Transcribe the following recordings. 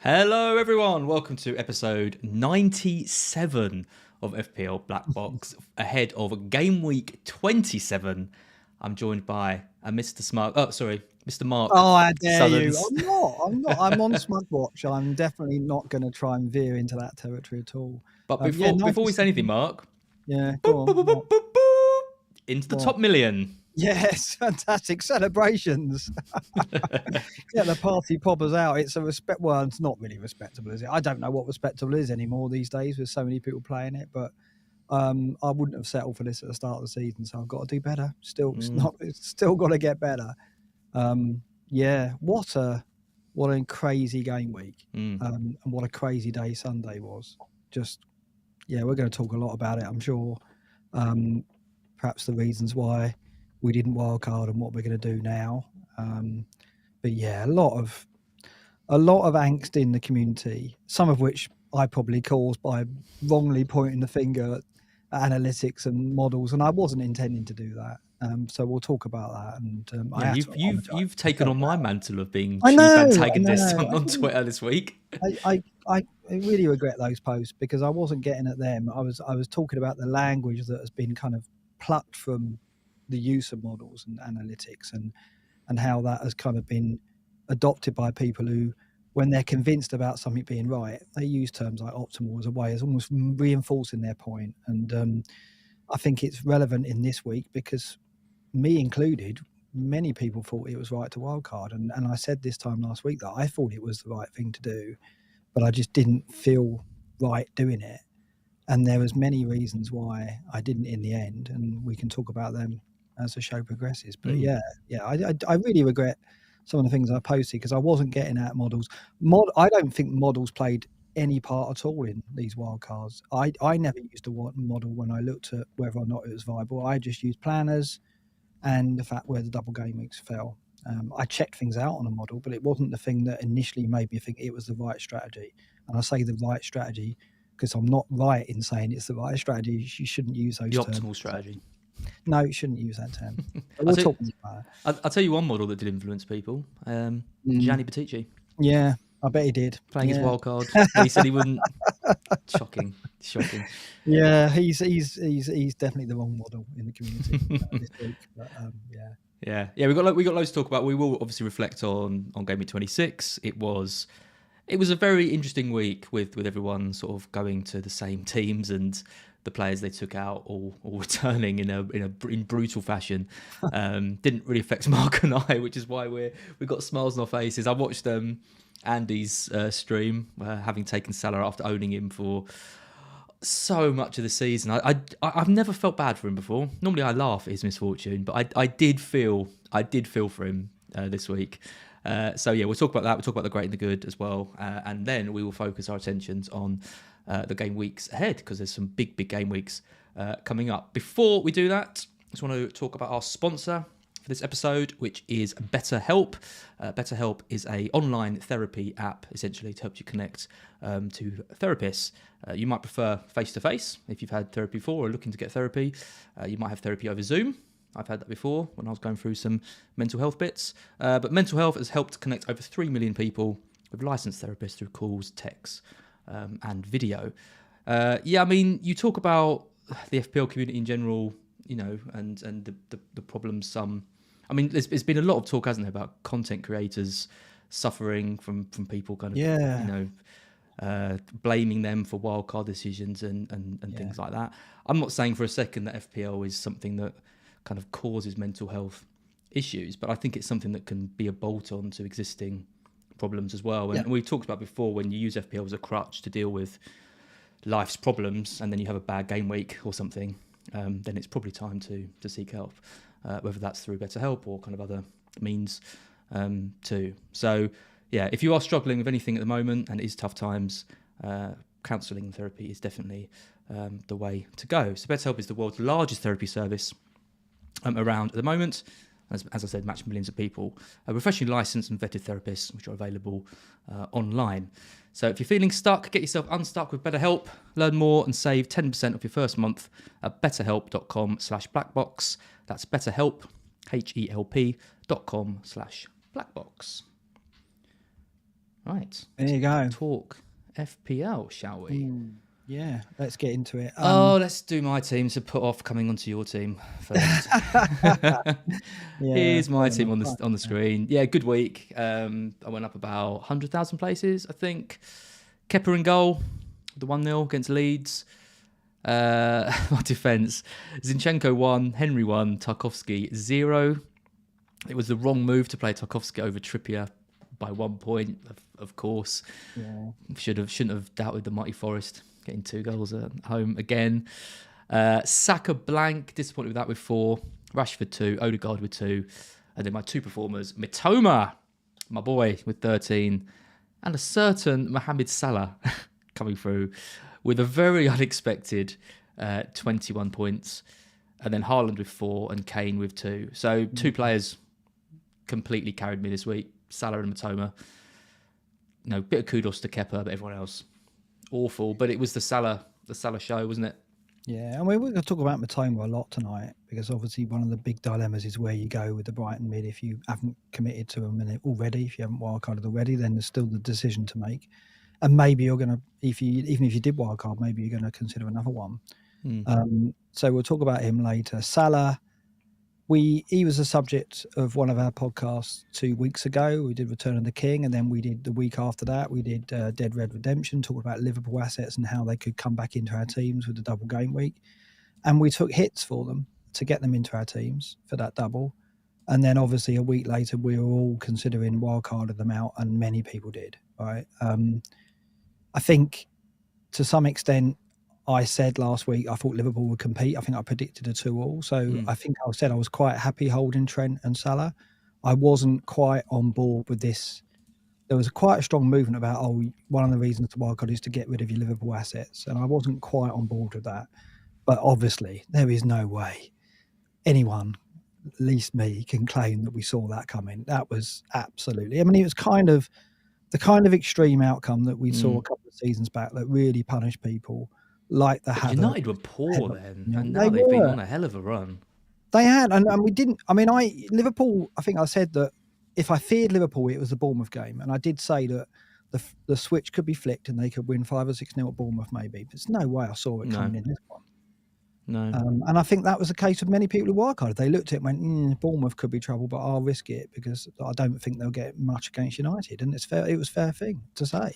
Hello, everyone. Welcome to episode 97 of FPL BlackBox, ahead of Gameweek 27. I'm joined by Mr. Mark. Oh, I dare Southerns. you. I'm not. I'm on Smug Watch. I'm definitely not going to try and veer into that territory at all. But before we say anything, Mark. Yeah, go on. Into the top million. Yes, fantastic celebrations. Get the party poppers out. It's it's not really respectable, is it? I don't know what respectable is anymore these days with so many people playing it, but I wouldn't have settled for this at the start of the season, so I've got to do better. It's still got to get better. What a crazy game week, and what a crazy day Sunday was. We're going to talk a lot about it, I'm sure. Perhaps the reasons why we didn't wildcard and what we're going to do now. But yeah, a lot of angst in the community, some of which I probably caused by wrongly pointing the finger at analytics and models, and I wasn't intending to do that. So we'll talk about that. And you've taken on my mantle of being chief antagonist on Twitter this week. I really regret those posts because I wasn't getting at them. I was talking about the language that has been kind of plucked from the use of models and analytics, and how that has kind of been adopted by people who, when they're convinced about something being right, they use terms like optimal as a way as almost reinforcing their point. And I think it's relevant in this week because, me included, many people thought it was right to wildcard, and I said this time last week that I thought it was the right thing to do, but I just didn't feel right doing it. And there was many reasons why I didn't in the end, and we can talk about them as the show progresses. But I really regret some of the things I posted because I wasn't getting at models. I don't think models played any part at all in these wildcards. I never used a model when I looked at whether or not it was viable. I just used planners and the fact where the double game weeks fell. I checked things out on a model, but it wasn't the thing that initially made me think it was the right strategy. And I say the right strategy because I'm not right in saying it's the right strategy. You shouldn't use those terms. The optimal strategy. No, you shouldn't use that term. We'll talk about it. I'll tell you one model that did influence people. Gianni Battici. Yeah, I bet he did. Playing his wild card. He said he wouldn't. Shocking. Yeah, he's definitely the wrong model in the community this week. But, Yeah. We got loads to talk about. We will obviously reflect on Gameweek 26. It was a very interesting week with everyone sort of going to the same teams and the players they took out all returning in brutal fashion. Didn't really affect Mark and I, which is why we got smiles on our faces. I watched Andy's stream, having taken Salah after owning him for so much of the season. I've never felt bad for him before. Normally I laugh at his misfortune, but I did feel for him this week. We'll talk about that. We'll talk about the great and the good as well, and then we will focus our attentions on the game weeks ahead because there's some big game weeks coming up. Before we do that, I just want to talk about our sponsor for this episode, which is BetterHelp. BetterHelp is a online therapy app, essentially, to help you connect to therapists. You might prefer face-to-face if you've had therapy before or looking to get therapy. You might have therapy over Zoom. I've had that before when I was going through some mental health bits. But mental health has helped connect over 3 million people with licensed therapists through calls, texts, and video. You talk about the FPL community in general, and the problems there's been a lot of talk, hasn't there, about content creators suffering from people kind of, blaming them for wildcard decisions and things like that. I'm not saying for a second that FPL is something that kind of causes mental health issues, but I think it's something that can be a bolt-on to existing problems as well. And we've talked about before, when you use FPL as a crutch to deal with life's problems and then you have a bad game week or something, then it's probably time to seek help, whether that's through BetterHelp or kind of other means too. So if you are struggling with anything at the moment and it is tough times, counselling and therapy is definitely the way to go. So BetterHelp is the world's largest therapy service around at the moment. As I said, matching millions of people, professionally licensed and vetted therapists, which are available online. So if you're feeling stuck, get yourself unstuck with BetterHelp. Learn more and save 10% of your first month at betterhelp.com/blackbox. That's BetterHelp, HELP.com/blackbox. Right. There you go. Talk FPL, shall we? Yeah, let's get into it. Let's do my team to put off coming onto your team first. Here's my team on the screen. Yeah, good week. I went up about 100,000 places, I think. Kepa in goal, the 1-0 against Leeds. My defence, Zinchenko 1, Henry 1, Tarkowski 0. It was the wrong move to play Tarkowski over Trippier by 1 point, of course. Yeah. Shouldn't have doubted the mighty Forest getting 2 goals at home again. Saka blank, disappointed with that with 4. Rashford 2, Odegaard with 2. And then my 2 performers, Mitoma, my boy, with 13. And a certain Mohamed Salah coming through with a very unexpected 21 points. And then Haaland with 4 and Kane with 2. So 2 players completely carried me this week, Salah and Mitoma. Bit of kudos to Kepa, but everyone else awful. But it was the Salah show, wasn't it? Yeah, and we're going to talk about Mitoma a lot tonight, because obviously one of the big dilemmas is where you go with the Brighton mid. If you haven't committed to him already, if you haven't wildcarded already, then there's still the decision to make. And maybe you're going to, even if you did wildcard, maybe you're going to consider another one. So we'll talk about him later. Salah, he was the subject of one of our podcasts 2 weeks ago. We did Return of the King, and then we did the week after that, we did Dead Red Redemption, talking about Liverpool assets and how they could come back into our teams with the double game week. And we took hits for them to get them into our teams for that double. And then obviously a week later, we were all considering wildcarding them out, and many people did, right? I think to some extent, I said last week I thought Liverpool would compete. I think I predicted a 2-2. So I think I said I was quite happy holding Trent and Salah. I wasn't quite on board with this. There was quite a strong movement about, one of the reasons to wildcard is to get rid of your Liverpool assets. And I wasn't quite on board with that. But obviously, there is no way anyone, at least me, can claim that we saw that coming. That was absolutely... I mean, it was kind of the kind of extreme outcome that we saw a couple of seasons back that really punished people. Like the Havertz. United were poor then, and now they've been on a hell of a run. They had, and we didn't. I mean, Liverpool. I think I said that if I feared Liverpool, it was the Bournemouth game, and I did say that the switch could be flicked and they could win 5 or 6-0 at Bournemouth, maybe. But there's no way I saw it coming in this one. No, and I think that was the case with many people who wildcarded. They looked at it and went, Bournemouth could be trouble, but I'll risk it because I don't think they'll get much against United, and it's fair. It was a fair thing to say.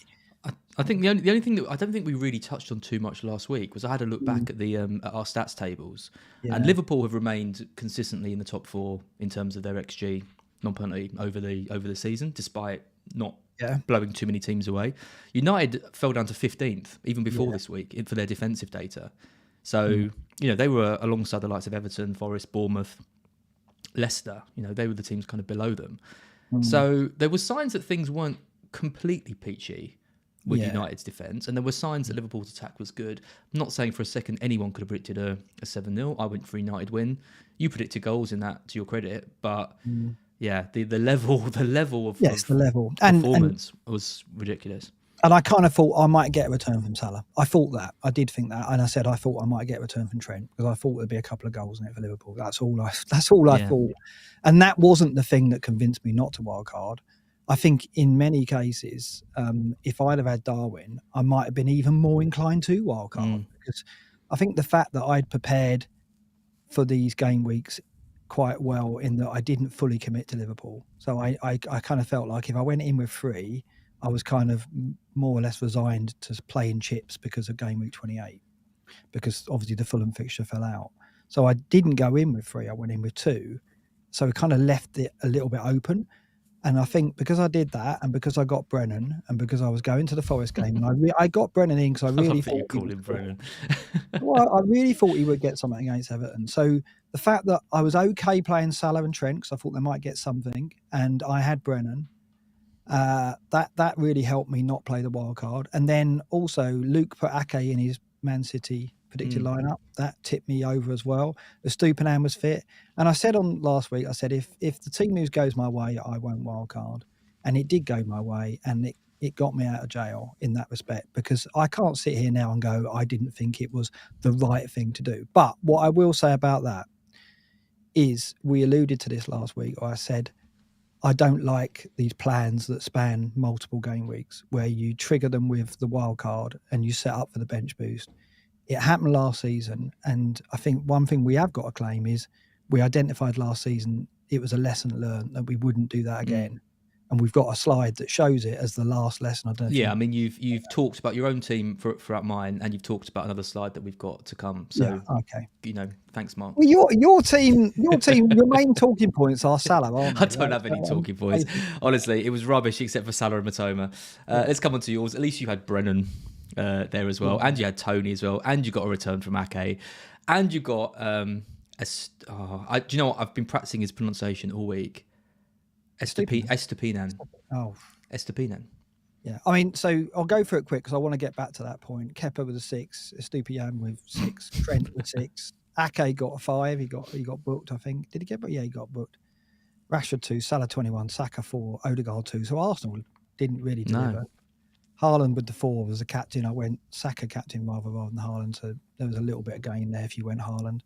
I think the only thing that I don't think we really touched on too much last week was I had a look back at the at our stats tables, and Liverpool have remained consistently in the top 4 in terms of their XG non-penalty over the season, despite not blowing too many teams away. United fell down to 15th even before this week for their defensive data. So they were alongside the likes of Everton, Forest, Bournemouth, Leicester. They were the teams kind of below them. So there were signs that things weren't completely peachy with United's defence, and there were signs that Liverpool's attack was good. I'm not saying for a second anyone could have predicted a 7-0. I went for a United win. You predicted goals in that, to your credit, but the level of performance was ridiculous. And I kind of thought I might get a return from Salah. I thought that. I did think that, and I said I thought I might get a return from Trent because I thought there'd be a couple of goals in it for Liverpool. That's all I thought, and that wasn't the thing that convinced me not to wildcard. I think in many cases, if I'd have had Darwin, I might have been even more inclined to wildcard because I think the fact that I'd prepared for these game weeks quite well in that I didn't fully commit to Liverpool. So I kind of felt like if I went in with 3, I was kind of more or less resigned to playing chips because of game week 28, because obviously the Fulham fixture fell out. So I didn't go in with 3, I went in with 2. So it kind of left it a little bit open. And I think because I did that, and because I got Brennan, and because I was going to the Forest game, and I got Brennan in because I really thought you call him Brennan. Well, I really thought he would get something against Everton. So the fact that I was okay playing Salah and Trent because I thought they might get something, and I had Brennan, that really helped me not play the wild card. And then also Luke put Ake in his Man City predicted lineup. That tipped me over as well. The Estupiñán was fit. And I said on last week, I said, if the team news goes my way, I won't wildcard. And it did go my way, and it got me out of jail in that respect, because I can't sit here now and go, I didn't think it was the right thing to do. But what I will say about that is we alluded to this last week, or I said, I don't like these plans that span multiple game weeks where you trigger them with the wild card and you set up for the bench boost. It happened last season, and I think one thing we have got to claim is we identified last season it was a lesson learned that we wouldn't do that again. And we've got a slide that shows it as the last lesson. I don't know if I mean, you've talked about your own team throughout mine, and you've talked about another slide that we've got to come. So, okay. Thanks, Mark. Well, your team, your main talking points are Salah, aren't they? I don't have any talking points. Honestly, it was rubbish except for Salah and Matoma. Let's come on to yours. At least you had Brennan there as well, and you had Tony as well, and you got a return from Ake, and you got do you know what? I've been practicing his pronunciation all week. Estupinan. Oh, Estupinan. Yeah, I mean, so I'll go for it quick because I want to get back to that point. Kepa with a 6, Estupinan with 6, Trent with 6, Ake got a 5. He got booked, I think. Did he get booked? Yeah, he got booked. Rashford 2, Salah 21, Saka 4, Odegaard 2. So Arsenal didn't really deliver. No. Haaland with the 4 was the captain. I went Saka captain rather than Haaland. So there was a little bit of gain there if you went Haaland.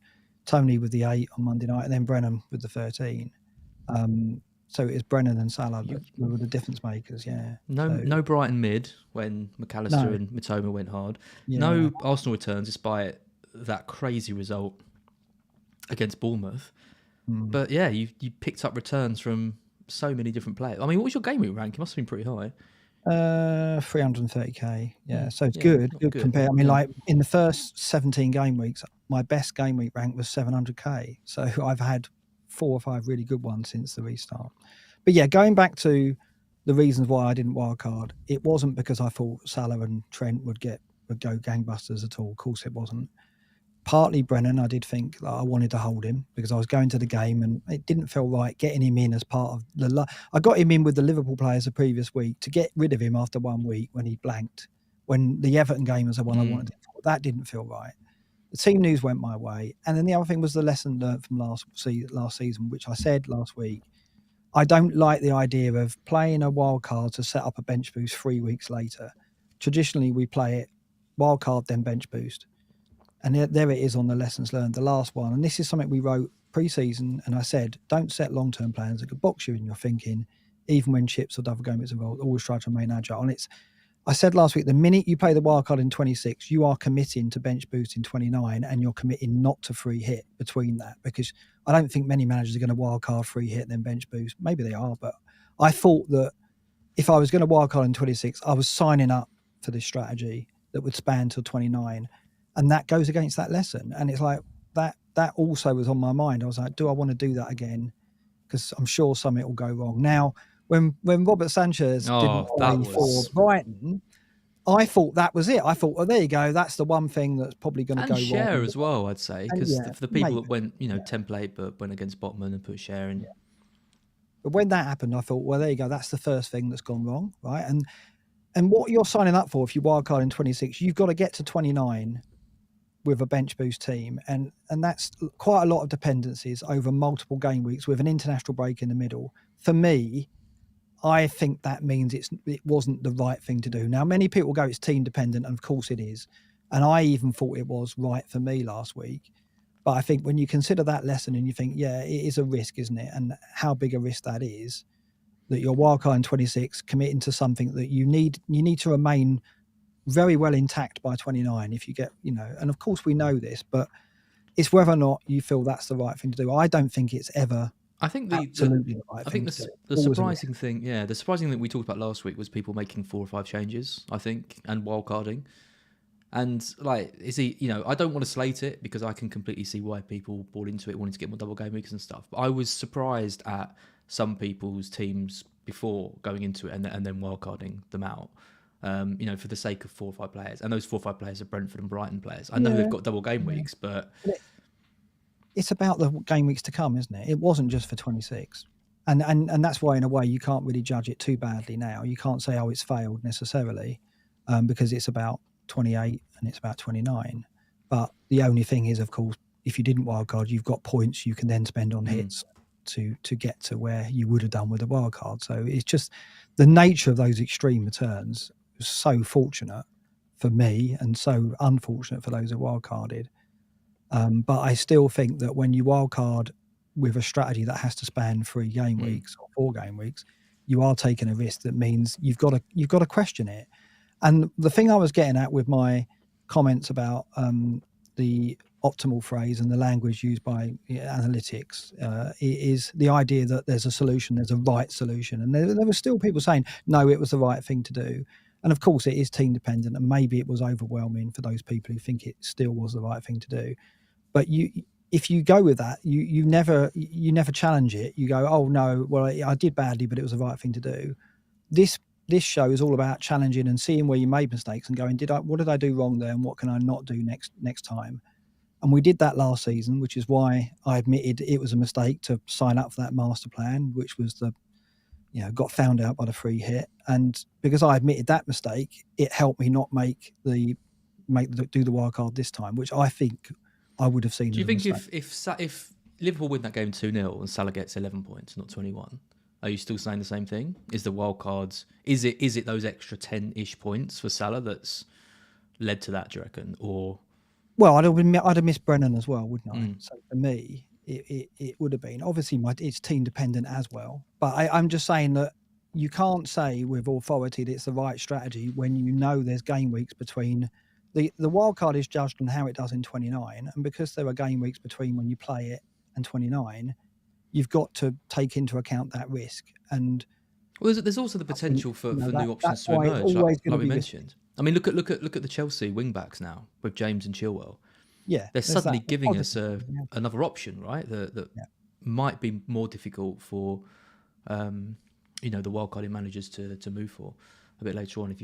Tony with the 8 on Monday night, and then Brennan with the 13. So it's Brennan and Salah that were the difference makers, yeah. No Brighton mid when McAllister and Matoma went hard. Yeah. No Arsenal returns despite that crazy result against Bournemouth. But yeah, you picked up returns from so many different players. I mean, what was your game week rank? It must have been pretty high. 330k, yeah. So it's good compared. I mean, like in the first 17 game weeks, my best game week rank was 700k. So I've had 4 or 5 really good ones since the restart. But yeah, going back to the reasons why I didn't wildcard, it wasn't because I thought Salah and Trent would go gangbusters at all. Of course it wasn't. Partly Brennan, I did think that I wanted to hold him because I was going to the game and it didn't feel right getting him in as part of the... I got him in with the Liverpool players the previous week to get rid of him after 1 week when he blanked. When the Everton game was the one I wanted him for. That didn't feel right. The team news went my way. And then the other thing was the lesson learned from last season, which I said last week. I don't like the idea of playing a wild card to set up a bench boost 3 weeks later. Traditionally, we play it wild card, then bench boost. And there it is on the lessons learned, the last one. And this is something we wrote pre-season. And I said, don't set long-term plans that could box you in your thinking, even when chips or double game is involved. Always try to remain agile. And I said last week, the minute you play the wildcard in 26, you are committing to bench boost in 29, and you're committing not to free hit between that, because I don't think many managers are going to wildcard free hit then bench boost. Maybe they are, but I thought that if I was going to wildcard in 26, I was signing up for this strategy that would span till 29, and that goes against that lesson. And it's like that also was on my mind. I was like, do I want to do that again? Because I'm sure something will go wrong. Now, when Robert Sanchez didn't play for Brighton, I thought that was it. I thought, well, there you go. That's the one thing that's probably going to go wrong. And Share as well, I'd say, because for the people that went, template, but went against Botman and put Share in. Yeah. But when that happened, I thought, well, there you go. That's the first thing that's gone wrong, right? And what you're signing up for, if you wildcard in 26, you've got to get to 29 with a bench boost team, and that's quite a lot of dependencies over multiple game weeks with an international break in the middle. For me, I think that means it wasn't the right thing to do. Now, many people go, it's team dependent, and of course it is. And I even thought it was right for me last week. But I think when you consider that lesson and you think, yeah, it is a risk, isn't it? And how big a risk that is, that you're wildcard in 26, committing to something that you need to remain very well intact by 29 if you get, and of course we know this, but it's whether or not you feel that's the right thing to do. I don't think it's ever... I think the surprising thing, the surprising thing we talked about last week was people making 4 or 5 changes, I think, and wildcarding. And I don't want to slate it because I can completely see why people bought into it, wanting to get more double game weeks and stuff. But I was surprised at some people's teams before going into it and then wildcarding them out. For the sake of 4 or 5 players, and those 4 or 5 players are Brentford and Brighton players. I know they've got double game weeks, but it's about the game weeks to come, isn't it? It wasn't just for 26. And that's why, in a way, you can't really judge it too badly now. You can't say, it's failed necessarily, because it's about 28 and it's about 29. But the only thing is, of course, if you didn't wildcard, you've got points you can then spend on hits to get to where you would have done with a wildcard. So it's just the nature of those extreme returns was so fortunate for me and so unfortunate for those who wildcarded. But I still think that when you wildcard with a strategy that has to span 3 game weeks or 4 game weeks, you are taking a risk that means you've got to question it. And the thing I was getting at with my comments about the optimal phrase and the language used by analytics is the idea that there's a solution, there's a right solution. And there were still people saying, no, it was the right thing to do. And of course, it is team dependent, and maybe it was overwhelming for those people who think it still was the right thing to do. But if you go with that, you never challenge it. You go, oh no, well, I did badly, but it was the right thing to do. This show is all about challenging and seeing where you made mistakes and going, what did I do wrong there, and what can I not do next time? And we did that last season, which is why I admitted it was a mistake to sign up for that master plan, which was got found out by the free hit. And because I admitted that mistake, it helped me not do the wild card this time, which I think I would have seen. Do you think if Liverpool win that game 2-0 and Salah gets 11 points, not 21, are you still saying the same thing? Is the wild cards, is it those extra 10-ish points for Salah that's led to that, do you reckon? Or well, I'd have missed Brennan as well, wouldn't I? So for me, it would have been. Obviously, it's team dependent as well. But I'm just saying that you can't say with authority that it's the right strategy when you know there's game weeks between. The wild card is judged on how it does in 29, and because there are game weeks between when you play it and 29, you've got to take into account that risk. And well, there's also the potential for new options to emerge, like we mentioned. I mean, look at the Chelsea wing backs now with James and Chilwell. Yeah, they're suddenly giving us another option, right? That might be more difficult for the wildcarding managers to move for a bit later on.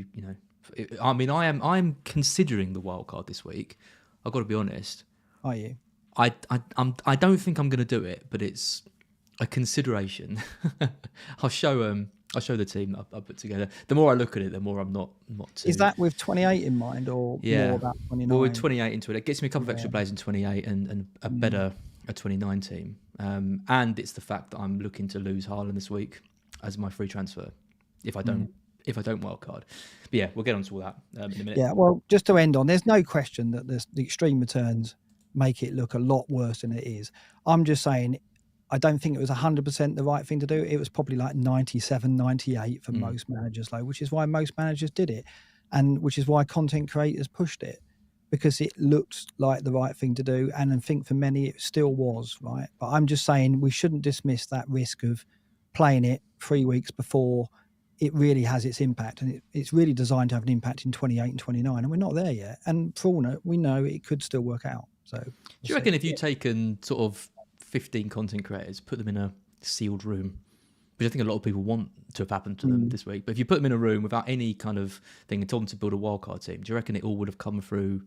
I mean, I'm considering the wildcard this week. I've got to be honest. Are you? I don't think I'm going to do it, but it's a consideration. I'll show the team that I put together. The more I look at it, the more I'm not too... Is that with 28 in mind, or more about 29? Well, with 28 into it gets me a couple of extra players in 28 and a better 29 team. And it's the fact that I'm looking to lose Haaland this week as my free transfer if I don't wildcard. But yeah, we'll get onto all that in a minute. Yeah, well, just to end on, there's no question that the extreme returns make it look a lot worse than it is. I'm just saying, I don't think it was 100% the right thing to do. It was probably like 97, 98 for most managers, which is why most managers did it, and which is why content creators pushed it, because it looked like the right thing to do, and I think for many it still was, right? But I'm just saying we shouldn't dismiss that risk of playing it 3 weeks before it really has its impact, and it's really designed to have an impact in 28 and 29, and we're not there yet. And for all we know, it could still work out. So, do you reckon if you'd taken sort of 15 content creators, put them in a sealed room, which I think a lot of people want to have happened to them this week, but if you put them in a room without any kind of thing and told them to build a wildcard team, do you reckon it all would have come through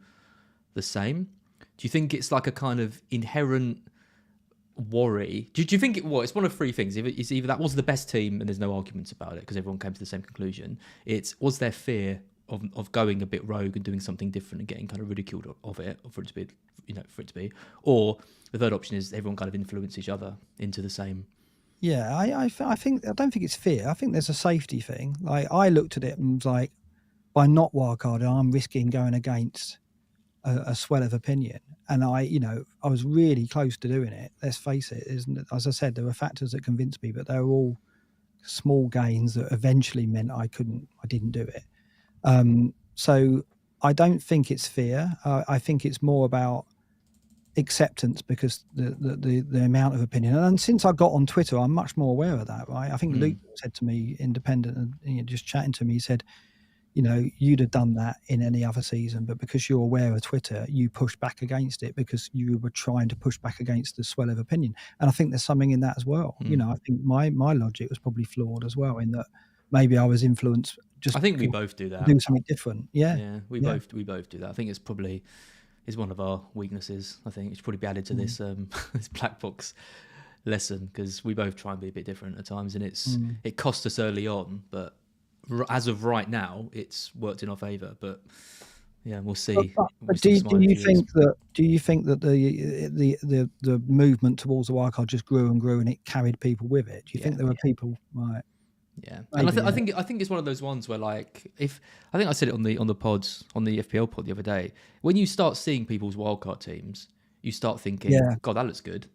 the same? Do you think it's like a kind of inherent worry? Do you think it's one of 3 things? It's either that was the best team and there's no arguments about it because everyone came to the same conclusion. Was there fear of going a bit rogue and doing something different and getting kind of ridiculed of it, or for it to be, or the third option is everyone kind of influence each other into the same. Yeah, I don't think it's fear. I think there's a safety thing. Like, I looked at it and was like, by not wildcarding, I'm risking going against a swell of opinion. And I was really close to doing it. Let's face it, as I said, there were factors that convinced me, but they were all small gains that eventually meant I didn't do it. So I don't think it's fear. I think it's more about acceptance, because the amount of opinion. And since I got on Twitter, I'm much more aware of that, right? I think Luke said to me, independent, and just chatting to me, he said, you'd have done that in any other season, but because you're aware of Twitter, you pushed back against it because you were trying to push back against the swell of opinion. And I think there's something in that as well. I think my logic was probably flawed as well, in that maybe I was influenced. I think we both do that. Do something different. Yeah. We both do that. I think it's probably one of our weaknesses. I think it should probably be added to this this black box lesson, because we both try and be a bit different at times, and it cost us early on, but as of right now, it's worked in our favour. But yeah, we'll see. But do you think that the movement towards the wildcard just grew and grew, and it carried people with it? Do you think there were people, right? Yeah, maybe, and I think it's one of those ones where, like, I think I said it on the pods, on the FPL pod the other day, when you start seeing people's wildcard teams, you start thinking, God, that looks good.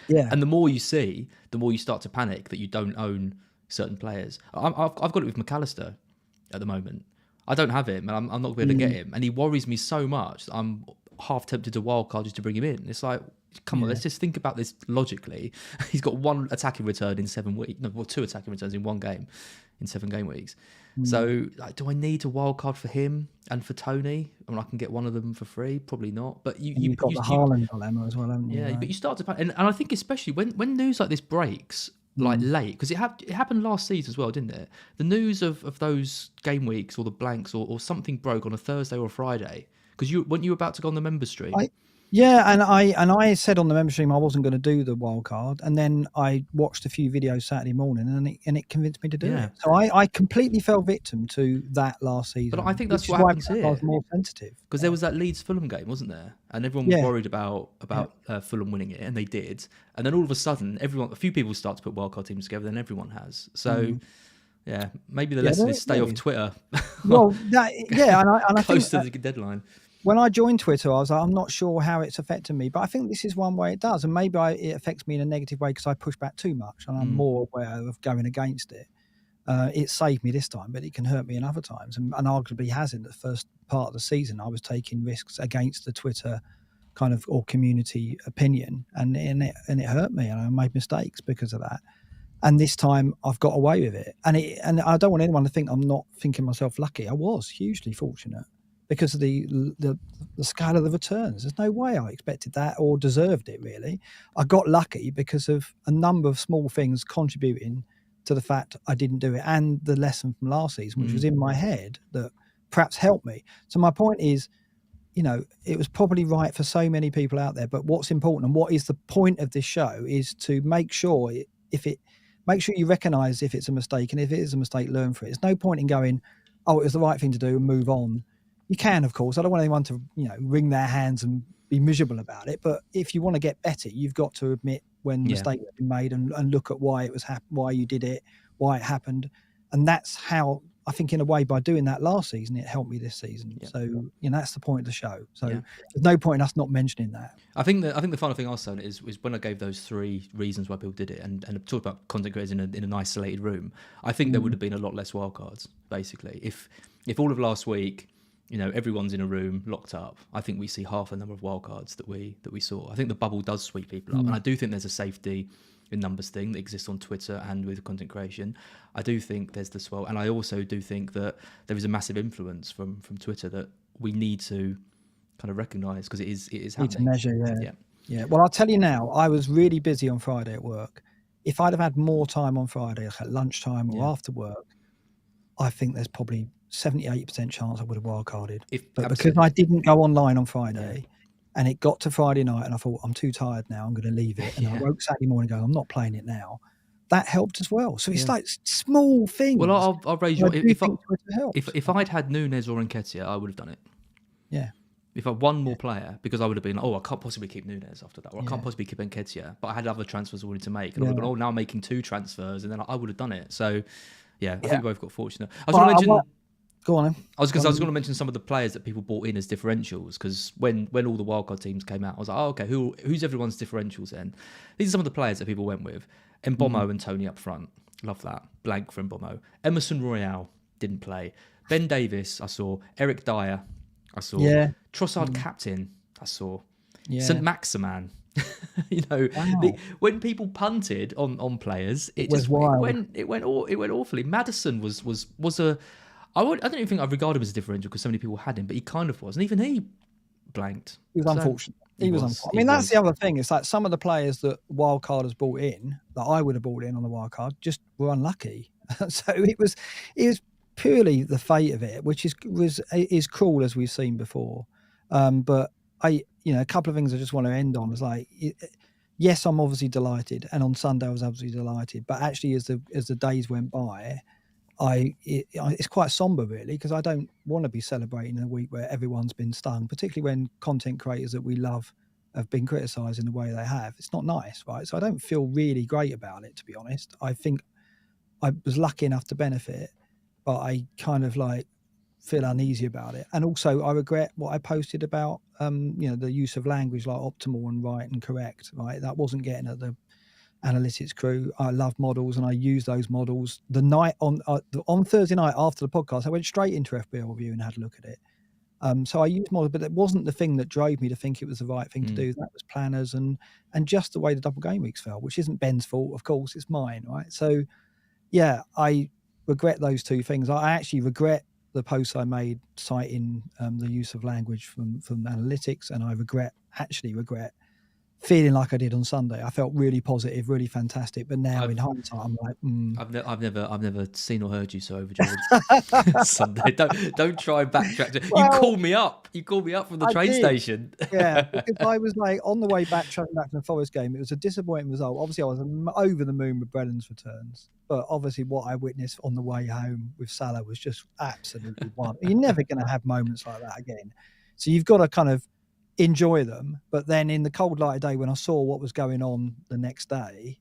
Yeah. And the more you see, the more you start to panic that you don't own certain players. I've got it with McAllister at the moment. I don't have him, and I'm not going to get him. And he worries me so much that I'm half tempted to wildcard just to bring him in. It's like, come on, let's just think about this logically. He's got 1 attacking return in 7 weeks. No, well, 2 attacking returns in 1 game in 7 game weeks. So, like, do I need to wildcard for him and for Tony? I mean, I can get one of them for free. Probably not. But you've got the Haaland dilemma as well, haven't you? Yeah, right? but you start to panic. And I think especially when news like this breaks, like late, because it happened last season as well, didn't it? The news of those game weeks or the blanks or something broke on a Thursday or a Friday. Because weren't you about to go on the member stream? Yeah, and I said on the member stream I wasn't going to do the wild card, and then I watched a few videos Saturday morning, and it convinced me to do it. So I completely fell victim to that last season. But I think that's what happens here. I was more sensitive because there was that Leeds Fulham game, wasn't there? And everyone was worried about Fulham winning it, and they did. And then all of a sudden, a few people start to put wildcard teams together, then everyone has. So. Yeah, maybe the lesson is stay off Twitter. Well, and I close think to the deadline. When I joined Twitter, I was like, I'm not sure how it's affecting me, but I think this is one way it does, and maybe it affects me in a negative way because I push back too much, and I'm more aware of going against it. It saved me this time, but it can hurt me in other times, and arguably has in the first part of the season. I was taking risks against the Twitter kind of or community opinion, and it hurt me, and I made mistakes because of that. And this time I've got away with it. And I don't want anyone to think I'm not thinking myself lucky. I was hugely fortunate because of the scale of the returns. There's no way I expected that or deserved it, really. I got lucky because of a number of small things contributing to the fact I didn't do it, and the lesson from last season, which was in my head, that perhaps helped me. So my point is, it was probably right for so many people out there. But what's important, and what is the point of this show, is to make sure make sure you recognise if it's a mistake, and if it is a mistake, learn from it. There's no point in going, oh, it was the right thing to do and move on. You can, of course. I don't want anyone to, wring their hands and be miserable about it. But if you want to get better, you've got to admit when mistakes have been made and look at why it was why you did it, why it happened. And that's how, I think, in a way, by doing that last season, it helped me this season. Yeah. So, that's the point of the show. So there's no point in us not mentioning that. I think the final thing I'll say is when I gave those 3 reasons why people did it and talked about content creators in an isolated room, I think there would have been a lot less wildcards, basically. If all of last week, everyone's in a room locked up, I think we see half the number of wildcards that we saw. I think the bubble does sweep people up, and I do think there's a safety in numbers thing that exists on Twitter and with content creation. I do think there's the swell, and I also do think that there is a massive influence from Twitter that we need to kind of recognise, because it is happening. Need to measure, yeah. Well, I'll tell you now, I was really busy on Friday at work. If I'd have had more time on Friday, like at lunchtime or after work, I think there's probably 70-80% chance I would have wildcarded. But because I didn't go online on Friday, and it got to Friday night, and I thought, I'm too tired now, I'm going to leave it. And I woke Saturday morning going, I'm not playing it now. That helped as well. So it's like small things. Well, I'll raise you. If I'd had Nunes or Nketiah, I would have done it. Yeah. If I had one more player, because I would have been like, I can't possibly keep Nunes after that, or I can't possibly keep Nketiah, but I had other transfers I wanted to make. And I would have gone, now I'm making 2 transfers, and then I would have done it. So, I think we both got fortunate. I was going to mention... Go on then. I was going to mention some of the players that people bought in as differentials, because when all the wildcard teams came out, I was like, okay, who's everyone's differentials then? These are some of the players that people went with. Mbomo and Tony up front. Love that. Blank for Mbomo. Emerson Royale didn't play. Ben Davis, I saw. Eric Dyer, I saw. Trossard captain, I saw. St. Maximan. When people punted on players, it went awfully. Maddison was a... I don't even think I regard him as a differential because so many people had him, but he kind of was. And even he blanked. He was unfortunate. He was unfortunate. I mean, that's the other thing. It's like some of the players that wildcard has brought in, that I would have brought in on the wildcard, just were unlucky. So it was purely the fate of it, which is cruel, as we've seen before. But a couple of things I just want to end on is like, yes, I'm obviously delighted. And on Sunday I was absolutely delighted. But actually, as the days went by, it's quite somber, really, because I don't want to be celebrating a week where everyone's been stung, particularly when content creators that we love have been criticised in the way they have. It's not nice, right? So I don't feel really great about it, to be honest. I think I was lucky enough to benefit, but I kind of like feel uneasy about it. And also I regret what I posted about the use of language like optimal and right and correct. Right, that wasn't getting at the analytics crew. I love models, and I use those models. The night on Thursday night after the podcast, I went straight into FPL review and had a look at it. So I used models, but it wasn't the thing that drove me to think it was the right thing to do. That was planners and just the way the double game weeks fell, which isn't Ben's fault, of course, it's mine, right? So yeah, I regret those two things. I actually regret the posts I made citing the use of language from analytics, and I regret feeling like I did on Sunday. I felt really positive, really fantastic. But now in hindsight, I'm like, I've never seen or heard you so overjoyed Sunday. Don't try and backtrack. Well, you called me up. You called me up from the train station. Yeah, because I was like on the way back, travelling back from the Forest game. It was a disappointing result. Obviously, I was over the moon with Brennan's returns, but obviously, what I witnessed on the way home with Salah was just absolutely wild. You're never going to have moments like that again. So you've got to kind of enjoy them. But then in the cold light of day, when I saw what was going on the next day,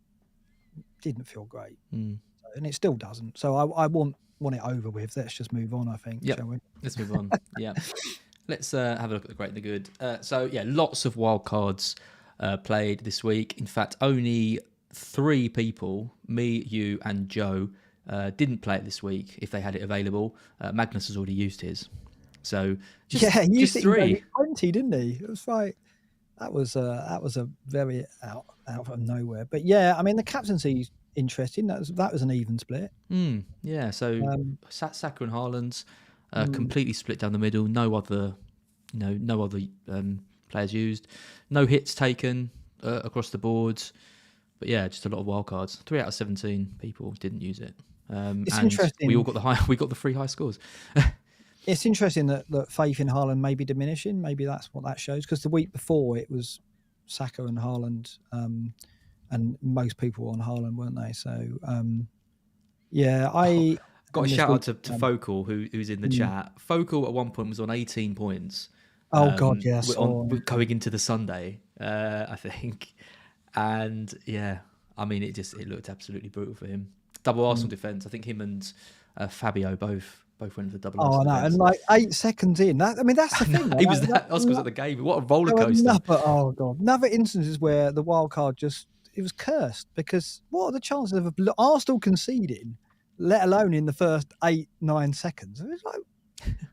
it didn't feel great, and it still doesn't. So I want it over with. Let's just move on, I think, shall we? Let's move on. Yeah. Let's have a look at the great and the good. So yeah, lots of wildcards played this week. In fact, only 3 people, me, you and Joe, didn't play it this week if they had it available. Magnus has already used his. So just 3. 20, didn't he? It was like that was a very out of nowhere. But yeah, I mean the captaincy's interesting. That was an even split. Yeah, so Saka and Haaland completely split down the middle. No other players used. No hits taken across the board. But yeah, just a lot of wildcards. 3 out of 17 people didn't use it. It's and interesting. We all got we got the 3 high scores. It's interesting that faith in Haaland may be diminishing. Maybe that's what that shows. Because the week before it was Saka and Haaland, and most people were on Haaland, weren't they? So yeah, I got a shout out to Focal who's in the chat. Focal at one point was on 18 points. Oh God, yes. Going into the Sunday, I think, and yeah, I mean it looked absolutely brutal for him. Double Arsenal defence. I think him and Fabio both went for the double. Oh no, and like 8 seconds in. That's the thing. He was Oscar was at the game. What a roller coaster! Another instances where the wild card it was cursed, because what are the chances of Arsenal conceding, let alone in the first 8-9 seconds? It was like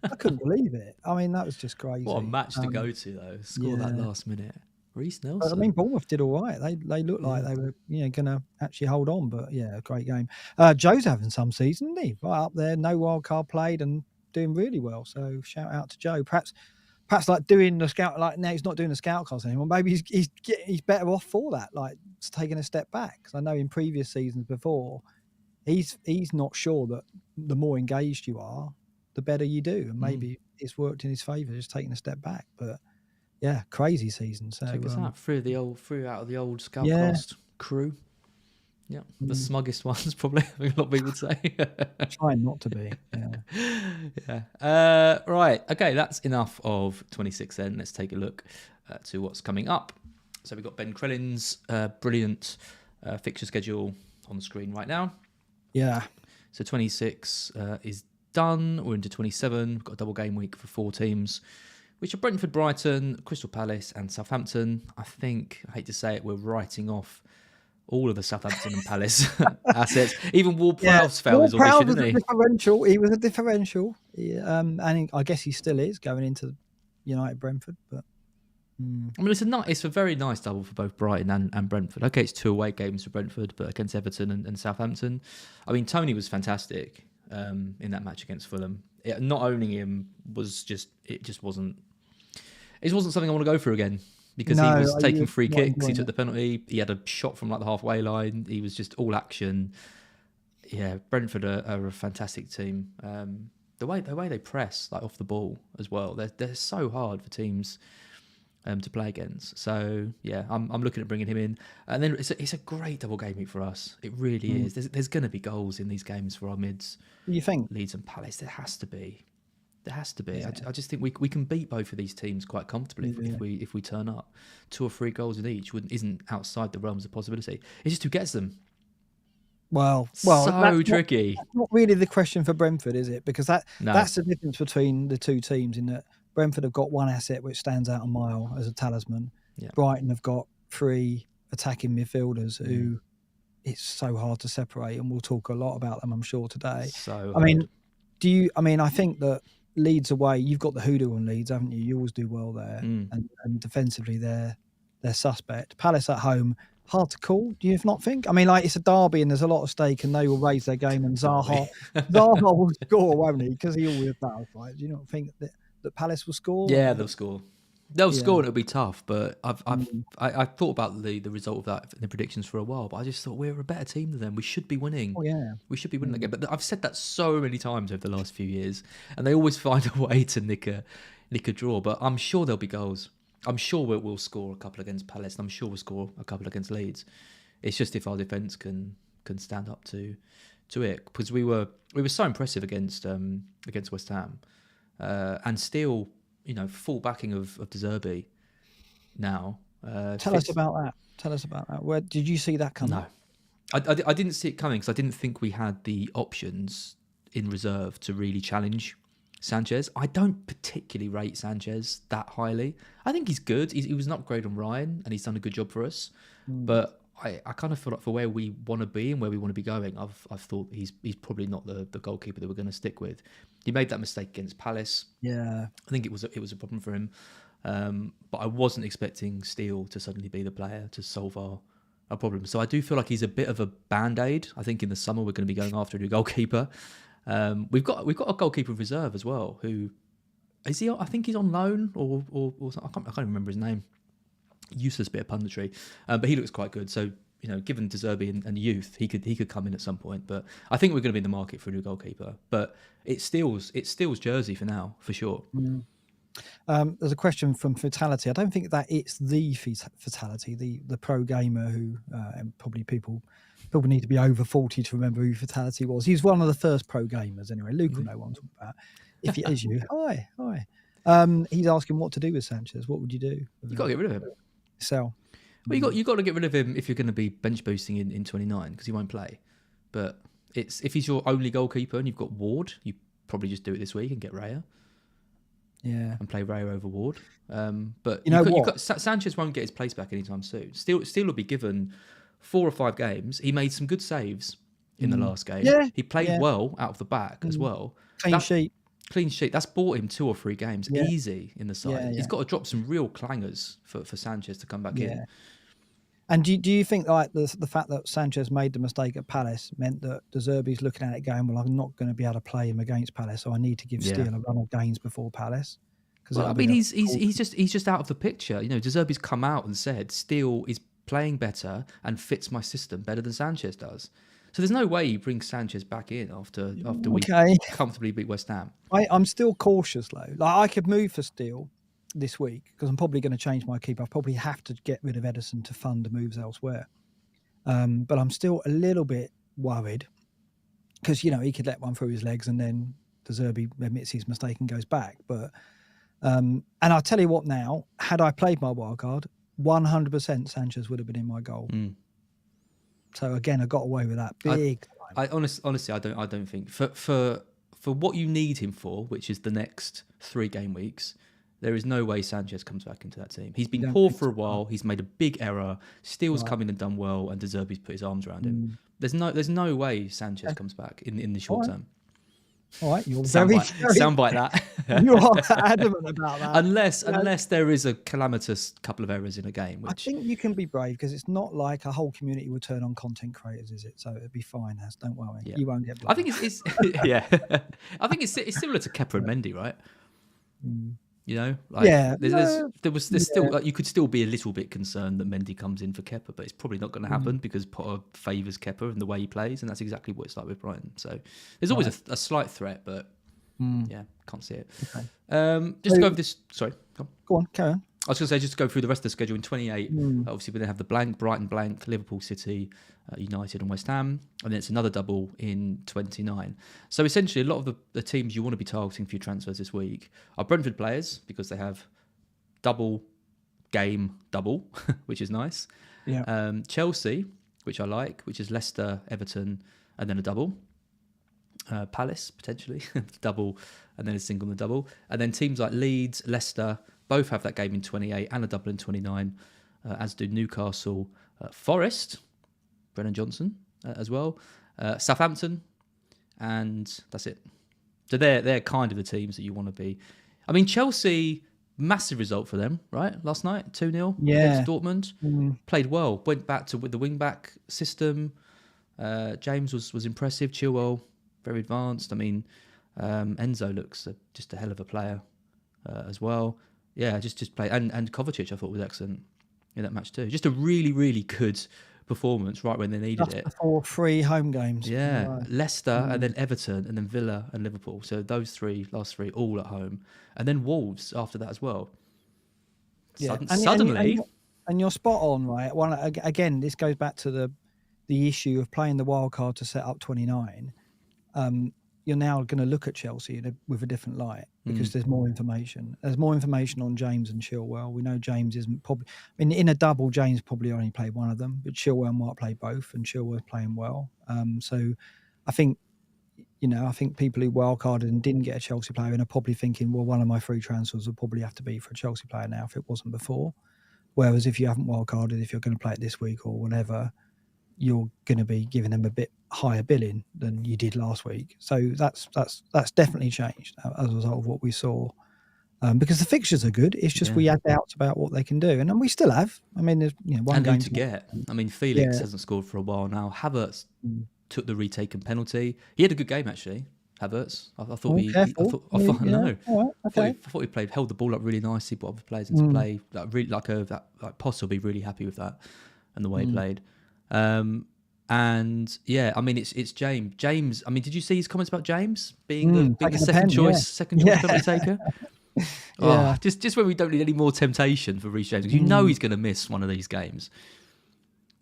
I couldn't believe it. I mean, that was just crazy. What a match to go to though. Score that last minute. Reece Nelson. I mean, Bournemouth did all right. They looked like they were going to actually hold on. But yeah, a great game. Joe's having some season, isn't he? Right up there, no wild card played and doing really well. So shout out to Joe. Perhaps like doing the scout, like now he's not doing the scout cards anymore. Maybe he's better off for that, like taking a step back. Because I know in previous seasons before, he's not sure that the more engaged you are, the better you do, and maybe it's worked in his favour, just taking a step back. But yeah, crazy season. So check us out through out of the old Scoutcast crew. Yeah, the smuggest ones probably. I think a lot of people would say. Trying not to be. Yeah. Right. Okay, that's enough of 26. Then let's take a look to what's coming up. So we've got Ben Krellin's brilliant fixture schedule on the screen right now. Yeah. So 26 is done. We're into 27. We've got a double game week for 4 teams, which are Brentford, Brighton, Crystal Palace and Southampton. I think, I hate to say it, we're writing off all of the Southampton and Palace assets. Even Ward-Prowse fell his audition, didn't he? He was a differential. And I guess he still is going into United Brentford. But I mean, it's a very nice double for both Brighton and Brentford. Okay, it's 2 away games for Brentford, but against Everton and Southampton. I mean, Tony was fantastic in that match against Fulham. Not owning him wasn't something I want to go through again, because he was taking free kicks, he took the penalty, he had a shot from like the halfway line, he was just all action. Yeah, Brentford are a fantastic team. The way they press like off the ball as well, they're so hard for teams to play against. So yeah, I'm looking at bringing him in, and then it's a great double game week for us. It really is. There's going to be goals in these games for our mids. You think Leeds and Palace? There has to be. Yeah. I just think we can beat both of these teams quite comfortably if we turn up. 2 or 3 goals in each isn't outside the realms of possibility. It's just who gets them. So tricky. That's not really the question for Brentford, is it? Because No. that's the difference between the two teams, in that Brentford have got one asset which stands out a mile as a talisman. Yeah. Brighton have got 3 attacking midfielders who it's so hard to separate, and we'll talk a lot about them, I'm sure, today. So I mean, hard. I think that Leeds away, you've got the hoodoo on Leeds, haven't you? You always do well there, and defensively they're suspect. Palace at home, hard to call. Do you not think? I mean, like, it's a derby and there's a lot of stake, and they will raise their game, and Zaha will score, won't he? Because he always does, right? Do you not think that Palace will score? Yeah, they'll score. They'll score and it'll be tough, but I thought about the result of that in the predictions for a while, but I just thought we're a better team than them. We should be winning. Oh, yeah. We should be winning that game. But I've said that so many times over the last few years, and they always find a way to nick a draw. But I'm sure there'll be goals. I'm sure we'll score a couple against Palace, and I'm sure we'll score a couple against Leeds. It's just if our defence can stand up to it, because we were so impressive against West Ham, and still, full backing of De Zerbi now. Tell us about that. Where did you see that coming? No, I didn't see it coming, because I didn't think we had the options in reserve to really challenge Sanchez. I don't particularly rate Sanchez that highly. I think he's good. He was an upgrade on Ryan, and he's done a good job for us. But I kind of feel like for where we want to be and where we want to be going, I've thought he's probably not the goalkeeper that we're going to stick with. He made that mistake against Palace. Yeah, I think it was a problem for him. But I wasn't expecting Steele to suddenly be the player to solve our problem. So I do feel like he's a bit of a band-aid. I think in the summer we're going to be going after a new goalkeeper. We've got a goalkeeper reserve as well. Who is he? I think he's on loan or something. I can't remember his name. Useless bit of punditry, but he looks quite good. So given De Zerbi and youth, he could come in at some point. But I think we're going to be in the market for a new goalkeeper. But it's Steele's jersey for now, for sure. There's a question from Fatality. I don't think that it's the Fatality, the pro gamer who and probably people need to be over 40 to remember who Fatality was. He's one of the first pro gamers anyway. Luke will know what I'm talking about. If it is you, hi. He's asking what to do with Sanchez. What would you do? You got to get rid of him. Sell. Well, you got to get rid of him if you're going to be bench boosting in 29, because he won't play. But if he's your only goalkeeper and you've got Ward, you probably just do it this week and get Raya. Yeah, and play Raya over Ward. But Sanchez won't get his place back anytime soon. Steele will be given 4 or 5 games. He made some good saves in the last game. Yeah, he played well out of the back as well. Clean sheet. That's bought him 2 or 3 games easy in the side. Yeah. He's got to drop some real clangers for Sanchez to come back in. And do you think like the fact that Sanchez made the mistake at Palace meant that De Zerbi's looking at it going, well, I'm not going to be able to play him against Palace, so I need to give Steele a run of games before Palace? Well, I mean, he's just out of the picture. De Zerbi's come out and said Steele is playing better and fits my system better than Sanchez does. So there's no way he brings Sanchez back in after we comfortably beat West Ham. I'm still cautious though. Like, I could move for Steele this week because I'm probably going to change my keeper. I probably have to get rid of Ederson to fund the moves elsewhere. But I'm still a little bit worried because he could let one through his legs and then De Zerbi admits his mistake and goes back. But and I'll tell you what now, had I played my wildcard, 100% Sanchez would have been in my goal. So again, I got away with that big time. I honestly, I don't think for what you need him for, which is the next 3 game weeks, there is no way Sanchez comes back into that team. He's been poor for a while. He's made a big error. Steele's come in and done well, and De Zerbi's put his arms around him. There's no way Sanchez comes back in the short term. All right, you're soundbite that. You are adamant about that. Unless there is a calamitous couple of errors in a game. Which... I think you can be brave because it's not like a whole community will turn on content creators, is it? So it'll be fine. Don't worry. Yeah. You won't get blamed. I think it's I think it's similar to Kepa and Mendy, right? There's still like, you could still be a little bit concerned that Mendy comes in for Kepa, but it's probably not going to happen because Potter favours Kepa and the way he plays, and that's exactly what it's like with Brighton. So there's always a slight threat, but can't see it. Okay. Just to go over this. Sorry, go on, carry on. I was going to say, just to go through the rest of the schedule in 28, obviously we're going to have the Brighton blank, Liverpool City, United and West Ham, and then it's another double in 29. So essentially a lot of the teams you want to be targeting for your transfers this week are Brentford players, because they have double, which is nice. Yeah. Chelsea, which I like, which is Leicester, Everton, and then a double. Palace, potentially, double, and then a single and a double. And then teams like Leeds, Leicester, both have that game in 28 and a double in 29, as do Newcastle, Forest, Brennan Johnson as well, Southampton, and that's it. So they're kind of the teams that you want to be. I mean, Chelsea, massive result for them, right? Last night, 2-0 against Dortmund. Played well, went back to with the wing-back system. James was impressive. Chilwell, very advanced. I mean, Enzo looks just a hell of a player as well. Yeah, just play. And Kovacic, I thought, was excellent in that match too. Just a really, really good performance right when they needed it. Before 3 home games. Yeah, Right. Leicester and then Everton and then Villa and Liverpool. So those last three, all at home. And then Wolves after that as well. Yeah. Suddenly... And you're spot on, right? Well, again, this goes back to the issue of playing the wild card to set up 29. You're now going to look at Chelsea with a different light because there's more information. There's more information on James and Chilwell. We know James isn't probably... I mean, in a double, James probably only played one of them, but Chilwell might play both, and Chilwell's playing well. So I think people who wildcarded and didn't get a Chelsea player and are probably thinking, well, one of my free transfers will probably have to be for a Chelsea player now if it wasn't before. Whereas if you haven't wildcarded, if you're going to play it this week or whatever, you're going to be giving them a bit higher billing than you did last week. So that's definitely changed as a result of what we saw. Because the fixtures are good. It's just we had doubts about what they can do. And then we still have. I mean, there's one game to get. I mean, Felix hasn't scored for a while now. Havertz took the retaken penalty. He had a good game, actually, Havertz. I thought I thought he held the ball up really nicely, put other players into play. Poss will be really happy with that and the way he played. And yeah, I mean, it's James. James, I mean, did you see his comments about James being the second choice penalty taker? Just when we don't need any more temptation for Reece James, because he's going to miss one of these games.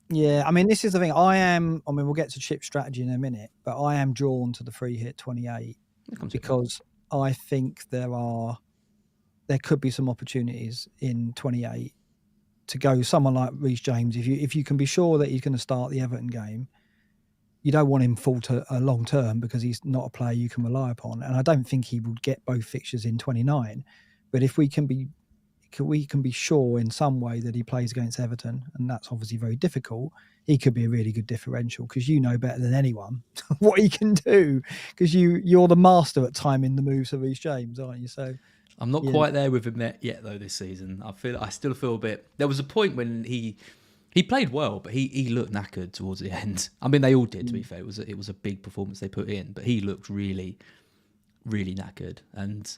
Yeah, I mean, this is the thing. We'll get to chip strategy in a minute, but I am drawn to the free hit 28 because I think there could be some opportunities in 28 to go someone like Reece James. If you can be sure that he's going to start the Everton game, you don't want him full to a long term because he's not a player you can rely upon. And I don't think he would get both fixtures in 29. But if we can be sure in some way that he plays against Everton, and that's obviously very difficult, he could be a really good differential because you know better than anyone what he can do because you're the master at timing the moves of Reece James, aren't you? So I'm not quite there with him yet though this season. I still feel a bit... There was a point when he played well, but he looked knackered towards the end. I mean, they all did, to be fair. It was a big performance they put in, but he looked really, really knackered. And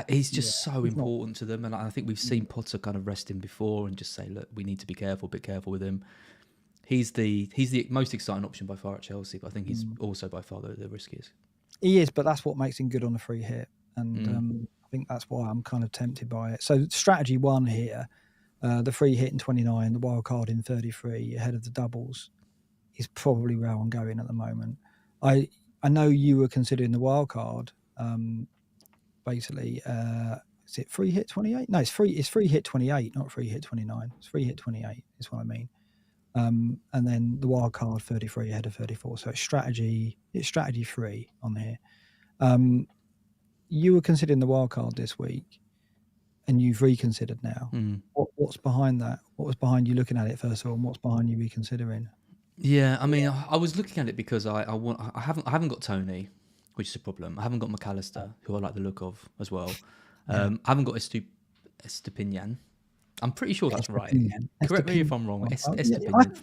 he's just so important to them. And I think we've seen Potter kind of rest him before and just say, look, we need to be careful with him. He's the most exciting option by far at Chelsea, but I think he's also by far the riskiest. He is, but that's what makes him good on the free hit. And I think that's why I'm kind of tempted by it. So strategy 1 here, the free hit in 29, the wild card in 33, ahead of the doubles, is probably where I'm going at the moment. I know you were considering the wild card. Basically, is it free hit 28? No, it's free hit 28, not free hit 29. It's free hit 28 is what I mean. And then the wild card 33 ahead of 34. So it's strategy 3 on here. You were considering the wild card this week, and you've reconsidered now. What's behind that? What was behind you looking at it first of all, and what's behind you reconsidering? Yeah, I mean, I was looking at it because I haven't got Tony, which is a problem. I haven't got McAllister, who I like the look of as well. I haven't got Estepinian. I'm pretty sure that's right. Correct me if I'm wrong. Estepinian.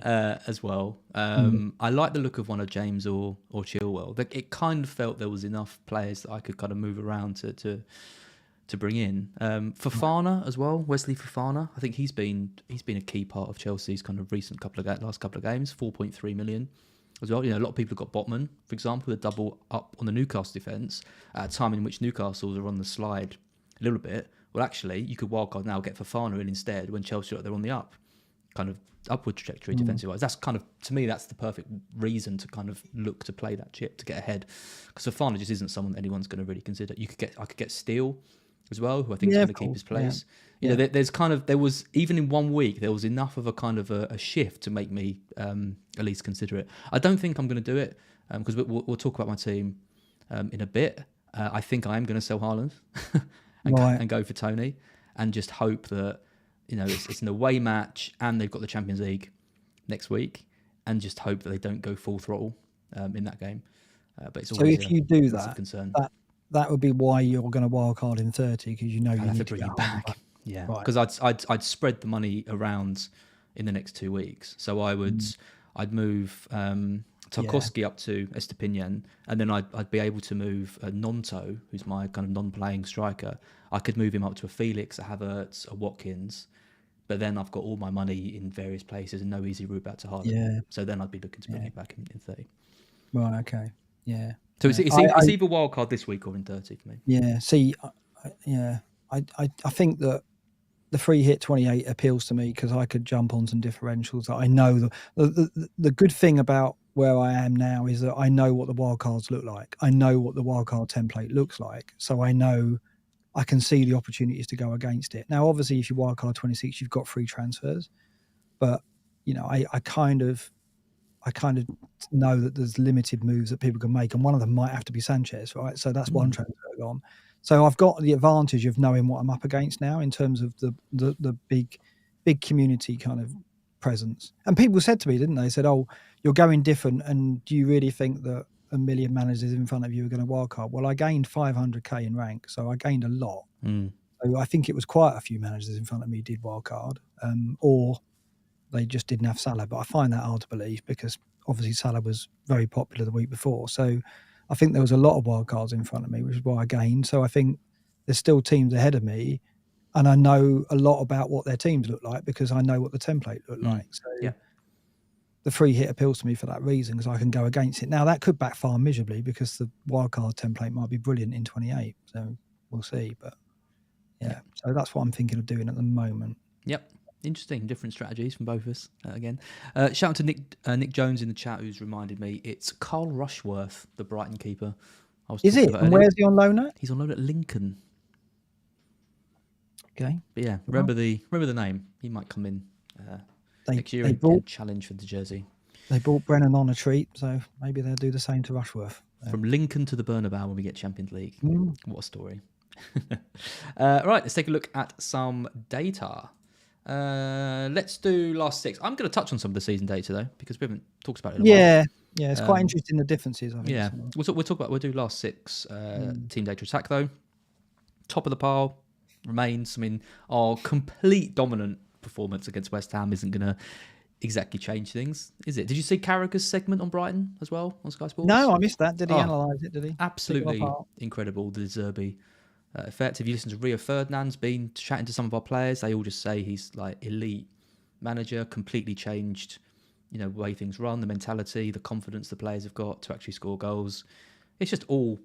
As well. I like the look of one of James or Chilwell. It kind of felt there was enough players that I could kind of move around to bring in. Fofana as well, Wesley Fofana. I think he's been a key part of Chelsea's kind of last couple of games. 4.3 million as well. A lot of people have got Botman, for example, the double up on the Newcastle defence at a time in which Newcastle are on the slide a little bit. Well, actually, you could wildcard now, get Fofana in instead when Chelsea they're on the up, kind of upward trajectory defensive-wise. That's kind of, to me, that's the perfect reason to kind of look to play that chip to get ahead, because Fofana just isn't someone that anyone's going to really consider. I could get Steele as well, who I think is going to keep his place. You know, there was, even in 1 week, there was enough of a kind of a shift to make me at least consider it. I don't think I'm going to do it because we'll talk about my team in a bit. I think I am going to sell Haaland and go for Tony, and just hope that, you know, it's an away match and they've got the Champions League next week, and just hope that they don't go full throttle in that game. But it's always if you do that, concern. That would be why you're going to wildcard in 30, because you know you need to bring it back. Yeah, because I'd spread the money around in the next 2 weeks. So I'd move Tarkowski up to Estepinian, and then I'd be able to move Nonto, who's my kind of non-playing striker. I could move him up to a Felix, a Havertz, a Watkins, but then I've got all my money in various places and no easy route back to Haaland. Yeah. So then I'd be looking to bring it back in 30. Right. Okay. Yeah. So it's either wildcard this week or in 30 for me. Yeah. See, I think that the free hit 28 appeals to me because I could jump on some differentials that I know. The good thing about where I am now is that I know what the wildcards look like. I know what the wildcard template looks like. So I know I can see the opportunities to go against it. Now, obviously, if you wildcard 26, you've got free transfers. But, you know, I kind of know that there's limited moves that people can make, and one of them might have to be Sanchez, right? So that's one transfer gone. So I've got the advantage of knowing what I'm up against now in terms of the big community kind of presence. And people said to me, didn't they? Said, "Oh, you're going different, and do you really think that a million managers in front of you are going to wildcard?" Well, I gained 500k in rank, so I gained a lot. So I think it was quite a few managers in front of me did wildcard, or they just didn't have Salah. But I find that hard to believe because obviously Salah was very popular the week before. So I think there was a lot of wildcards in front of me, which is why I gained. So I think there's still teams ahead of me, and I know a lot about what their teams look like because I know what the template looked like. So the free hit appeals to me for that reason, because I can go against it. Now, that could backfire miserably because the wildcard template might be brilliant in 28. So we'll see. But so that's what I'm thinking of doing at the moment. Yep. Interesting, different strategies from both of us again. Shout out to Nick Jones in the chat, who's reminded me it's Carl Rushworth, the Brighton keeper. Is it? And where's he on loan at? He's on loan at Lincoln. Okay. But yeah, remember the name. He might come in next year and challenge for the jersey. They brought Brennan on a treat, so maybe they'll do the same to Rushworth. From Lincoln to the Bernabeu when we get Champions League. What a story. Right, let's take a look at some data. Let's do last six. I'm going to touch on some of the season data though, because we haven't talked about it in a while. Yeah, it's quite interesting, the differences, I think. Yeah, we'll do last six team data attack though. Top of the pile remains. I mean, our complete dominant performance against West Ham isn't going to exactly change things, is it? Did you see Carragher's segment on Brighton as well on Sky Sports? No, I missed that. Did he analyse it? Did he? Absolutely incredible. The Zerbi effect. If you listen to Rio Ferdinand's been chatting to some of our players, they all just say he's like elite manager, completely changed, you know, the way things run, the mentality, the confidence the players have got to actually score goals. It's just all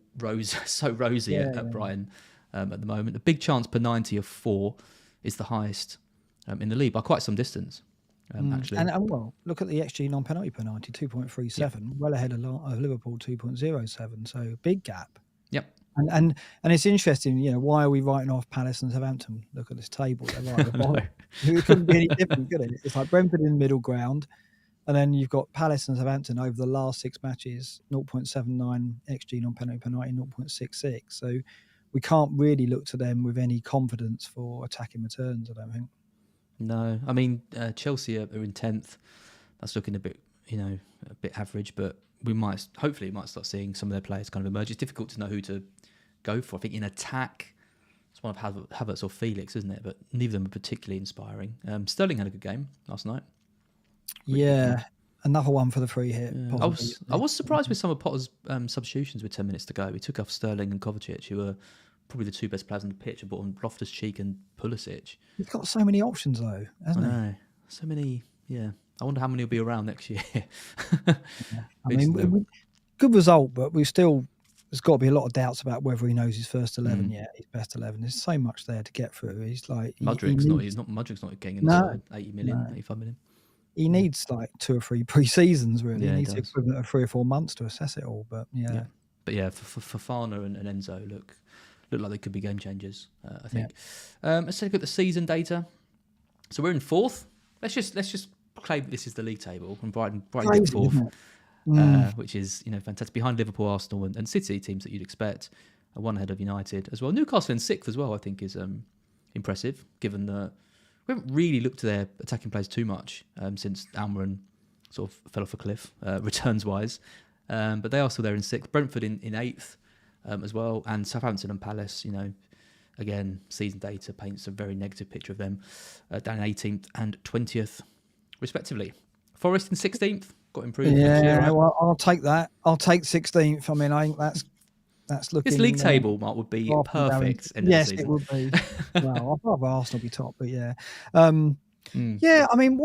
so rosy at Brighton at the moment. The big chance per 90 of 4 is the highest in the league by quite some distance. Actually, and well, look at the XG non-penalty per 90, 2.37, well ahead of Liverpool, 2.07. So big gap. Yep. And it's interesting, you know, why are we writing off Palace and Southampton? Look at this table. They're right at the bottom. It couldn't be any different, could it? It's like Brentford in the middle ground, and then you've got Palace and Southampton over the last 6 matches, 0.79 XG non-penalty per 90, 0.66. So we can't really look to them with any confidence for attacking returns, I don't think. No, I mean, Chelsea are in 10th. That's looking a bit average, but hopefully might start seeing some of their players kind of emerge. It's difficult to know who to go for. I think in attack, it's one of Havertz or Felix, isn't it? But neither of them are particularly inspiring. Sterling had a good game last night. Another one for the free hit. Yeah. I was surprised with some of Potter's substitutions with 10 minutes to go. He took off Sterling and Kovacic, who were probably the 2 best players on the pitch. I brought on Loftus-Cheek and Pulisic. He's got so many options though, hasn't he? I know. So many, yeah. I wonder how many will be around next year. I mean, good result, but there's got to be a lot of doubts about whether he knows his first 11 yet, his best 11. There's so much there to get through. He's like Mudrik's not getting into 80 million, 85 million. He needs like 2 or 3 pre-seasons really. He needs the equivalent of 3 or 4 months to assess it all. But yeah. But yeah, for Fofana and Enzo look look like they could be game changers. I think. Yeah. Let's take a look at the season data. So we're in fourth. Let's just claim that this is the league table, and Brighton Crazy, get fourth, isn't it? which is fantastic, behind Liverpool, Arsenal, and City, teams that you'd expect. One ahead of United as well. Newcastle in sixth as well, I think, is impressive, given that we haven't really looked to their attacking plays too much since Almiron sort of fell off a cliff, returns-wise. But they are still there in sixth. Brentford in eighth as well. And Southampton and Palace, again, season data paints a very negative picture of them, down in 18th and 20th, respectively. Forest in 16th, got improved. Yeah, right? well, I'll take that. I'll take 16th. I mean, I think that's looking... This league table, Mark, would be perfect end of the season. Yes, it would be. Well, I'd rather Arsenal be top, but yeah. Yeah, I mean,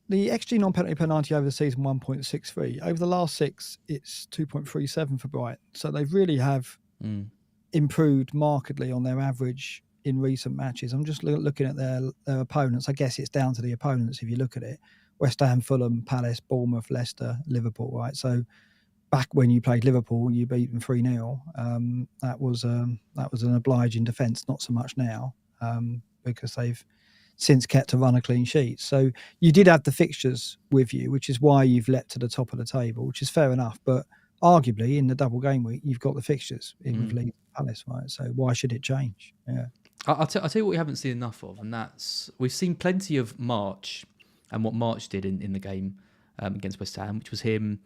the XG non-penalty per 90 over the season, 1.63. Over the last six, it's 2.37 for Brighton. So they really have improved markedly on their average in recent matches. I'm just looking at their opponents. I guess it's down to the opponents if you look at it. West Ham, Fulham, Palace, Bournemouth, Leicester, Liverpool, right? So back when you played Liverpool, you beat them 3-0. That was an obliging defence, not so much now, because they've since kept to run a clean sheet. So you did have the fixtures with you, which is why you've leapt to the top of the table, which is fair enough. But arguably, in the double game week, you've got the fixtures with Leeds and Palace, right? So why should it change? Yeah. I'll tell you what we haven't seen enough of, and that's we've seen plenty of March and what March did in the game against West Ham, which was him,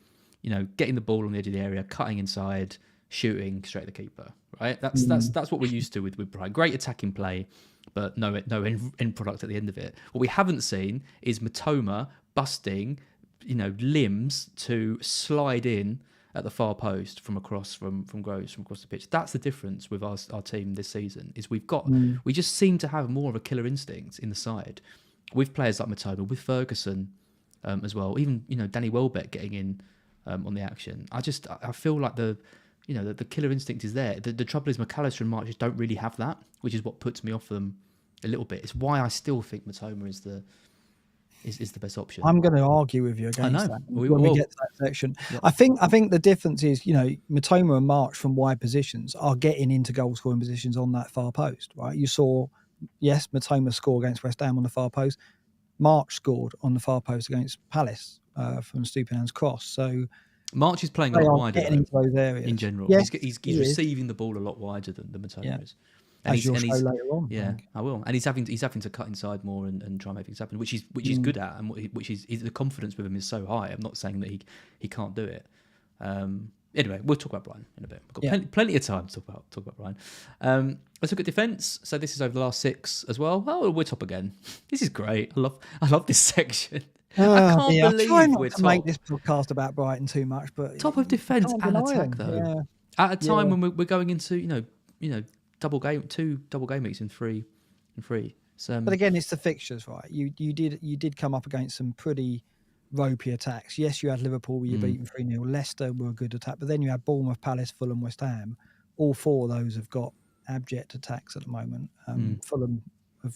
getting the ball on the edge of the area, cutting inside, shooting straight at the keeper. Right? That's what we're used to with Brighton. Great attacking play, but no end product at the end of it. What we haven't seen is Matoma busting, limbs to slide in at the far post from across from Groves from across the pitch. That's the difference with our team this season. Is we just seem to have more of a killer instinct in the side with players like Matoma, with Ferguson as well. Even Danny Welbeck getting in on the action. I feel like the killer instinct is there. The trouble is McAllister and March just don't really have that, which is what puts me off them a little bit. It's why I still think Matoma is the best option. I'm going to argue with you against that when we get to that section. Yeah. I think the difference is, Matoma and March from wide positions are getting into goal scoring positions on that far post, right? You saw, yes, Matoma score against West Ham on the far post. March scored on the far post against Palace from Stupinan's cross. So March is playing a lot wider into those areas. In general. Yes, he's receiving the ball a lot wider than Matoma is. And As you'll show later on. Yeah, I will. And he's having to cut inside more and try and make things happen, which he's good at, and which is the confidence with him is so high. I'm not saying that he can't do it. Anyway, we'll talk about Brighton in a bit. We've got plenty of time to talk about Brighton. Let's look at defence. So this is over the last six as well. Oh, we're top again. This is great. I love this section. I can't believe I try not we're to top. Make this podcast about Brighton too much, but Top of defence and attack though. Yeah. At a time when we're going into double game weeks in three. So, but again, it's the fixtures, right? You did come up against some pretty ropey attacks. Yes, you had Liverpool where you beat them 3-0. Leicester were a good attack, but then you had Bournemouth, Palace, Fulham, West Ham. All four of those have got abject attacks at the moment. Fulham have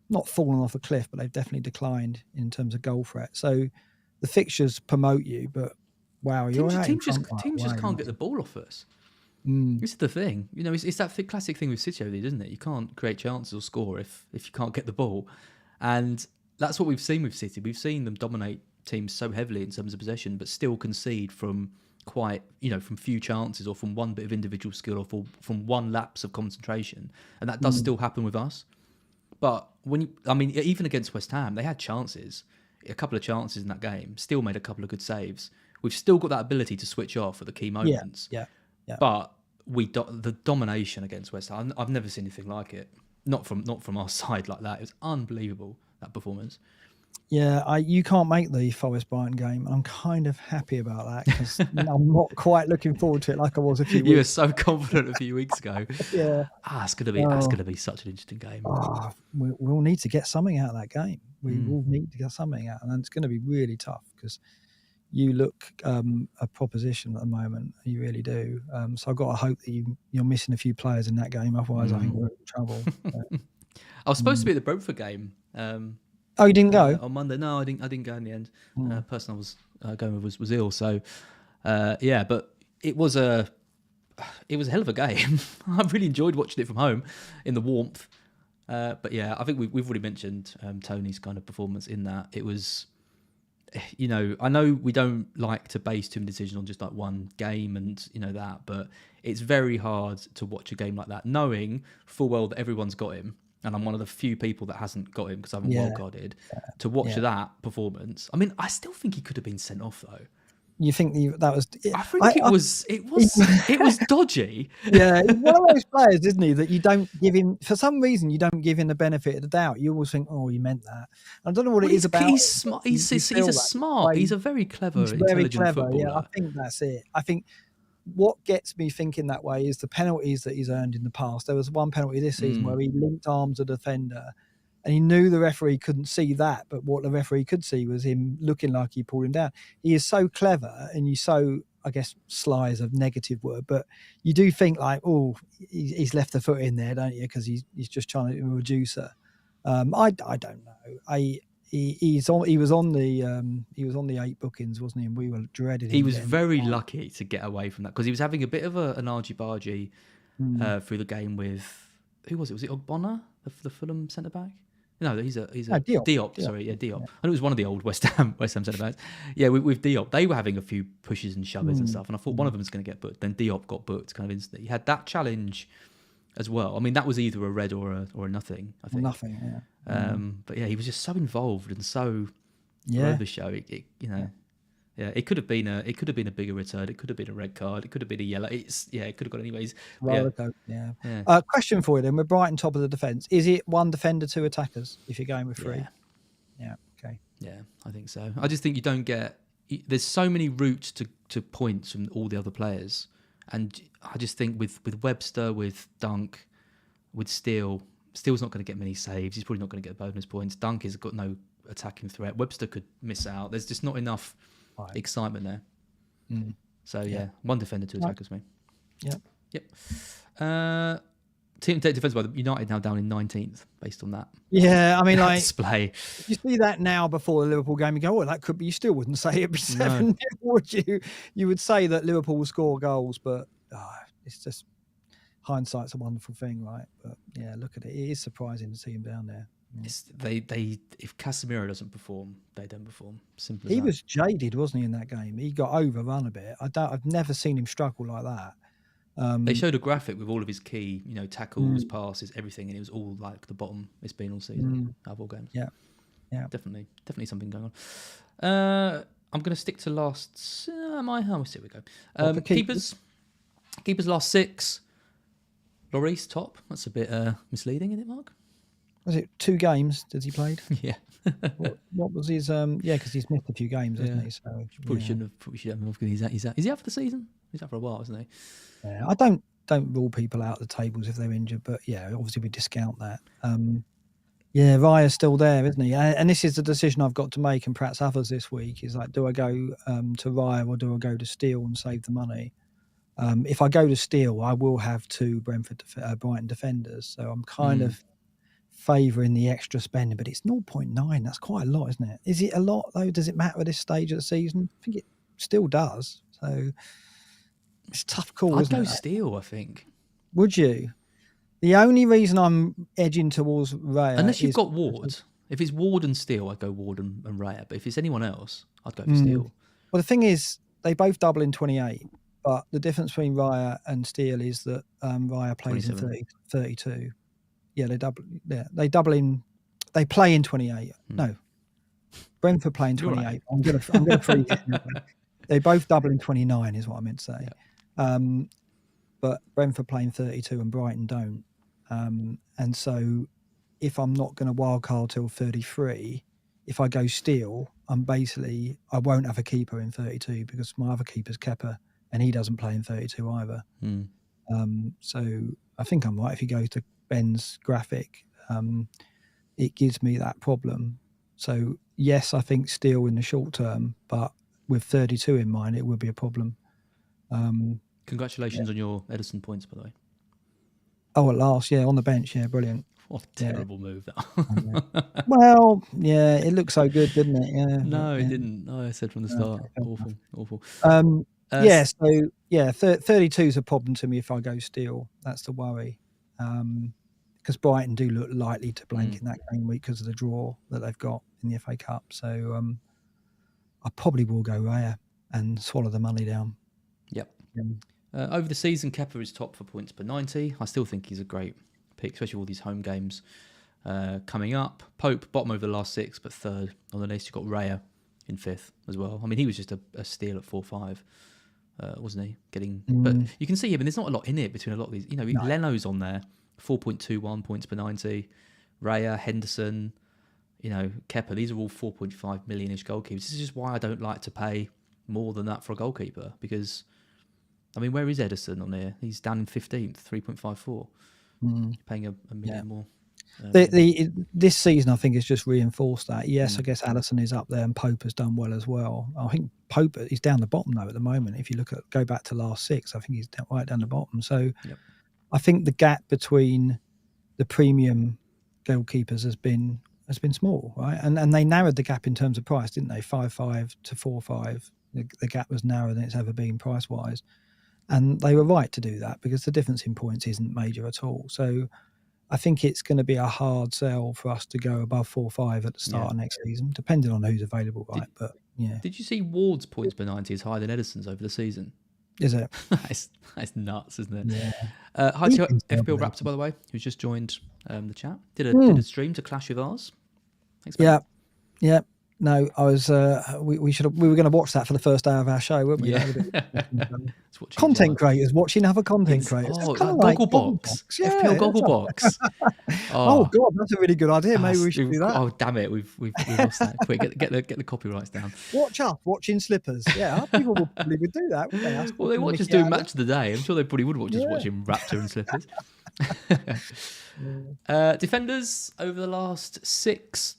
not fallen off a cliff, but they've definitely declined in terms of goal threat. So the fixtures promote you, but wow, teams just can't get the ball off us. This is the thing, it's that classic thing with City over there, isn't it? You can't create chances or score if you can't get the ball, and that's what we've seen with City. We've seen them dominate teams so heavily in terms of possession, but still concede from from few chances or from one bit of individual skill or from one lapse of concentration, and that does still happen with us. But even against West Ham, they had chances, a couple of chances in that game, still made a couple of good saves. We've still got that ability to switch off at the key moments. Yeah. But the domination against West Ham, I've never seen anything like it. Not from our side like that. It was unbelievable, that performance. Yeah, you can't make the Forest Brighton game, and I'm kind of happy about that because I'm not quite looking forward to it like I was a few weeks. You were so confident a few weeks ago. Yeah, that's gonna be such an interesting game. We'll need to get something out of that game. We will need to get something out, and it's going to be really tough because you look a proposition at the moment. You really do. So I've got to hope that you're missing a few players in that game. Otherwise, I think we're in trouble. I was supposed to be at the Brentford game. Oh, you didn't go on Monday? No, I didn't go in the end. The person I was going with was ill. So, but it was a it was a hell of a game. I really enjoyed watching it from home in the warmth. But yeah, I think we've already mentioned Tony's kind of performance in that. It was, I know we don't like to base too many decisions on just like one game and that, but it's very hard to watch a game like that, knowing full well that everyone's got him. And I'm one of the few people that hasn't got him because I haven't wildcarded. To watch that performance, I mean, I still think he could have been sent off though. You think that was? I think it was dodgy. Yeah, he's one of those players, isn't he? That you don't give him, for some reason, you don't give him the benefit of the doubt. You always think, "Oh, he meant that." I don't know what it is about. He's smart. He's a very clever, intelligent footballer. Yeah, I think that's it. I think what gets me thinking that way is the penalties that he's earned in the past. There was one penalty this season where he linked arms a defender, and he knew the referee couldn't see that, but what the referee could see was him looking like he pulled him down. He is so clever, and you so, I guess, sly is a negative word, but you do think like, oh, he's left the foot in there, don't you? Because he's just trying to reduce her. I don't know. He was on the 8 bookings, wasn't he? And we were dreading him. He was very lucky to get away from that because he was having a bit of an argy-bargy through the game with, who was it? Was it Ogbonna, the Fulham centre back? No, he's Diop. Sorry, Diop. Yeah. And it was one of the old West Ham centre backs. Yeah, with Diop, they were having a few pushes and shoves and stuff, and I thought one of them was going to get booked. Then Diop got booked kind of instantly. He had that challenge as well. I mean, that was either a red or a nothing. I think nothing. Yeah. But yeah, he was just so involved and so over the show. It could have been a bigger return. It could have been a red card. It could have been a yellow. It could have gone anyways. Question for you then. We're Brighton top of the defence. Is it 1 defender, 2 attackers if you're going with 3? Yeah. Okay. Yeah, I think so. I just think you don't get. There's so many routes to points from all the other players, and I just think with Webster, with Dunk, with Steele's not going to get many saves. He's probably not going to get bonus points. Dunk has got no attacking threat. Webster could miss out. There's just not enough excitement there. So 1 defender, 2 attackers, mate. Yep. Team defense by United now down in 19th based on that. Yeah, I mean, like display. You see that now before the Liverpool game, you go, "Oh, that could be." You still wouldn't say it'd be 7-0, would you? You would say that Liverpool will score goals, but it's just hindsight's a wonderful thing, right? But yeah, look at it. It is surprising to see him down there. They if Casemiro doesn't perform, they don't perform. Simple as he that. was jaded, wasn't he, in that game? He got overrun a bit. I've never seen him struggle like that. They showed a graphic with all of his key, tackles, passes, everything, and it was all like the bottom it's been all season out of all games. Yeah. Definitely something going on. I'm going to stick to last. My house. Here we go. Keepers last 6. Lloris top. That's a bit misleading, isn't it, Mark? Was it 2 games that he played? Yeah. what was his? Because he's missed a few games, hasn't he? So probably shouldn't have. Is he out for the season? He's out for a while, isn't he? Yeah, I don't rule people out the tables if they're injured, but obviously we discount that. Raya's still there, isn't he? And this is the decision I've got to make, and perhaps others this week, is like, do I go to Raya or do I go to Steele and save the money? If I go to Steele, I will have 2 Brighton defenders, so I'm kind of favouring the extra spending, but it's 0.9. That's quite a lot, isn't it? Is it a lot though? Does it matter at this stage of the season? I think it still does. So it's a tough call. I'd go Steele, I think. Would you? The only reason I'm edging towards Raya, unless you've got Ward. If it's Ward and Steele, I'd go Ward and Raya. But if it's anyone else, I'd go for Steele. Well, the thing is, they both double in 28, but the difference between Raya and Steele is that Raya plays in 32. Yeah, they double. Yeah, they double in. They play in 28. No, Brentford play in 28. Right. I'm gonna freeze it. They both double in 29 is what I meant to say. Yeah. But Brentford playing 32 and Brighton don't. And so if I'm not going to wildcard till 33, if I go Steele, I won't have a keeper in 32 because my other keeper's Kepa and he doesn't play in 32 either. So I think I'm right. If you go to Ben's graphic, it gives me that problem. So yes, I think Steele in the short term, but with 32 in mind, it would be a problem. Congratulations on your Edison points, by the way. Oh, at last, on the bench, brilliant. What a terrible move that. Well, it looked so good, didn't it? Yeah. No, it didn't. No, I said from the start. Awful. Yeah, so 32 is a problem to me if I go steel. That's the worry. Because Brighton do look likely to blank in that game week because of the draw that they've got in the FA Cup. So I probably will go Raya and swallow the money down. Yep. Over the season, Kepa is top for points per 90. I still think he's a great pick, especially with all these home games coming up. Pope, bottom over the last 6, but third on the list. You've got Raya in 5th as well. I mean, he was just a steal at 4-5. Wasn't he? But you can see him, and there's not a lot in it between a lot of these. You know, Leno's on there, 4.21 points per 90. Raya, Henderson, you know, Kepa. These are all 4.5 million-ish goalkeepers. This is just why I don't like to pay more than that for a goalkeeper, because, I mean, where is Edison on here? He's down in 15th, 3.54. Paying a million more. This season, I think, has just reinforced that. Yes, I guess Alisson is up there, and Pope has done well as well. I think Pope is down the bottom though at the moment. If you go back to last 6, I think he's right down the bottom. So I think the gap between the premium goalkeepers has been small, right? And they narrowed the gap in terms of price, didn't they? 5.5 to 4.5. The gap was narrower than it's ever been price wise, and they were right to do that because the difference in points isn't major at all. So I think it's going to be a hard sell for us to go above 4.5 at the start of next season, depending on who's available, right? But yeah. Did you see Ward's points per 90 is higher than Edison's over the season? Is it? That's nuts, isn't it? Yeah. Hi to FPL Raptor, by the way, who's just joined the chat. Did a stream to clash with ours. Thanks, mate. Yeah. No, I was. We were going to watch that for the first hour of our show, weren't we? Yeah. Content creators watching other content creators. Oh, Gogglebox. Yeah, FPL Gogglebox. Oh God, that's a really good idea. Maybe we should do that. Oh damn it, we've lost that. Quick, get the copyrights down. Watch us watching slippers. Yeah, people would probably do that, wouldn't they? Well, they watch us doing Match of the Day. I'm sure they probably would watch us watching Raptor and slippers. Defenders over the last 6.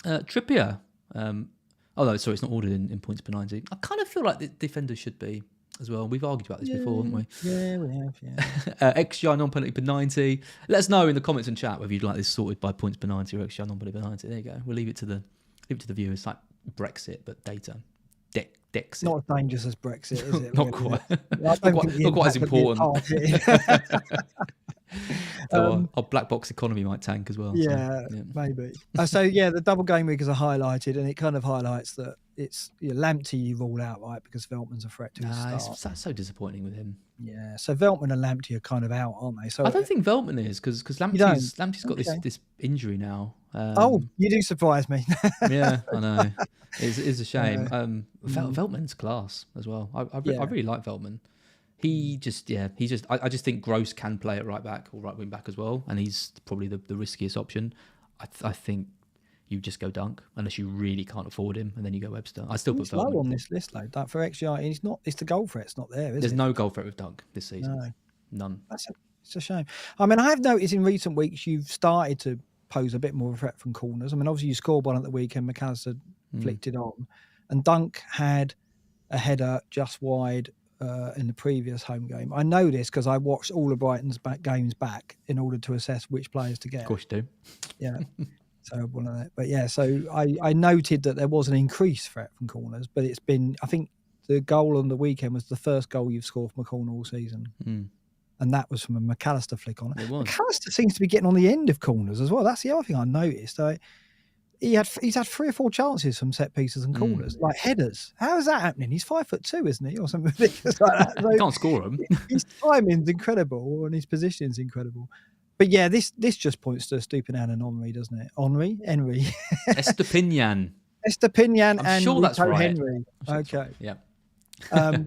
Trippier. Oh no, sorry, it's not ordered in points per 90. I kind of feel like the defenders should be as well. We've argued about this before, haven't we? Yeah, we have. Yeah. XGI non-penalty per 90. Let us know in the comments and chat whether you'd like this sorted by points per 90 or XGI non-penalty per 90. There you go. We'll leave it to the viewers. It's like Brexit, but data. Dexit. Not as dangerous as Brexit, is it? Not quite. Not quite as important. Our black box economy might tank as well. Yeah, maybe. So the double game week is highlighted, and it kind of highlights that it's Lamptey you rule out, right? Because Veltman's a threat to his start. That's so disappointing with him. Yeah, so Veltman and Lamptey are kind of out, aren't they? So I don't think Veltman is because Lamptey's got this injury now. You do surprise me. Yeah, I know. It's a shame. Veltman's class as well. I really like Veltman. I just think Gross can play at right back or right wing back as well, and he's probably the riskiest option. I think you just go Dunk unless you really can't afford him, and then you go Webster. I still put Veltman low on this list though. That for XGI, it's the goal threat's not there. There's no goal threat with Dunk this season. No. None. It's a shame. I mean, I have noticed in recent weeks you've started to pose a bit more of a threat from corners. I mean, obviously you scored one at the weekend. McAllister flicked it on, and Dunk had a header just wide in the previous home game. I know this because I watched all of Brighton's games back in order to assess which players to get. Of course you do. Yeah. So one of that. But yeah, so I noted that there was an increased threat from corners, but it's been, I think the goal on the weekend was the first goal you've scored from a corner all season. And that was from a McAllister flick on it. McAllister seems to be getting on the end of corners as well. That's the other thing I noticed. He's had 3 or 4 chances from set pieces and corners, like headers. How is that happening? He's 5'2", isn't he, or something ridiculous like that? So he can't score them. His timing's incredible and his position's incredible. But yeah, this just points to Estupiñán and Henry, doesn't it? Henry. Estupiñán. I'm sure that's right. Henry. Okay. Right. Yeah.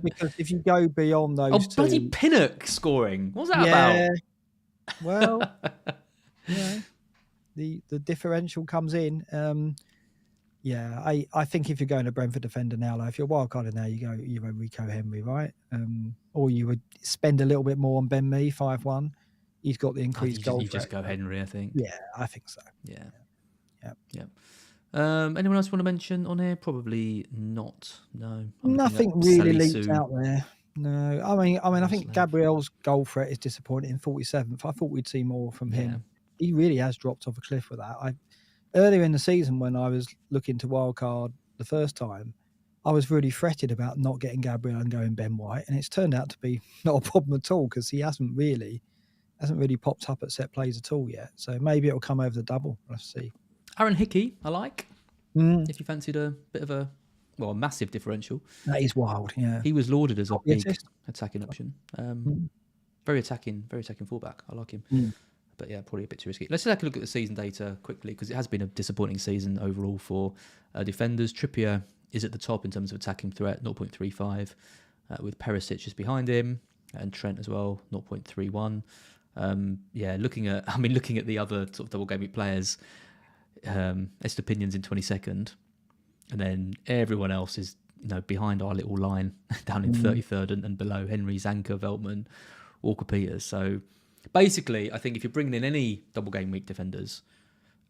Because if you go beyond those two, bloody Pinnock scoring. What's that about? Well, the differential comes in. I think if you're going to Brentford defender now, if you're wildcarding now, you go Rico Henry, right? Or you would spend a little bit more on Ben Mee, 5-1. He's got the increased goal. You just go Henry, I think. Yeah, I think so. Yeah. Anyone else want to mention on here? Probably not. No. Nothing really leaps out there. No. I mean, I think Gabriel's goal threat is disappointing. 47th. I thought we'd see more from him. He really has dropped off a cliff with that. Earlier in the season when I was looking to wildcard the first time, I was really fretted about not getting Gabriel and going Ben White, and it's turned out to be not a problem at all because he hasn't really popped up at set plays at all yet. So maybe it'll come over the double. Let's see. Aaron Hickey, I like. Mm. If you fancied a bit of a massive differential. That is wild, yeah. He was lauded as a big assist. attacking option. Mm. Very attacking fullback. I like him. Mm. But yeah, probably a bit too risky. Let's take a look at the season data quickly because it has been a disappointing season overall for defenders. Trippier is at the top in terms of attacking threat, 0.35, with Perisic just behind him and Trent as well, 0.31. Looking at the other sort of double game week players, Estepinian's in 22nd, and then everyone else is behind our little line down in 33rd and below. Henry, Zanka, Veltman, Walker Peters. So basically, I think if you're bringing in any double game week defenders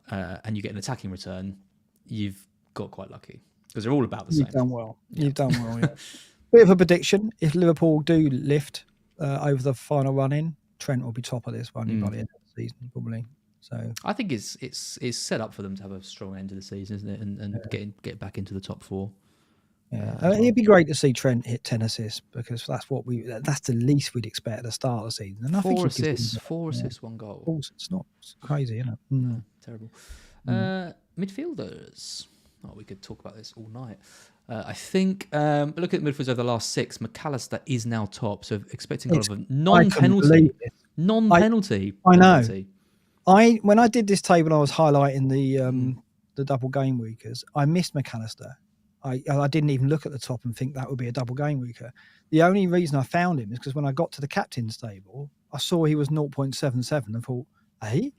and you get an attacking return, you've got quite lucky because they're all about the same. You've done well. Yeah. You've done well. Yeah. Bit of a prediction: if Liverpool do lift over the final run-in, Trent will be top of this one by the end of the season, probably. So I think it's set up for them to have a strong end of the season, isn't it? And get back into the top four. Yeah, it'd be great to see Trent hit 10 assists because that's the least we'd expect at the start of the season. And I think four assists, 1 goal. It's crazy, isn't it? Mm. Terrible. Midfielders. Oh, we could talk about this all night. I think, look at midfielders over the last 6. McAllister is now top, so expecting kind of a non-penalty. I know. When I did this table, I was highlighting the double game weekers. I missed McAllister. I didn't even look at the top and think that would be a double game weeker. The only reason I found him is because when I got to the captain's table, I saw he was 0.77 and thought, hey,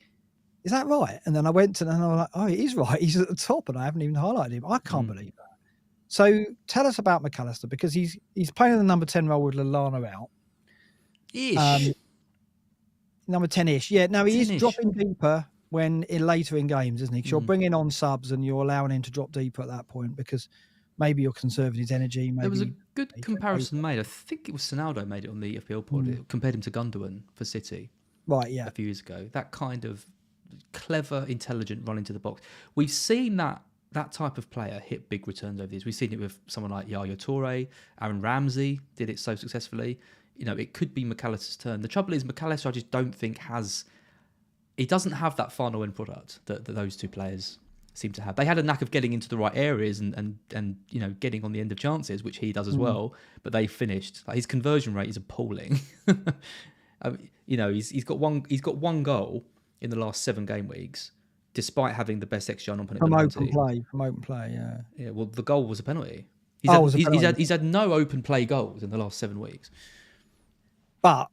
is that right? And then I went and I was like, oh, he is right. He's at the top and I haven't even highlighted him. I can't believe that. So tell us about McAllister because he's playing the number 10 role with Lallana out. Ish. Number 10-ish. Yeah, no, he is dropping deeper later in games, isn't he? Because you're bringing on subs and you're allowing him to drop deeper at that point because maybe you're conserving his energy. Maybe there was a good comparison made. I think it was Sonaldo made it on the FPL pod. It compared him to Gundogan for City. Right, yeah. A few years ago. That kind of clever, intelligent run into the box. We've seen that type of player hit big returns over the years. We've seen it with someone like Yaya Toure. Aaron Ramsey did it so successfully. It could be McAllister's turn. The trouble is McAllister I just don't think he doesn't have that final end product that those two players seem to have. They had a knack of getting into the right areas and getting on the end of chances, which he does as well. But they finished. His conversion rate is appalling. He's got one goal in the last 7 game weeks, despite having the best XG on penalty. From open play, yeah. Yeah, well, the goal was a penalty. He's had no open play goals in the last 7 weeks. But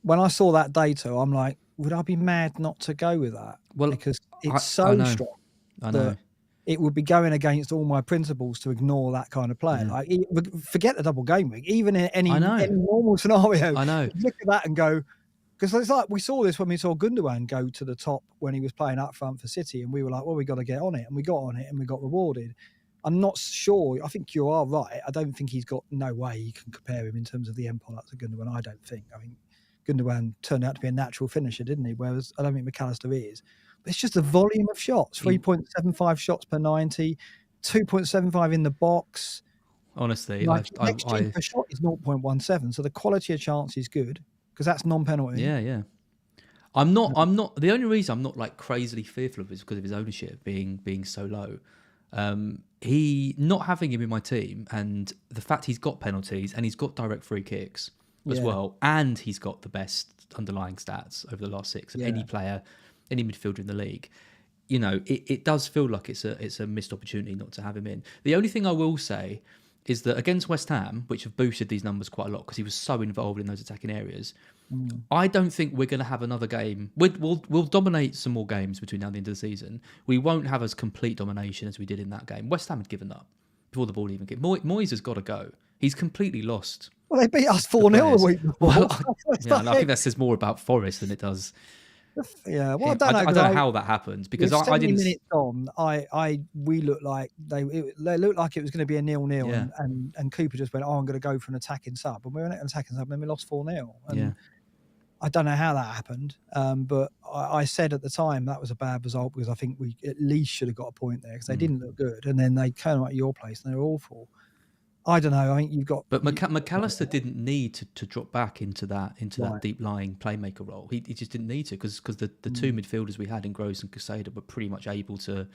when I saw that data, I'm like, would I be mad not to go with that? Well, because it's so strong that it would be going against all my principles to ignore that kind of player. Yeah. Like, forget the double game week. Even in any normal scenario, I know. Look at that and go, because it's like we saw this when we saw Gundogan go to the top when he was playing up front for City, and we were like, well, we got to get on it, and we got on it, and we got rewarded. I'm not sure. I think you are right. I don't think he's got no way you can compare him in terms of the end product to Gundogan. I don't think. I mean, Gundogan turned out to be a natural finisher, didn't he? Whereas I don't think McAllister is. But it's just the volume of shots: 3.75 shots per 90, 2.75 in the box. Honestly, XG per shot is 0.17. So the quality of chance is good because that's non-penalty. Yeah. I'm not. The only reason I'm not like crazily fearful of it is because of his ownership being so low. He not having him in my team, and the fact he's got penalties and he's got direct free kicks as well, and he's got the best underlying stats over the last 6 of any player, any midfielder in the league. It does feel like it's a missed opportunity not to have him in. The only thing I will say is that against West Ham, which have boosted these numbers quite a lot because he was so involved in those attacking areas, I don't think we're going to have another game. We'll dominate some more games between now and the end of the season. We won't have as complete domination as we did in that game. West Ham had given up before the ball even came. Moyes has got to go. He's completely lost. Well, they beat us 4-0 the week before. I think that says more about Forest than it does. Yeah, well, I don't know. I don't know how that happens because I didn't. Minutes on, we looked like they looked like it was going to be a 0-0, and Cooper just went, "Oh, I'm going to go for an attacking sub," and we went an attacking sub, and then we lost 4-0. And I don't know how that happened, but I said at the time that was a bad result because I think we at least should have got a point there because they didn't look good, and then they came out of your place and they were awful. I don't know. I think you've got. But McAllister didn't need to drop back into that Right. deep lying playmaker role. He just didn't need to because the two midfielders we had in Gross and Casado were pretty much able to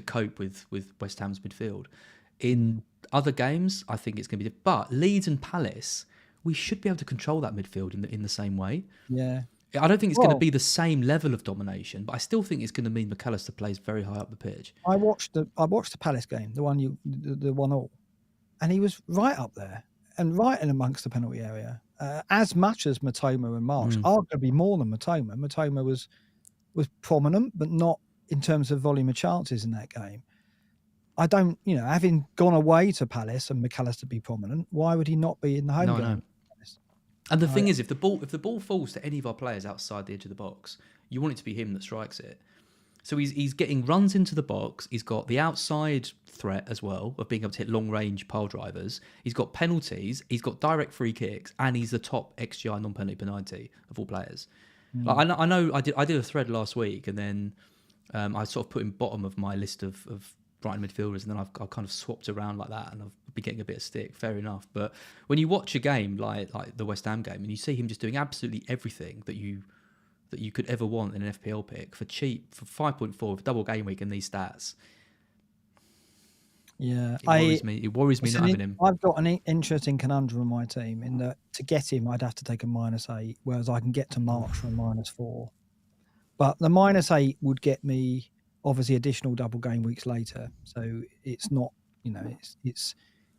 cope with West Ham's midfield. In other games, I think it's going to be. But Leeds and Palace, we should be able to control that midfield in the same way. Yeah. I don't think it's going to be the same level of domination, but I still think it's going to mean McAllister plays very high up the pitch. I watched the Palace game, the 1-1, and he was right up there and right in amongst the penalty area, as much as Matoma and March. Arguably more than Matoma. Matoma was prominent, but not in terms of volume of chances in that game. I don't, having gone away to Palace and McAllister be prominent, why would he not be in the home game? No. And the thing is, if the ball falls to any of our players outside the edge of the box, you want it to be him that strikes it. So he's getting runs into the box. He's got the outside threat as well of being able to hit long range pile drivers. He's got penalties. He's got direct free kicks, and he's the top XGI non-penalty per 90 of all players. Like, I know. I did a thread last week, and then I sort of put him bottom of my list of Brighton midfielders, and then I've kind of swapped around like that, and I've been getting a bit of stick. Fair enough, but when you watch a game like the West Ham game, and you see him just doing absolutely everything that you could ever want in an FPL pick for cheap, for 5.4 with double game week and these stats. Yeah, it worries me not having him. I've got an interesting conundrum on my team in that to get him, I'd have to take a -8, whereas I can get to March for a -4. But the -8 would get me obviously additional double game weeks later, so it's not,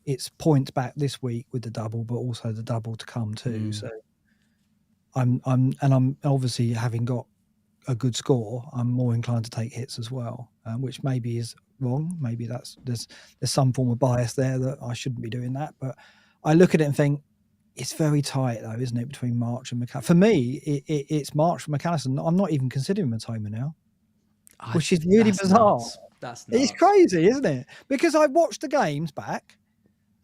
it's points back this week with the double, but also the double to come too. So I'm obviously, having got a good score, I'm more inclined to take hits as well, which maybe is wrong. Maybe there's some form of bias there that I shouldn't be doing that. But I look at it and think it's very tight though, isn't it, between March and McAllister? For me, it's March for McAllister. I'm not even considering Matoma now, which is really bizarre. That's nuts. It's crazy, isn't it? Because I've watched the games back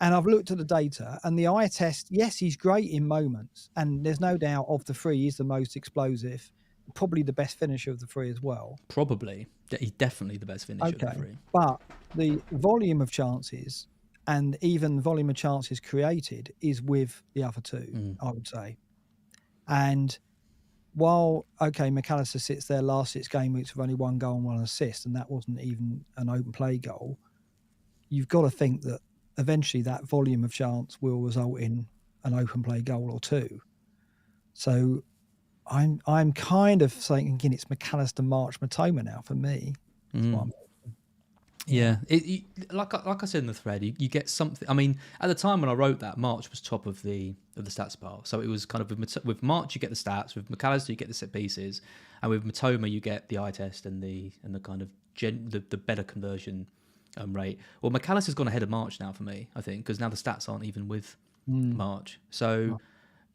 and I've looked at the data, and the eye test, yes, he's great in moments, and there's no doubt of the three, he's the most explosive, probably the best finisher of the three as well. Probably. He's definitely the best finisher of the three. But the volume of chances, and even volume of chances created, is with the other two, I would say. And while, McAllister sits there last 6 game weeks with only 1 goal and 1 assist, and that wasn't even an open play goal, you've got to think that eventually that volume of chance will result in an open play goal or 2. So I'm kind of thinking it's McAllister, March, Matoma now for me. Yeah, like I said in the thread, you get something. I mean, at the time when I wrote that, March was top of the stats bar. So it was kind of with March you get the stats, with McAllister you get the set pieces, and with Matoma you get the eye test and the kind of the better conversion rate. Well, McAllister's gone ahead of March now for me, I think, because now the stats aren't even with March. So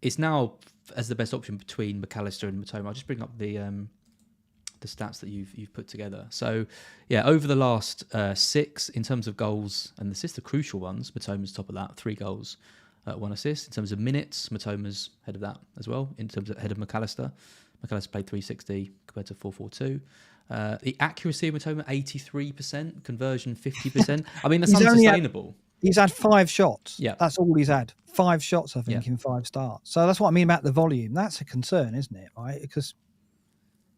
it's now as the best option between McAllister and Matoma. I'll just bring up the stats that you've put together. So yeah, over the last 6 in terms of goals and assists, the crucial ones, Matoma's top of that, 3 goals, 1 assist. In terms of minutes, Matoma's head of that as well. In terms of head of McAllister played 360 compared to 442. The accuracy of Matoma 83%, conversion 50%. I mean, that's unsustainable. He's had 5 shots. Yeah, that's all he's had. 5 shots, I think, in 5 starts. So that's what I mean about the volume. That's a concern, isn't it? Right? Because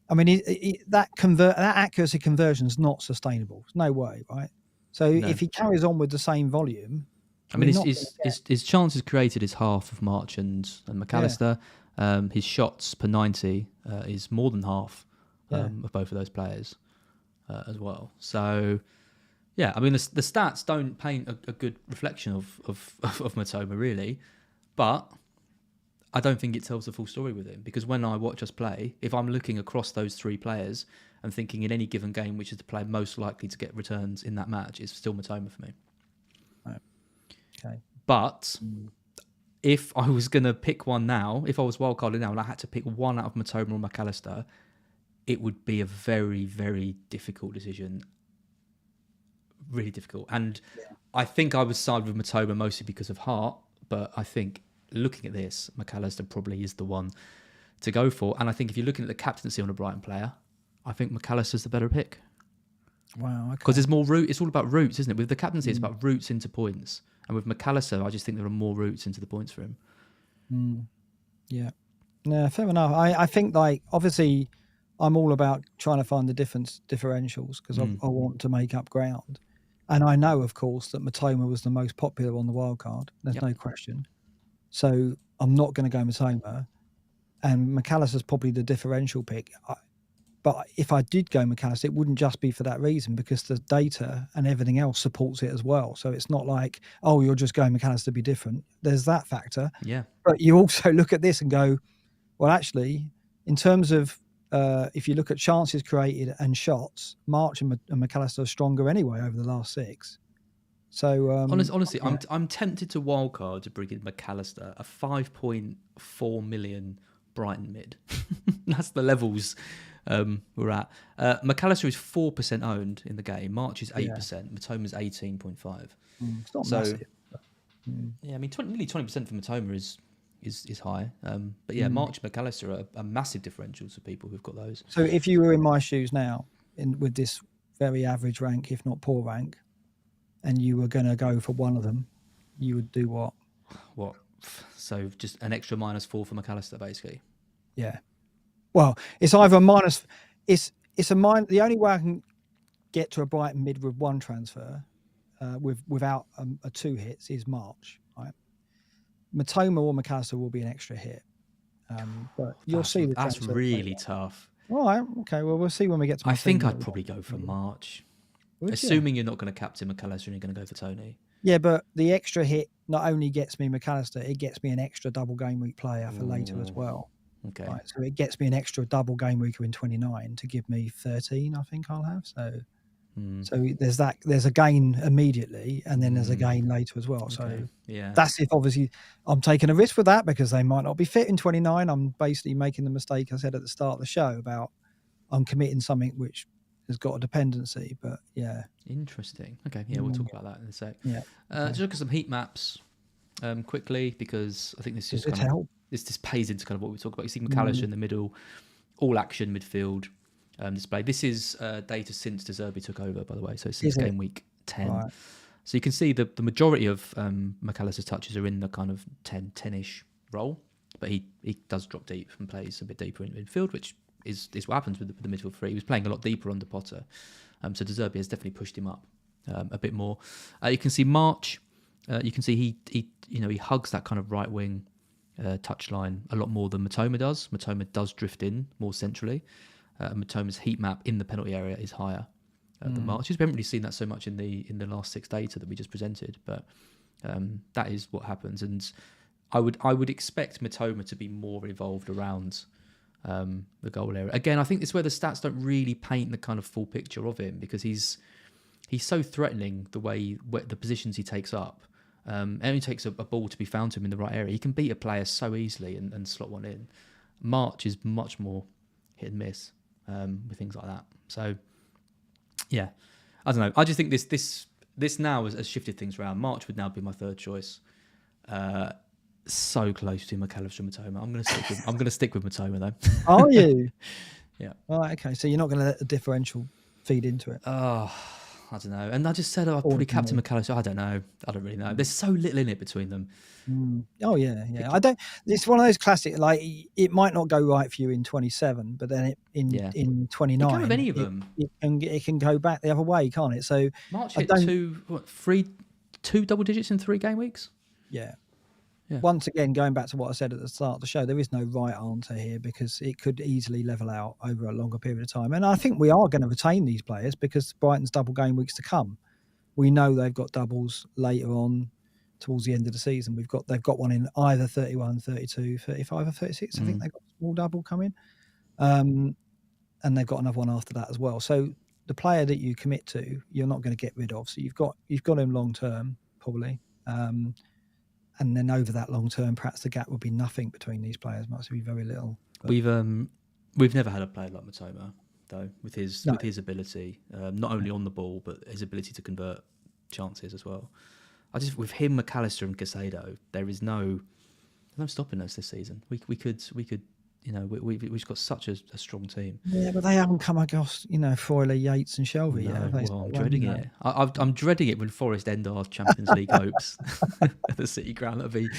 I mean, that accuracy conversion is not sustainable. There's no way, right? So if he carries on with the same volume, I mean, his chances created is half of March and McAllister. Yeah. His shots per 90 is more than half of both of those players as well. So yeah, I mean, the stats don't paint a good reflection of Matoma really, but I don't think it tells the full story with him, because when I watch us play, if I'm looking across those 3 players and thinking in any given game which is the player most likely to get returns in that match, it's still Matoma for me. Right. Okay. But if I was going to pick one now, if I was wildcarding now and I had to pick one out of Matoma or McAllister, it would be a very, very difficult decision. Really difficult. And I think I would side with Matoma mostly because of heart, but I think looking at this, McAllister probably is the one to go for. And I think if you're looking at the captaincy on a Brighton player, I think McAllister's the better pick. Wow. Okay. Because there's more route. It's all about routes, isn't it? With the captaincy, it's about routes into points. And with McAllister, I just think there are more routes into the points for him. Yeah. Yeah, fair enough. I think, like, obviously I'm all about trying to find the differentials because I want to make up ground. And I know, of course, that Matoma was the most popular on the wild card. There's no question. So I'm not going to go Matoma. And McAllister's probably the differential pick. But if I did go McAllister, it wouldn't just be for that reason, because the data and everything else supports it as well. So it's not like, oh, you're just going McAllister to be different. There's that factor. Yeah. But you also look at this and go, well, actually, in terms of if you look at chances created and shots, March and McAllister are stronger anyway over the last 6. So honestly, I'm tempted to wildcard to bring in McAllister, a 5.4 million Brighton mid. That's the levels we're at. McAllister is 4% owned in the game. March is 8%. Matoma's 18.5. It's not massive. Yeah, I mean, nearly 20% for Matoma is high. But yeah, March and McAllister are massive differentials for people who've got those. So if you were in my shoes now, with this very average rank, if not poor rank, and you were going to go for one of them, you would do what? What? So just an extra -4 for McAllister, basically. Yeah. Well, it's either a minus. It's a minus. The only way I can get to a Brighton mid with one transfer, without a 2 hits, is March. Right. Matoma or McAllister will be an extra hit. But you'll see that's really tough. All right. Okay. Well, we'll see when we get to. I think I'd probably go for March. Assuming you're not going to captain McAllister and you're going to go for Tony. Yeah, but the extra hit not only gets me McAllister, it gets me an extra double game week player for later as well. Okay. Right, so it gets me an extra double game weeker in 29 to give me 13, I think I'll have. So there's a gain immediately, and then there's a gain later as well. So that's if obviously I'm taking a risk with that, because they might not be fit in 29. I'm basically making the mistake I said at the start of the show about I'm committing something which has got a dependency, but interesting. Okay, we'll talk about that in a sec. Okay. Just look at some heat maps quickly, because I think this is this pays into kind of what we talk about. You see McAllister in the middle, all action midfield display. This is data since De Zerbi took over, by the way, so it's since game week 10. Right. So you can see the majority of McAllister's touches are in the kind of 10-ish role, but he does drop deep and plays a bit deeper in midfield, which is what happens with the midfield three. He was playing a lot deeper under Potter, so De Zerbi has definitely pushed him up a bit more. You can see March. You can see he hugs that kind of right wing touchline a lot more than Matoma does. Matoma does drift in more centrally. Matoma's heat map in the penalty area is higher than March. We haven't really seen that so much in the last 6 data that we just presented, but that is what happens. And I would expect Matoma to be more involved around the goal area. Again, I think it's where the stats don't really paint the kind of full picture of him, because he's so threatening the positions he takes up. And it only takes a ball to be found to him in the right area. He can beat a player so easily and slot one in. March is much more hit and miss with things like that. So, yeah, I don't know. I just think this now has shifted things around. March would now be my third choice. So close to McAllister and Matoma. I'm going to stick with Matoma though. Are you? Yeah. All right. Okay. So you're not going to let the differential feed into it. Oh, I don't know. And I just said I'd probably captain McAllister. I don't know. I don't really know. There's so little in it between them. Oh yeah. I don't. It's one of those classic. Like, it might not go right for you in 27, but then in 29, it can with any of them. It can go back the other way, can't it? So March hit two double digits in 3 game weeks. Yeah. Once again, going back to what I said at the start of the show, there is no right answer here, because it could easily level out over a longer period of time. And I think we are going to retain these players, because Brighton's double game weeks to come. We know they've got doubles later on towards the end of the season. They've got one in either 31, 32, 35 or 36. I think they've got a small double coming. And they've got another one after that as well. So the player that you commit to, you're not going to get rid of. So you've got him long term, probably. And then over that long term, perhaps the gap would be nothing between these players. Might be very little. But we've never had a player like Matoma, though, with his ability, not only on the ball, but his ability to convert chances as well. With him, McAllister and Caicedo, there is no stopping us this season. We could we've just got such a strong team. Yeah, but they haven't come across, Froyley, Yates and Shelby yet. Have they? Well, I'm dreading it. I'm dreading it when Forest end our Champions League hopes at the City Ground. That'll be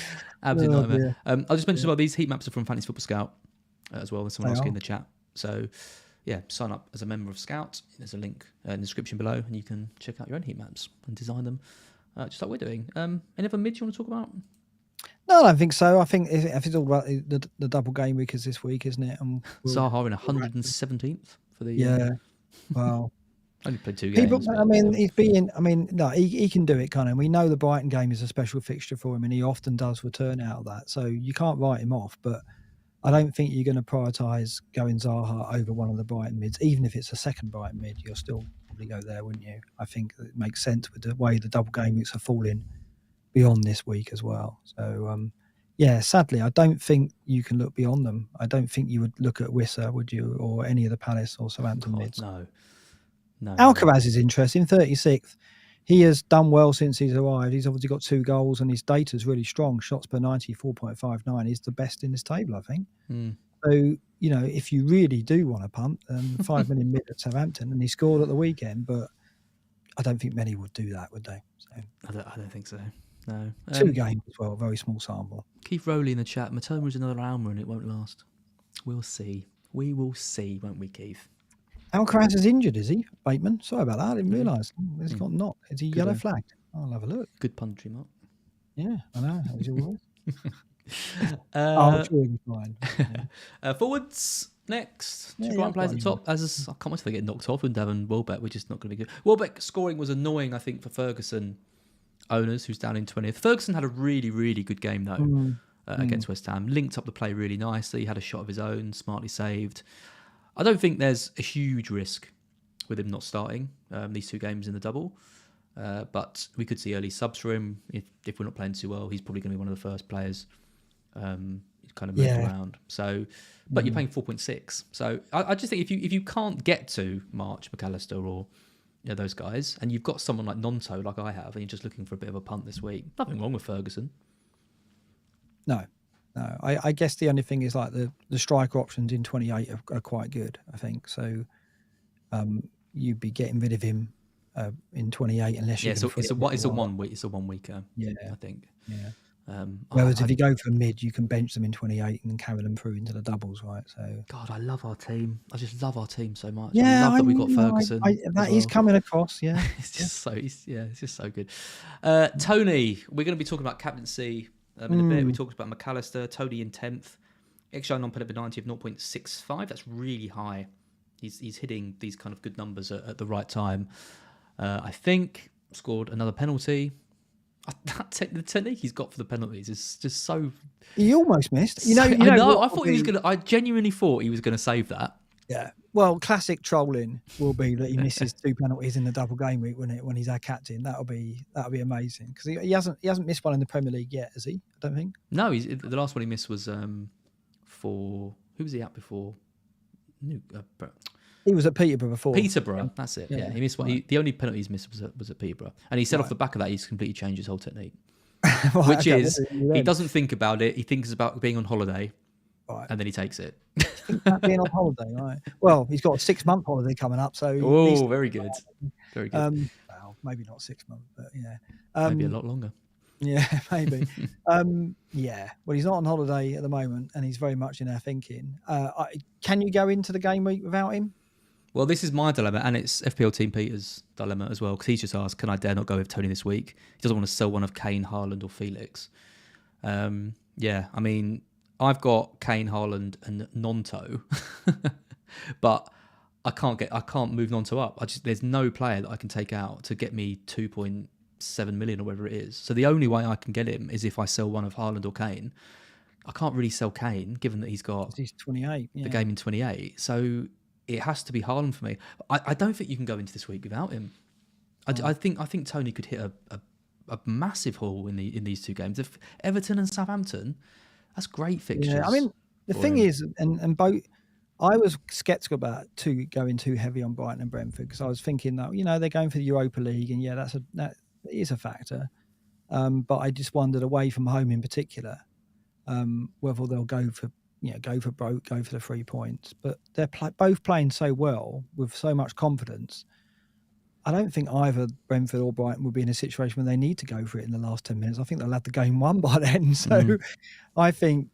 absolute nightmare. I'll just mention as well, these heat maps are from Fantasy Football Scout as well. There's someone asking in the chat. So, yeah, sign up as a member of Scout. There's a link in the description below, and you can check out your own heat maps and design them just like we're doing. Any other mids you want to talk about? No, I don't think so. I think if it's all about the double game week is this week, isn't it? And Zaha in 117th for the well, only played 2 games. He can do it, kind of. We know the Brighton game is a special fixture for him, and he often does return out of that. So you can't write him off. But I don't think you're going to prioritise going Zaha over one of the Brighton mids, even if it's a second Brighton mid. You'll still probably go there, wouldn't you? I think it makes sense with the way the double game weeks are falling beyond this week as well. So sadly I don't think you can look beyond them. I don't think you would look at Wissa, would you, or any of the Palace or Southampton mids? No. Alcaraz is interesting, 36th. He has done well since he's arrived. He's obviously got 2 goals and his data's really strong. Shots per 90, 4.59. He's the best in this table, I think. So if you really do want to punt, 5 million mid at Southampton, and he scored at the weekend, but I don't think many would do that, would they? So I don't think so. No. 2 games as well, very small sample. Keith Rowley in the chat. Matoma is another Alma and it won't last. We'll see. We will see, won't we, Keith? Alcaraz is injured, is he? Bateman? Sorry about that. I didn't realise. He's got not. Is he yellow flagged? I'll have a look. Good punditry, Mark. Yeah, I know. That was your voice. I'm sure he'll be fine. Yeah. Forwards next. 2 Brighton players at the top. I can't wait till they get knocked off with Devon Welbeck. We're just not going to be good. Welbeck scoring was annoying, I think, for Ferguson owners, who's down in 20th. Ferguson had a really, really good game, though, against West Ham. Linked up the play really nicely. Had a shot of his own, smartly saved. I don't think there's a huge risk with him not starting these 2 games in the double. But we could see early subs for him. If we're not playing too well, he's probably going to be one of the first players kind of moved around. So, but you're paying 4.6. So I just think if you can't get to March, McAllister, or those guys, and you've got someone like Nonto, like I have, and you're just looking for a bit of a punt this week, nothing wrong with Ferguson. No. I guess the only thing is like the striker options in 28 are quite good, I think. So you'd be getting rid of him in 28 unless you. So it's a 1 week. It's a 1 weeker. Yeah, I think. Yeah. Whereas if you go for mid, you can bench them in 28 and carry them through into the doubles, right? So God, I love our team. I just love our team so much. I love that we've got Ferguson. That is coming across. Yeah, it's just so good. Tony, we're going to be talking about captaincy in a bit. We talked about McAllister. Tony in 10th. XG non-penalty 90 of 0.65. That's really high. He's hitting these kind of good numbers at the right time. I think scored another penalty. The technique he's got for the penalties is just so. He almost missed. I thought he was going to. I genuinely thought he was going to save that. Yeah. Well, classic trolling will be that he misses 2 penalties in the double game week, wouldn't it? When he's our captain, that'll be amazing because he hasn't missed one in the Premier League yet, has he? I don't think. No, the last one he missed was for who was he at before? He was at Peterborough before. Peterborough, that's it. Yeah, he missed one. The only penalty he's missed was at Peterborough, and he said off the back of that he's completely changed his whole technique, which is he doesn't think about it. He thinks about being on holiday, and then he takes it. Being on holiday, right? Well, he's got a 6-month holiday coming up, so. Oh, very good, very good. Well, maybe not 6 months, but yeah, maybe a lot longer. Yeah, maybe. Well, he's not on holiday at the moment, and he's very much in our thinking. Can you go into the game week without him? Well, this is my dilemma, and it's FPL Team Peter's dilemma as well, because he's just asked, can I dare not go with Tony this week? He doesn't want to sell one of Kane, Haaland, or Felix. I mean, I've got Kane, Haaland, and Nonto, but I can't move Nonto up. There's no player that I can take out to get me 2.7 million or whatever it is. So the only way I can get him is if I sell one of Haaland or Kane. I can't really sell Kane, given that he's 28, the game in 28. So it has to be Haaland for me. I don't think you can go into this week without him. I think Tony could hit a massive haul in these 2 games. If Everton and Southampton, that's great fixtures. Yeah, I mean the thing is, and both. I was sceptical about going too heavy on Brighton and Brentford because I was thinking that they're going for the Europa League and that is a factor. But I just wondered away from home in particular whether they'll go for go for broke, go for the 3 points. But they're both playing so well with so much confidence. I don't think either Brentford or Brighton will be in a situation where they need to go for it in the last 10 minutes. I think they'll have the game won by then. So I think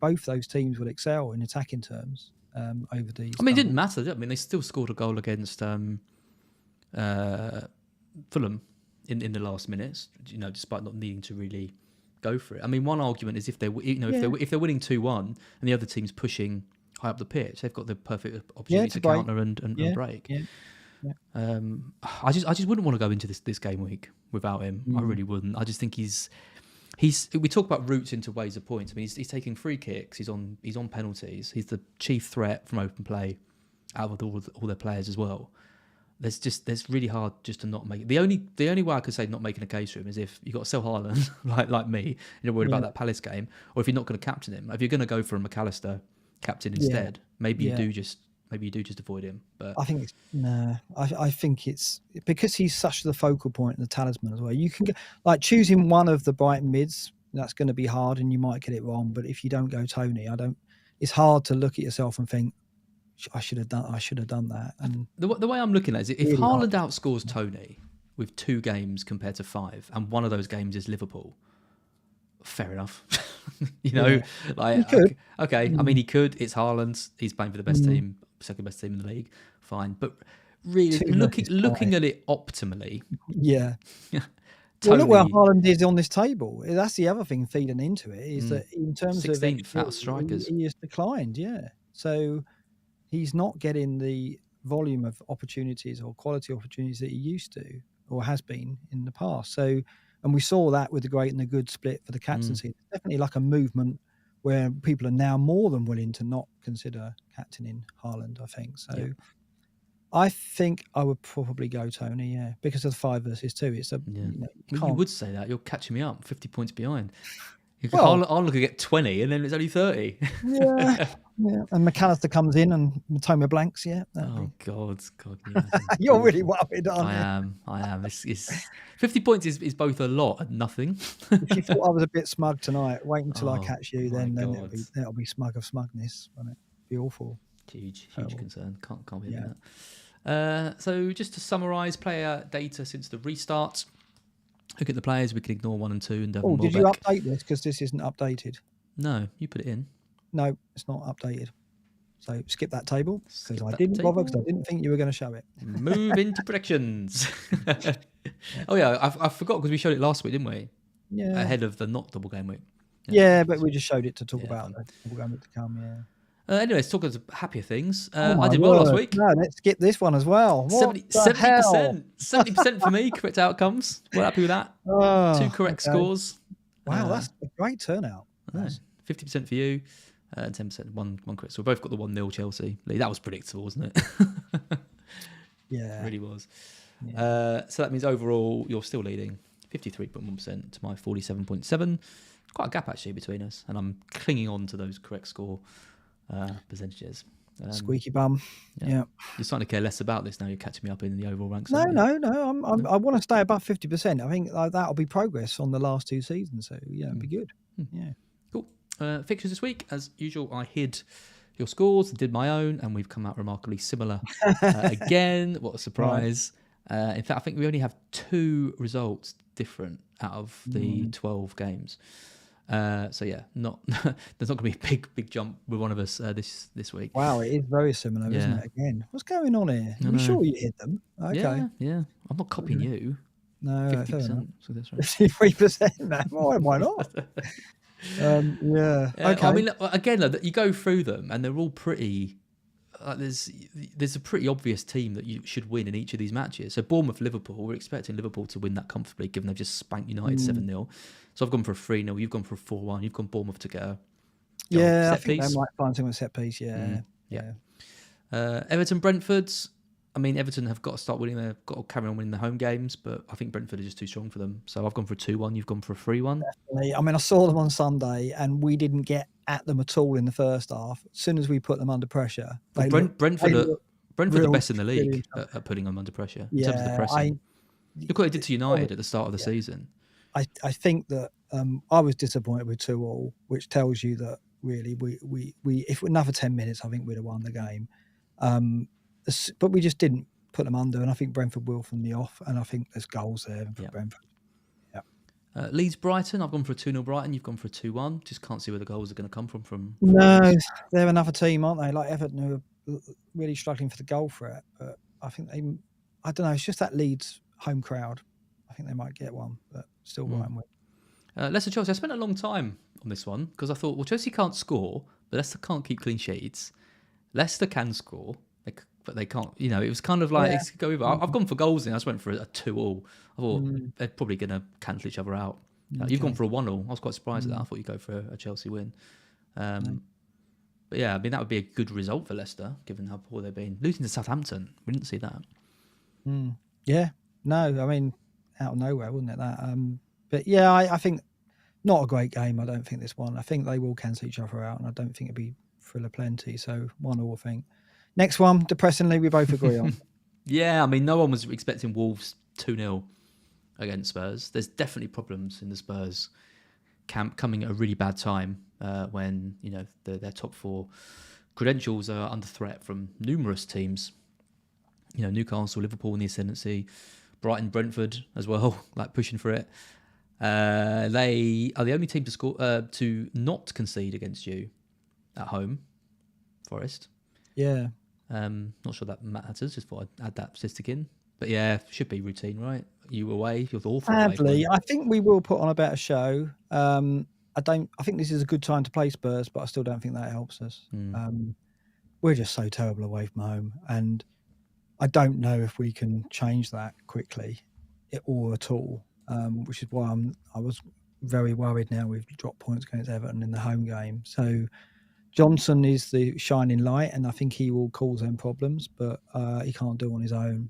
both those teams will excel in attacking terms over these. I mean, it didn't matter. I mean, they still scored a goal against Fulham in the last minutes, despite not needing to really go for it. I mean, one argument is if they're winning 2-1 and the other team's pushing high up the pitch, they've got the perfect opportunity to counter and break. Yeah. I just wouldn't want to go into this game week without him. I really wouldn't. I just think he's. We talk about routes into ways of points. I mean, he's taking free kicks. He's on penalties. He's the chief threat from open play out of all their players as well. There's really hard just to not make it. The only way I could say not making a case for him is if you got to sell Haaland like me, and you're worried about that Palace game, or if you're not going to captain him. If you're going to go for a McAllister captain instead, maybe you do just avoid him. But I think I think it's because he's such the focal point and the talisman as well. You can like choosing one of the Brighton mids. That's going to be hard, and you might get it wrong. But if you don't go Tony, it's hard to look at yourself and think, I should have done that. And the way I'm looking at it is, if Haaland outscores Tony with 2 games compared to 5, and one of those games is Liverpool, fair enough. He could. Okay. I mean, he could. It's Haaland. He's playing for the best team, second best team in the league. Fine, but really looking at it optimally, Well, look where Haaland is on this table. That's the other thing feeding into it is that in terms 16th of out of strikers, he has declined. Yeah, so he's not getting the volume of opportunities or quality opportunities that he used to or has been in the past. So, and we saw that with the great and the good split for the captaincy. It's definitely like a movement where people are now more than willing to not consider captaining Haaland, I think. So I think I would probably go Tony, because of the 5 versus 2. It's you would say that. You're catching me up, 50 points behind. I'll look to get 20 and then it's only 30. Yeah. And McAllister comes in and Matoma blanks. Yeah. God. You're really worried, aren't you? I am. It's 50 points is both a lot and nothing. If you thought I was a bit smug tonight, wait until I catch you. Then that'll be smug of smugness, won't it? Be awful. Huge concern. Can't be that. So just to summarise, player data since the restart. Look at the players. We can ignore 1 and 2 and Devon did you update this? Because this isn't updated. No, you put it in. No, it's not updated. So skip that table because I didn't bother because I didn't think you were going to show it. Move into predictions. I forgot because we showed it last week, didn't we? Yeah. Ahead of the not double game week. Yeah, but we just showed it to talk about the double game week to come. Yeah. Anyway, let's talk about happier things. I did well last week. No, let's skip this one as well. 70%. 70% for me, correct outcomes. We're happy with that. 2 correct scores. Wow, that's a great turnout. 50% for you, 10% one correct. So we both got the 1-0 Chelsea lead. That was predictable, wasn't it? Yeah. It really was. Yeah. So that means overall you're still leading 53.1% to my 47.7. Quite a gap actually between us, and I'm clinging on to those correct score percentages. Squeaky bum. Yeah. You're starting to care less about this now. You're catching me up in the overall ranks. No. I want to stay above 50%. I think that'll be progress on the last 2 seasons. So it'd be good. Yeah. Cool. Fixtures this week, as usual. I hid your scores and did my own, and we've come out remarkably similar again. What a surprise! Right. In fact, I think we only have 2 results different out of the 12 games. So yeah, there's not going to be a big jump with one of us this week. Wow, it is very similar, isn't it? Again, what's going on here? Are you sure you hit them? Okay. Yeah. I'm not copying you. No, 50%. So that's right. 53%. Why not? Okay. I mean, again, you go through them, and they're all pretty. There's a pretty obvious team that you should win in each of these matches. So Bournemouth, Liverpool, we're expecting Liverpool to win that comfortably, given they've just spanked United 7-0. So I've gone for a 3-0. You've gone for a 4-1. You've gone Bournemouth to get a set I think piece. They might find something with set piece. Yeah. Everton, Brentford. I mean, Everton have got to start winning. They've got to carry on winning the home games, but I think Brentford are just too strong for them. So I've gone for a 2-1. You've gone for a 3-1. Definitely. I mean, I saw them on Sunday, and we didn't get at them at all in the first half. As soon as we put them under pressure, Brentford are the best in the league at putting them under pressure in terms of the pressing. Look what they did to United at the start of the season. I think that I was disappointed with 2-2, which tells you that really. We if another 10 minutes, I think we'd have won the game. But we just didn't put them under, and I think Brentford will from the off, and I think there's goals there for Brentford. Yeah. Leeds Brighton, I've gone for a 2-0 Brighton, you've gone for a 2-1. Just can't see where the goals are going to come from No, Leeds. they're another team, aren't they? Like Everton, who are really struggling for the goal threat. But I think I don't know, it's just that Leeds home crowd. I think they might get one, but still Brighton win. Leicester Chelsea, I spent a long time on this one because I thought, well, Chelsea can't score, but Leicester can't keep clean sheets. Leicester can score, but they can't. You know, it was kind of like it's go over. I've gone for goals and I just went for a 2-2. I thought they're probably going to cancel each other out. You've gone for a 1-1. I was quite surprised at that. I thought you'd go for a Chelsea win. But yeah, I mean, that would be a good result for Leicester, given how poor they've been. Losing to Southampton, we didn't see that. Yeah, no, I mean, out of nowhere, wouldn't it, that? But yeah, I think not a great game, I don't think, this one. I think they will cancel each other out, and I don't think it'll be full of plenty, so 1-1, I think. Next one, depressingly, we both agree on. Yeah, I mean, no one was expecting Wolves 2-0 against Spurs. There's definitely problems in the Spurs camp coming at a really bad time when, you know, their top four credentials are under threat from numerous teams. You know, Newcastle, Liverpool in the ascendancy, Brighton, Brentford as well, like pushing for it. They are the only team to score to not concede against you at home, Forest. Yeah. Not sure that matters, just thought I'd add that statistic in. But yeah, should be routine, right? You away, you're awful. Sadly, I think we will put on a better show. I think this is a good time to play Spurs, but I still don't think that helps us. We're just so terrible away from home, and I don't know if we can change that quickly or at all, which is why I was very worried now we've dropped points against Everton in the home game. So Johnson is the shining light, and I think he will cause them problems, but he can't do it on his own.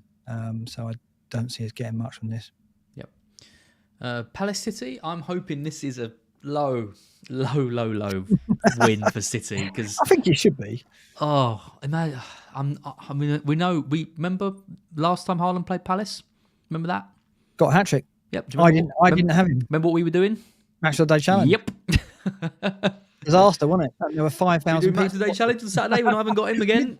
So I don't see us getting much from this. Yep. Palace City, I'm hoping this is a low win for City, because I think it should be. I mean, we remember last time Haaland played Palace. Remember that? Got a hat trick. Yep. I didn't have him. Remember what we were doing? Match of the day challenge. Yep. Disaster, wasn't it? There were 5,000 people. Match of the day challenge on Saturday when I haven't got him again.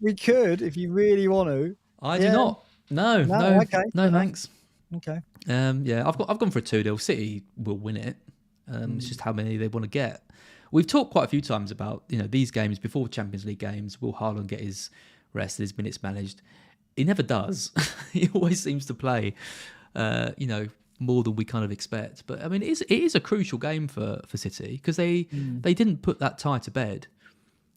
We could, if you really want to. I do not. No. Okay. No, thanks. Okay. Yeah, I've gone for a 2-0. City will win it. It's just how many they want to get. We've talked quite a few times about, you know, these games before Champions League games. Will Haaland get his rest, his minutes managed? He never does. He always seems to play, you know, more than we kind of expect. But I mean, it is a crucial game for City, because they didn't put that tie to bed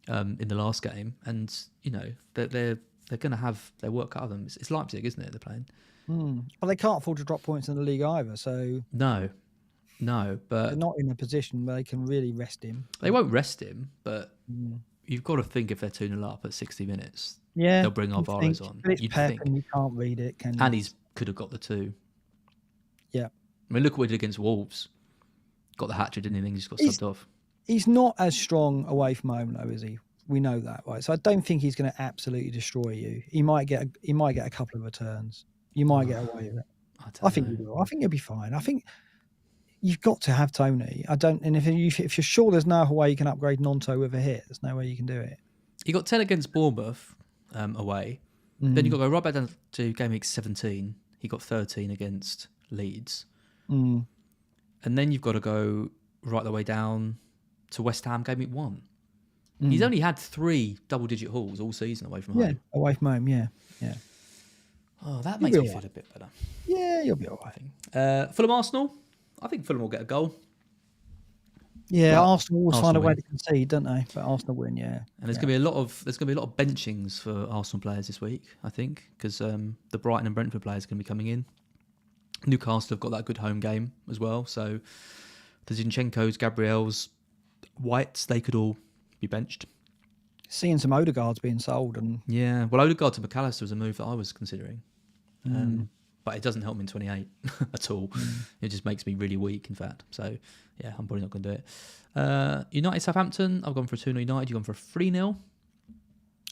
in the last game, and you know they're going to have their work cut of them. It's Leipzig, isn't it? They're playing. Well, they can't afford to drop points in the league either. So no, but they're not in a position where they can really rest him. They won't rest him, but you've got to think if they're 2-0 up at 60 minutes, yeah, they'll bring Alvarez on. But it's Pep, and you can't read it, can you? And he's could have got the 2. Yeah. I mean, look what he did against Wolves. Got the hat-trick, didn't he? Then he just got subbed off. He's not as strong away from home, though, is he? We know that, right? So I don't think he's going to absolutely destroy you. He might get a couple of returns. You might get away with it. I think you will. I think you'll be fine. I think you've got to have Tony. And if you're sure there's no way you can upgrade Nonto with a hit, there's no way you can do it. You got 10 against Bournemouth away. Then you got to go right back down to Gameweek 17. He got 13 against Leeds. And then you've got to go right the way down to West Ham Gameweek 1. He's only had 3 double-digit hauls all season away from home. Yeah, away from home, yeah. Oh, that makes me feel a bit better. Yeah, you'll be all right. Fulham Arsenal. I think Fulham will get a goal. Yeah, Arsenal always find a way to concede, don't they? But Arsenal win, yeah. And there's going to be a lot of benchings for Arsenal players this week, I think, because the Brighton and Brentford players are going to be coming in. Newcastle have got that good home game as well, so the Zinchenko's, Gabriel's, Whites, they could all be benched. Seeing some Odegaards being sold, and yeah, well, Odegaard to McAllister was a move that I was considering, but it doesn't help me in 28 at all. It just makes me really weak, in fact. So yeah, I'm probably not going to do it. United Southampton, I've gone for a 2-0 United. You've gone for a 3-0.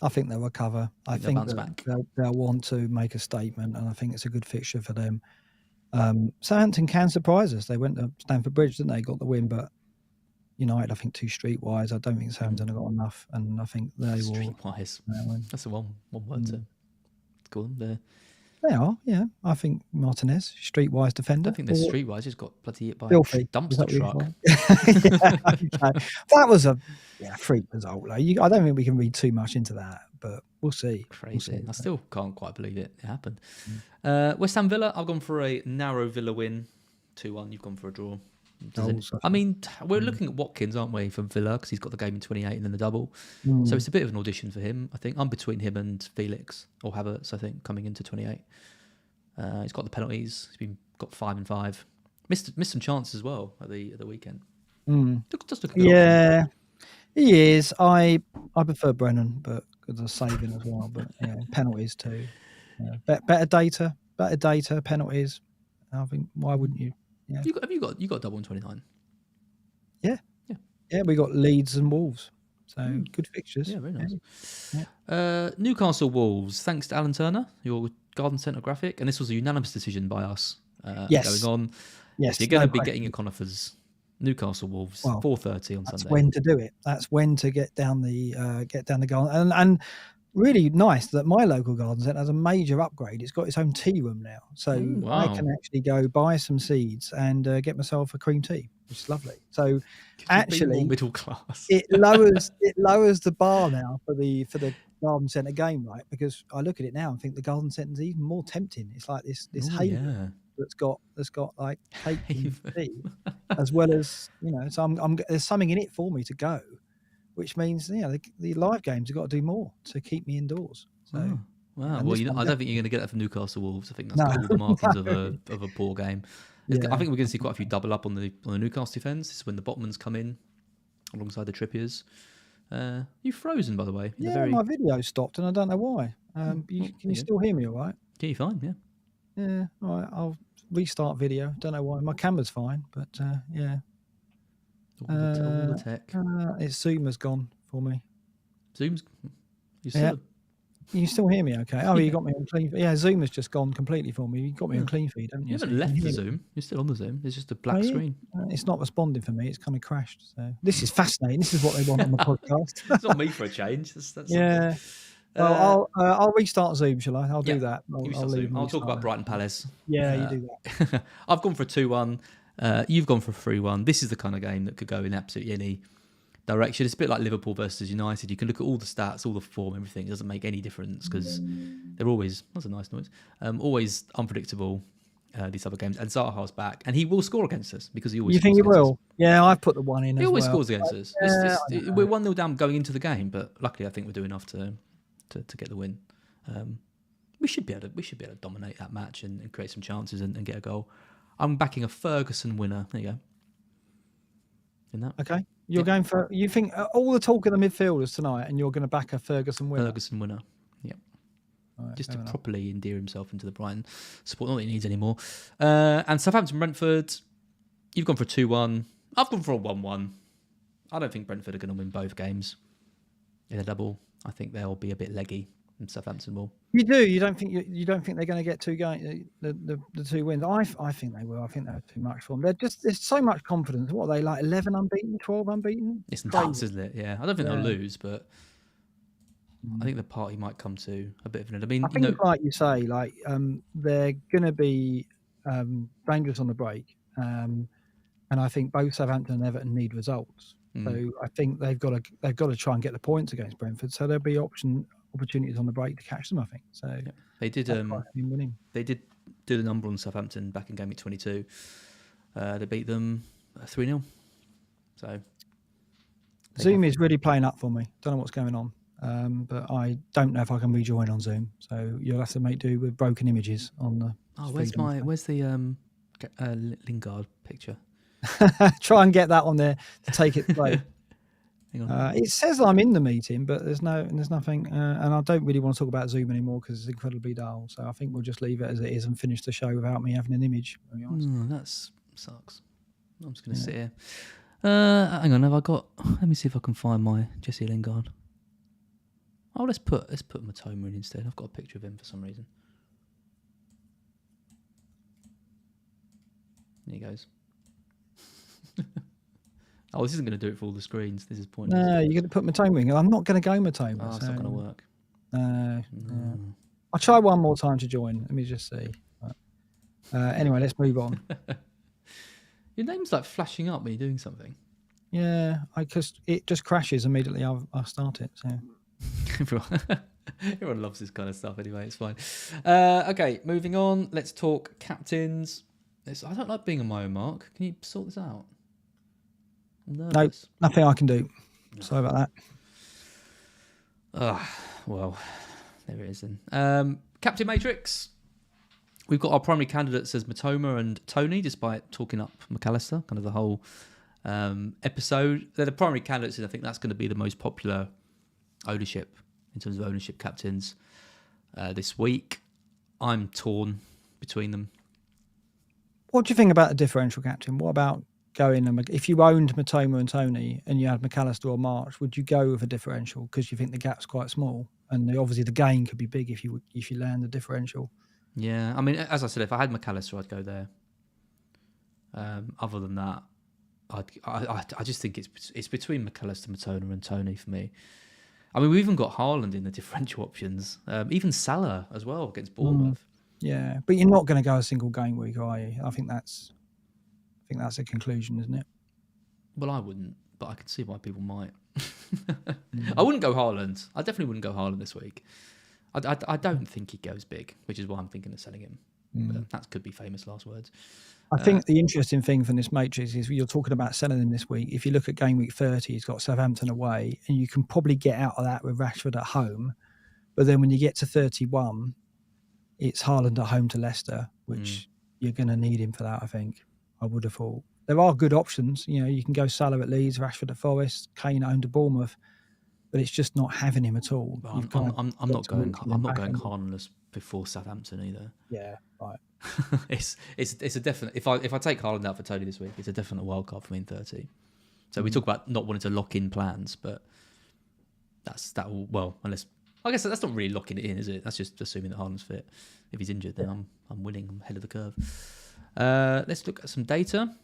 I think they'll recover. I think back. They'll want to make a statement, and I think it's a good fixture for them. Southampton can surprise us. They went to Stamford Bridge, didn't they? Got the win, but United, I think, too streetwise. I don't think Southampton have got enough, and I think they will. Streetwise. That's the one word to call them. They are, yeah. I think Martinez, streetwise defender. I don't think they're streetwise. Just got bloody hit by a Filthy. dumpster truck. Yeah, that was a freak result. Like, I don't think we can read too much into that, but we'll see. Crazy. We'll see. I still can't quite believe it happened. West Ham Villa, I've gone for a narrow Villa win. 2-1. You've gone for a draw. I mean, we're looking at Watkins, aren't we, from Villa, because he's got the game in 28 and then the double. So it's a bit of an audition for him, I think. I'm between him and Felix, or Havertz, I think, coming into 28. He's got the penalties. He's got 5 and 5. Missed some chances as well at the weekend. Just a good option. He is. I prefer Brennan, but because of saving as well. But penalties too. Better data, penalties. I think, why wouldn't you? Yeah. Have you got double in 29? Yeah. We got Leeds and Wolves, so good fixtures. Yeah, very nice. Yeah. Newcastle Wolves. Thanks to Alan Turner, your Garden Centre graphic, and this was a unanimous decision by us. Going on. Yes, you're going to be getting your Conifers. Newcastle Wolves, 4:30 on Sunday. That's when to do it. That's when to get down the garden. And really nice that my local garden centre has a major upgrade. It's got its own tea room now, so I can actually go buy some seeds and get myself a cream tea, which is lovely. So actually, more middle class. it lowers the bar now for the garden centre game, right? Because I look at it now and think the garden centre's even more tempting. It's like this haven that's got like cake and tea, as well as So I'm there's something in it for me to go, which means the live games have got to do more to keep me indoors. So wow. Well, I don't think you're going to get that from Newcastle Wolves. I think that's got all the markings of a poor game. I think we're going to see quite a few double up on the Newcastle defence. This is when the Botmans come in alongside the Trippiers. You've frozen, by the way. My video stopped and I don't know why. Can you still hear me all right? Yeah, you're fine, yeah. Yeah, all right. I'll restart video. Don't know why. My camera's fine, but yeah. All the tech. Its Zoom has gone for me. Zoom's... You still hear me okay? Oh, you got me on clean feed. Yeah, Zoom has just gone completely for me. You got me on clean feed, haven't you? You haven't left the Zoom. You're still on the Zoom. It's just a black screen. It's not responding for me. It's kind of crashed. So this is fascinating. This is what they want on the podcast. It's not me for a change. That's yeah. Well, I'll restart Zoom, shall I? I'll do that. I'll talk about Brighton Palace. Yeah, you do that. I've gone for a 2-1. You've gone for a 3-1. This is the kind of game that could go in absolutely any direction. It's a bit like Liverpool versus United. You can look at all the stats, all the form, everything. It doesn't make any difference because they're always, that's a nice noise, always unpredictable, these other games. And Zaha's back, and he will score against us because he always. You think he will? Yeah, I've put the one in. He always scores against us. We're 1-0 down going into the game, but luckily I think we're doing enough to get the win. We should be able to dominate that match and create some chances and get a goal. I'm backing a Ferguson winner. There you go. In that. Okay. You're going for, you think all the talk of the midfielders tonight, and you're going to back a Ferguson winner? Ferguson winner, yeah. Right, just to properly endear himself into the Brighton support, not that he needs anymore. And Southampton Brentford, you've gone for a 2-1. I've gone for a 1-1. I don't think Brentford are going to win both games in a double. I think they'll be a bit leggy, and Southampton will. You do? You don't think they're going to get two games, the 2 wins? I think they will. I think they're too much for them. There's so much confidence. What are they, like 11 unbeaten, 12 unbeaten? It's nuts, isn't it? Yeah, I don't think they'll lose, but I think the party might come to a bit of an end. I think, like you say, they're going to be dangerous on the break, and I think both Southampton and Everton need results. So I think they've got to try and get the points against Brentford. So there'll be opportunities on the break to catch them, I think. So yeah. They did do the number on Southampton back in Gameweek 22. They beat them 3-0. So Zoom is really playing up for me. Don't know what's going on, but I don't know if I can rejoin on Zoom. So you'll have to make do with broken images on the. Oh, where's the Lingard picture? Try and get that on there to take it play. It says I'm in the meeting, but there's nothing, and I don't really want to talk about Zoom anymore because it's incredibly dull. So I think we'll just leave it as it is and finish the show without me having an image. That sucks. I'm just going to sit here. Hang on, have I got? Let me see if I can find my Jesse Lingard. Oh, let's put Matoma in instead. I've got a picture of him for some reason. There he goes. Oh, this isn't going to do it for all the screens. This is pointless. No, you're going to put Matoma in. I'm not going to go Matoma. Oh, it's not going to work. No. I'll try one more time to join. Let me just see. Anyway, let's move on. Your name's like flashing up when you're doing something. Yeah, because it just crashes immediately. I start it. So everyone loves this kind of stuff anyway. It's fine. Okay, moving on. Let's talk captains. I don't like being on my own, Mark. Can you sort this out? I'm nervous. No, nothing I can do. Sorry about that. Well, there it is then. Captain Matrix. We've got our primary candidates as Matoma and Tony, despite talking up McAllister, kind of the whole episode. They're the primary candidates, and I think that's going to be the most popular ownership in terms of ownership captains this week. I'm torn between them. What do you think about the differential captain? What about going if you owned Matoma and Tony and you had McAllister or March, would you go with a differential because you think the gap's quite small and obviously the gain could be big if you land the differential? Yeah, I mean, as I said, if I had McAllister, I'd go there. Other than that, I just think it's between McAllister, Matoma, and Tony for me. I mean, we've even got Haaland in the differential options. Even Salah as well against Bournemouth. Yeah, but you're not going to go a single game week, are you? I think that's a conclusion, isn't it? Well, I wouldn't, but I can see why people might. I wouldn't go Haaland. I definitely wouldn't go Haaland this week. I don't think he goes big, which is why I'm thinking of selling him. But that could be famous last words. I think the interesting thing from this matrix is you're talking about selling him this week. If you look at game week 30, he's got Southampton away, and you can probably get out of that with Rashford at home. But then when you get to 31, it's Haaland at home to Leicester, which you're going to need him for that, I think. I would have thought. There are good options. You know, you can go Salah at Leeds, Rashford at Forest, Kane at home to Bournemouth. But it's just not having him at all. Well, I'm not going Haalandless before Southampton either. Yeah, right. it's a definite. If I take Haaland out for Tony this week, it's a definite wild card for me in 30. So we talk about not wanting to lock in plans, but unless I guess that's not really locking it in, is it? That's just assuming that Haaland's fit. If he's injured, then I'm winning. I'm ahead of the curve. Let's look at some data.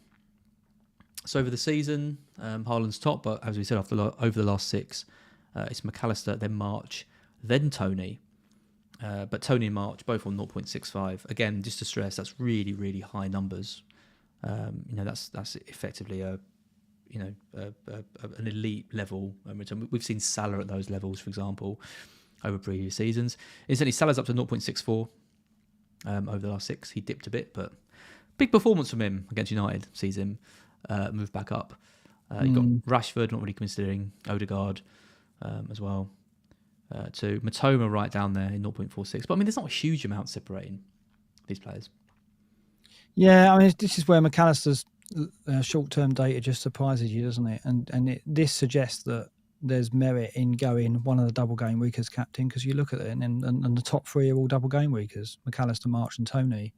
So over the season, Haaland's top, but as we said, over the last 6. It's McAllister, then March, then Tony. But Tony and March both on 0.65. Again, just to stress, that's really, really high numbers. That's effectively an elite level return. We've seen Salah at those levels, for example, over previous seasons. Incidentally, Salah's up to 0.64 over the last 6. He dipped a bit, but big performance from him against United. Sees him move back up. You've got Rashford, not really considering Odegaard. As well, to Matoma right down there in 0.46. But I mean, there's not a huge amount separating these players. Yeah, I mean, this is where McAllister's short-term data just surprises you, doesn't it? And this suggests that there's merit in going one of the double game week as captain, because you look at it and the top 3 are all double game weekers: McAllister, March, and Tony.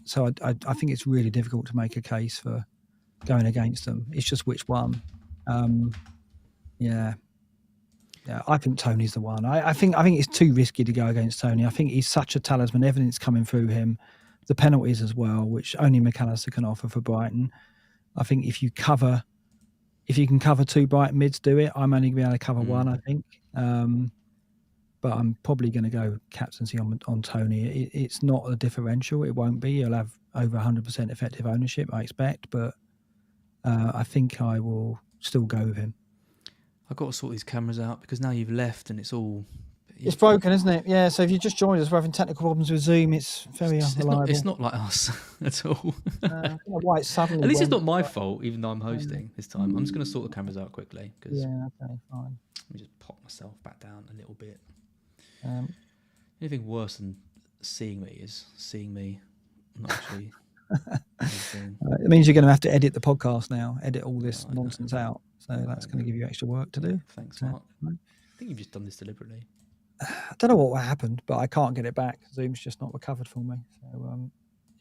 So I think it's really difficult to make a case for going against them. It's just which one. Yeah, I think Tony's the one. I think it's too risky to go against Tony. I think he's such a talisman. Everything's coming through him. The penalties as well, which only McAllister can offer for Brighton. I think if you can cover 2 Brighton mids, do it. I'm only going to be able to cover 1, I think. But I'm probably going to go captaincy on Tony. It's not a differential. It won't be. He'll have over 100% effective ownership, I expect. But I think I will still go with him. I've got to sort these cameras out because now you've left and it's broken, isn't it? Yeah, so if you just joined us, we're having technical problems with Zoom. It's very unreliable. It's not like us at all. I don't know why it's suddenly at least it's not my fault, even though I'm hosting this time. I'm just going to sort the cameras out quickly. Yeah, okay, fine. Let me just pop myself back down a little bit. Anything worse than seeing me is seeing me not actually... It means you're going to have to edit the podcast now, edit all this nonsense out. So that's going to give you extra work to do. Thanks, Mark. I think you've just done this deliberately. I don't know what happened, but I can't get it back. Zoom's just not recovered for me. So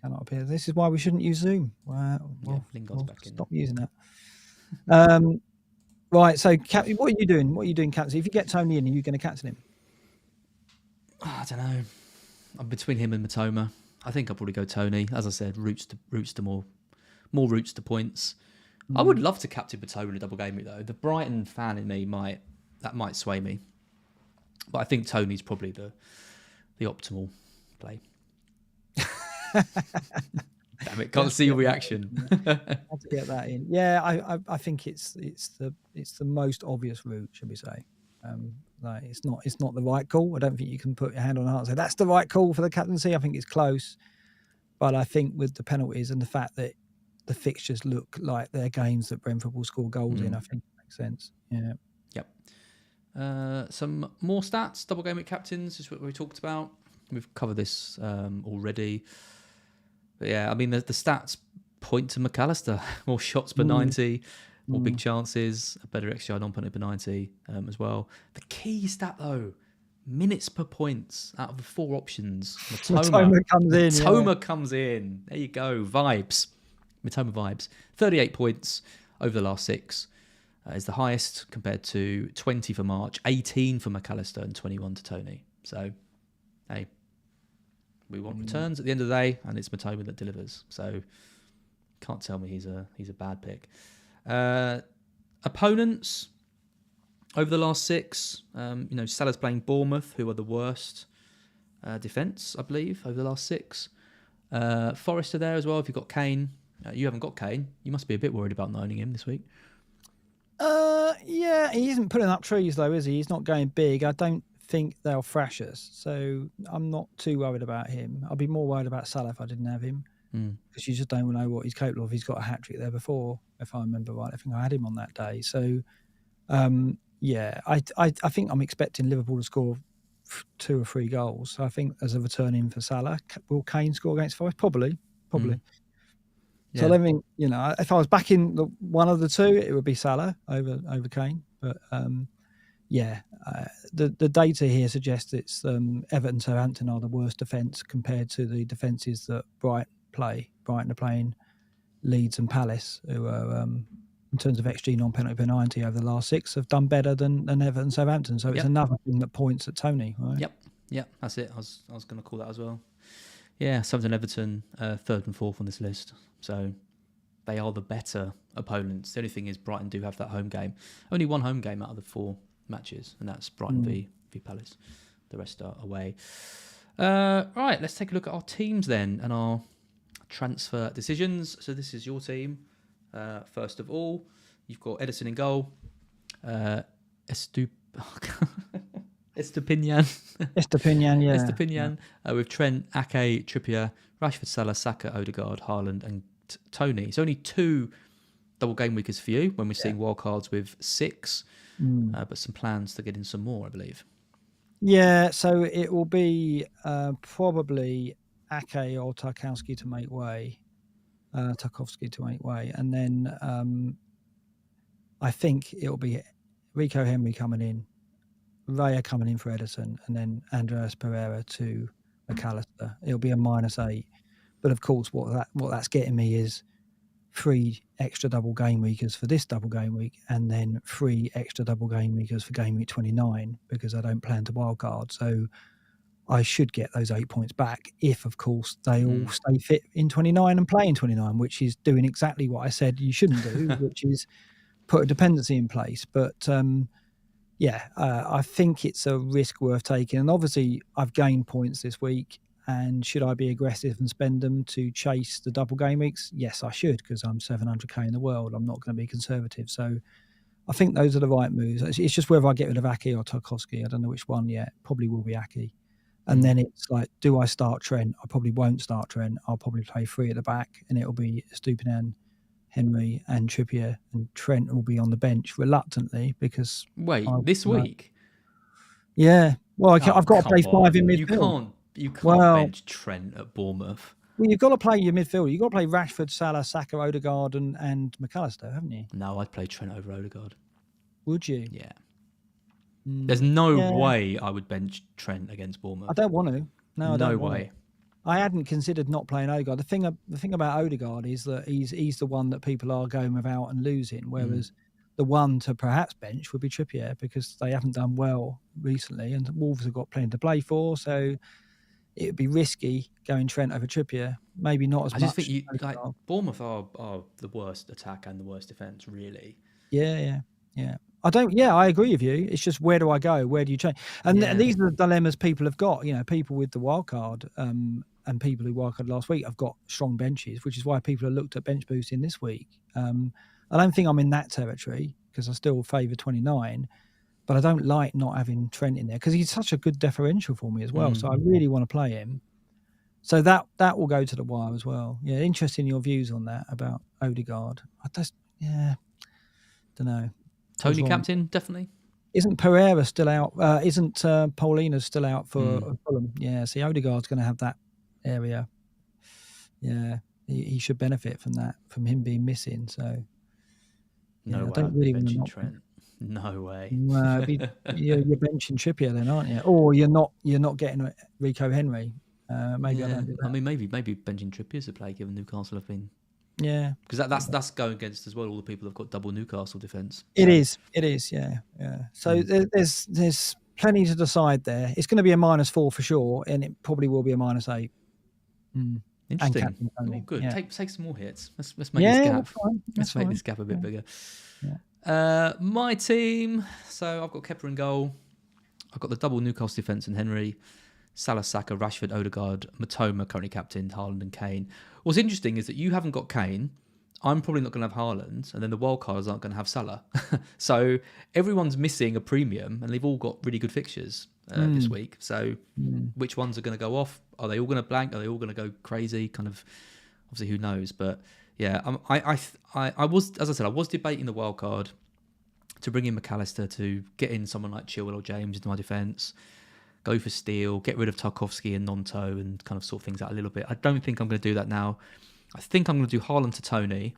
cannot appear. This is why we shouldn't use Zoom. Lingard's back in. Stop using that. Right, so what are you doing? What are you doing, captain? If you get Tony in, are you going to captain him? I don't know. I'm between him and Matoma. I think I'll probably go Tony. As I said, routes to more routes to points. I would love to captain Bateau in a double game week though. The Brighton fan in me might sway me, but I think Tony's probably the optimal play. Damn it! Can't see your reaction. Had to get that in. Yeah, I think it's the most obvious route, should we say? Like it's not the right call. I don't think you can put your hand on the heart and say that's the right call for the captaincy. I think it's close, but I think with the penalties and the fact that the fixtures look like they're games that Brentford will score goals in, I think it makes sense. Yeah. Yep. Some more stats. Double game week captains is what we talked about. We've covered this already. But yeah, I mean the stats point to McAllister. More shots per 90, more big chances, a better XGI non-penalty per 90 as well. The key stat though, minutes per points out of the 4 options. Mitoma comes in. Mitoma comes in. There you go. Vibes. Mitoma vibes. 38 points over the last 6 is the highest compared to 20 for March, 18 for McAllister and 21 to Tony. So, hey, we want returns at the end of the day, and it's Mitoma that delivers. So, can't tell me he's a bad pick. Opponents over the last 6, Salah's playing Bournemouth, who are the worst defence, I believe, over the last 6. Forest are there as well. If you've got Kane, you haven't got Kane. You must be a bit worried about not owning him this week. Yeah, he isn't putting up trees though, is he? He's not going big. I don't think they'll thrash us, so I'm not too worried about him. I'd be more worried about Salah if I didn't have him, because you just don't know what he's capable of. He's got a hat-trick there before, if I remember right. I think I had him on that day. So, yeah, I think I'm expecting Liverpool to score 2 or 3 goals. So I think as a return in for Salah, will Kane score against Forest? Probably. Yeah. So I don't think, if I was backing one of the 2, it would be Salah over Kane. But the data here suggests it's Everton, Southampton are the worst defence compared to the defences that Brighton play. Brighton are playing Leeds and Palace, who are, in terms of XG non-penalty per 90 over the last 6, have done better than Everton, Southampton. So it's another thing that points at Tony, right? Yep, that's it. I was going to call that as well. Yeah, Southampton, Everton, 3rd and 4th on this list. So they are the better opponents. The only thing is Brighton do have that home game. Only 1 home game out of the 4 matches, and that's Brighton v Palace. The rest are away. Right, let's take a look at our teams then and our transfer decisions. So this is your team. First of all, you've got Edison in goal. Estupinian. Estupinian. With Trent, Ake, Trippier, Rashford, Salah, Saka, Odegaard, Haaland and Tony. It's only 2 double game weekers for you when we're seeing wildcards with 6. But some plans to get in some more, I believe. Yeah, so it will be probably Ake or Tarkowski to make way. And then I think it'll be Rico Henry coming in, Raya coming in for Edison, and then Andreas Pereira to McAllister. It'll be a -8, but of course, what that's getting me is 3 extra double game weekers for this double game week, and then 3 extra double game weekers for game week 29, because I don't plan to wildcard. So I should get those 8 points back if, of course, they all stay fit in 29 and play in 29, which is doing exactly what I said you shouldn't do, which is put a dependency in place. But I think it's a risk worth taking. And obviously, I've gained points this week. And should I be aggressive and spend them to chase the double game weeks? Yes, I should, because I'm 700k in the world. I'm not going to be conservative. So I think those are the right moves. It's just whether I get rid of Ake or Tarkowski. I don't know which one yet. Probably will be Ake. And then it's like, do I start Trent? I probably won't start Trent. I'll probably play 3 at the back, and it'll be Estupiñán, Henry and Trippier, and Trent will be on the bench reluctantly because... Wait, this week? Yeah. Well, I've got to play 5 in midfield. You can't bench Trent at Bournemouth. Well, you've got to play your midfield. You've got to play Rashford, Salah, Saka, Odegaard and McAllister, haven't you? No, I'd play Trent over Odegaard. Would you? Yeah. There's no way I would bench Trent against Bournemouth. I don't want to. No, I don't want way. to. I hadn't considered not playing Odegaard. The thing about Odegaard is that he's the one that people are going without and losing, whereas the one to perhaps bench would be Trippier, because they haven't done well recently, and Wolves have got plenty to play for. So, it would be risky going Trent over Trippier. Maybe not as I much. just think you like Bournemouth are the worst attack and the worst defence, really. Yeah. I agree with you. It's just, where do I go? Where do you change? And these are the dilemmas people have got. People with the wild card and people who wildcard last week have got strong benches, which is why people have looked at bench boosting this week. I don't think I'm in that territory because I still favour 29, but I don't like not having Trent in there because he's such a good differential for me as well. So I really want to play him. So that will go to the wire as well. Yeah, interesting your views on that about Odegaard. Don't know. Tony captain, definitely. Isn't Pereira still out? Isn't Paulina still out for Fulham? Yeah, see, Odegaard's going to have that area. Yeah, he should benefit from that, from him being missing. So, no way. I don't really benching Trent. No way. You're benching Trippier then, aren't you? Or you're not getting Rico Henry. Maybe I don't do that. I mean, maybe benching Trippier is a play, given Newcastle have been. Yeah, because that's going against as well all the people who've got double Newcastle defence. It is. Yeah. So there's plenty to decide there. It's going to be a -4 for sure, and it probably will be a -8. Interesting. Oh, good. Yeah. Take some more hits. Let's make this gap. Let's make this gap a bit bigger. Yeah. My team. So I've got Kepa in goal. I've got the double Newcastle defence and Henry. Salah, Saka, Rashford, Odegaard, Matoma currently captain, Haaland and Kane. What's interesting is that you haven't got Kane. I'm probably not going to have Haaland, and then the wildcards aren't going to have Salah. So everyone's missing a premium, and they've all got really good fixtures this week. So which ones are going to go off? Are they all going to blank? Are they all going to go crazy? Kind of, obviously, who knows? But yeah, I was, as I said, I was debating the wildcard to bring in McAllister, to get in someone like Chilwell or James into my defence. Go for Steele, get rid of Tarkowski and Nonto, and kind of sort things out a little bit. I don't think I'm going to do that now. I think I'm going to do Haaland to Tony.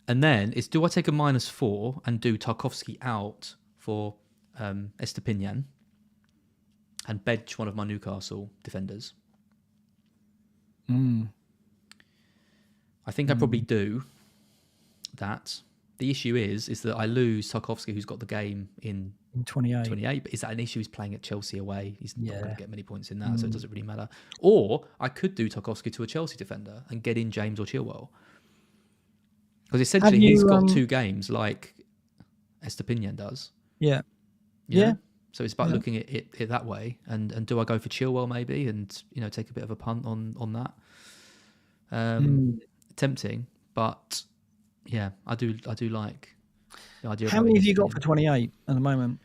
And then it's, do I take a -4 and do Tarkowski out for Estepinian and bench one of my Newcastle defenders? I think I probably do that. The issue is that I lose Tarkowski, who's got the game in 28. But is that an issue? He's playing at Chelsea away. He's not going to get many points in that, so it doesn't really matter. Or I could do Tarkowski to a Chelsea defender and get in James or Chilwell. Because essentially he's got 2 games like Estepinian does. Yeah. So it's about looking at it that way. And do I go for Chilwell maybe and take a bit of a punt on that? Tempting, but yeah, I do like the idea. How many have you got for 28 at the moment?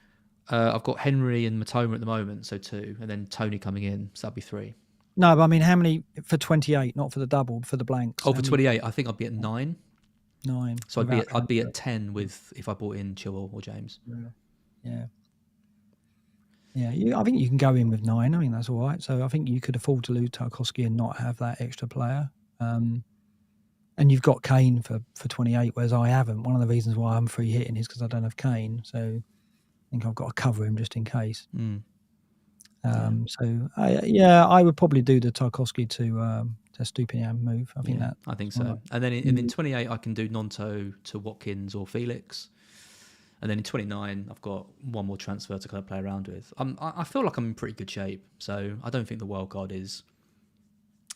I've got Henry and Matoma at the moment, so 2, and then Tony coming in, so that'd be 3. No, but I mean, how many for 28? Not for the double, for the blanks. Oh, for 28, I think I'd be at 9. 9. So I'd be at 10 if I brought in Chilwell or James. Yeah. I think you can go in with 9. I mean, that's all right. So I think you could afford to lose Tarkowski and not have that extra player. And you've got Kane for 28, whereas I haven't. One of the reasons why I'm free hitting is because I don't have Kane. So I think I've got to cover him just in case. So I would probably do the Tarkowski to Stupinian move. I think so. Right. And then in 28, I can do Nonto to Watkins or Felix. And then in 29, I've got one more transfer to kind of play around with. I feel like I'm in pretty good shape, so I don't think the wild card is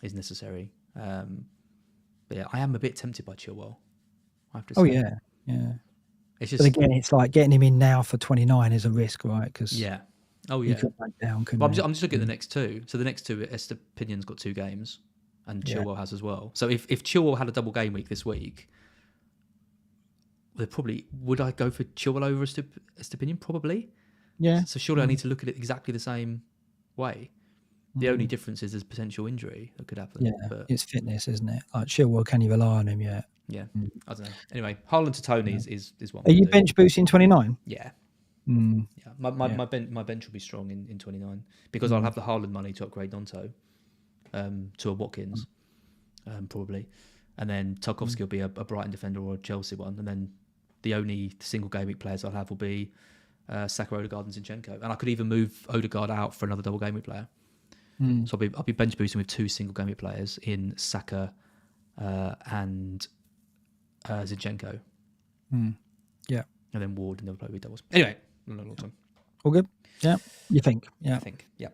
necessary. But yeah, I am a bit tempted by Chilwell, I have to say. Oh yeah. It's just, but again, it's like getting him in now for 29 is a risk, right? Because you could back down, couldn't but I'm just looking at the next 2. So the next 2, Estepinian's got 2 games, and Chilwell has as well. So if Chilwell had a double game week this week, would I go for Chilwell over Estepinian? Probably. Yeah. So surely I need to look at it exactly the same way. The only difference is there's potential injury that could happen. Yeah, but it's fitness, isn't it? Like Chilwell, can you rely on him yet? Yeah, I don't know. Anyway, Haaland to Tony is one. Are you bench boosting 29? Yeah. Yeah. My bench will be strong in 29 because I'll have the Haaland money to upgrade Nonto to a Watkins, probably. And then Tarkowski will be a Brighton defender or a Chelsea one. And then the only single game week players I'll have will be Saka, Odegaard and Zinchenko. And I could even move Odegaard out for another double game week player. So I'll be bench boosting with 2 single game week players in Saka and Zinchenko. Yeah. And then Ward and they'll play with doubles. Anyway, not a long time. All good. Yeah, you think? Yeah, I think. Yeah.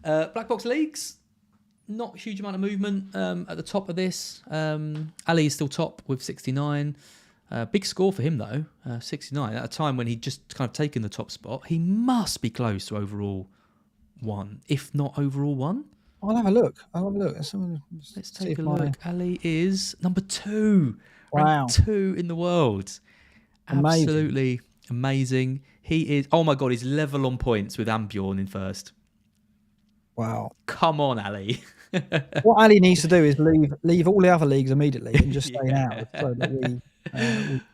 Black box leagues. Not a huge amount of movement at the top of this. Ali is still top with 69. Big score for him though, 69. At a time when he'd just kind of taken the top spot, he must be close to overall 1, if not overall 1. I'll have a look. Let's take a look. Ali is number 2. Wow. Ranked 2 in the world. Absolutely amazing. He is, oh my God, he's level on points with Ambjorn in first. Wow. Come on, Ali. What Ali needs to do is leave all the other leagues immediately and just stay out so that we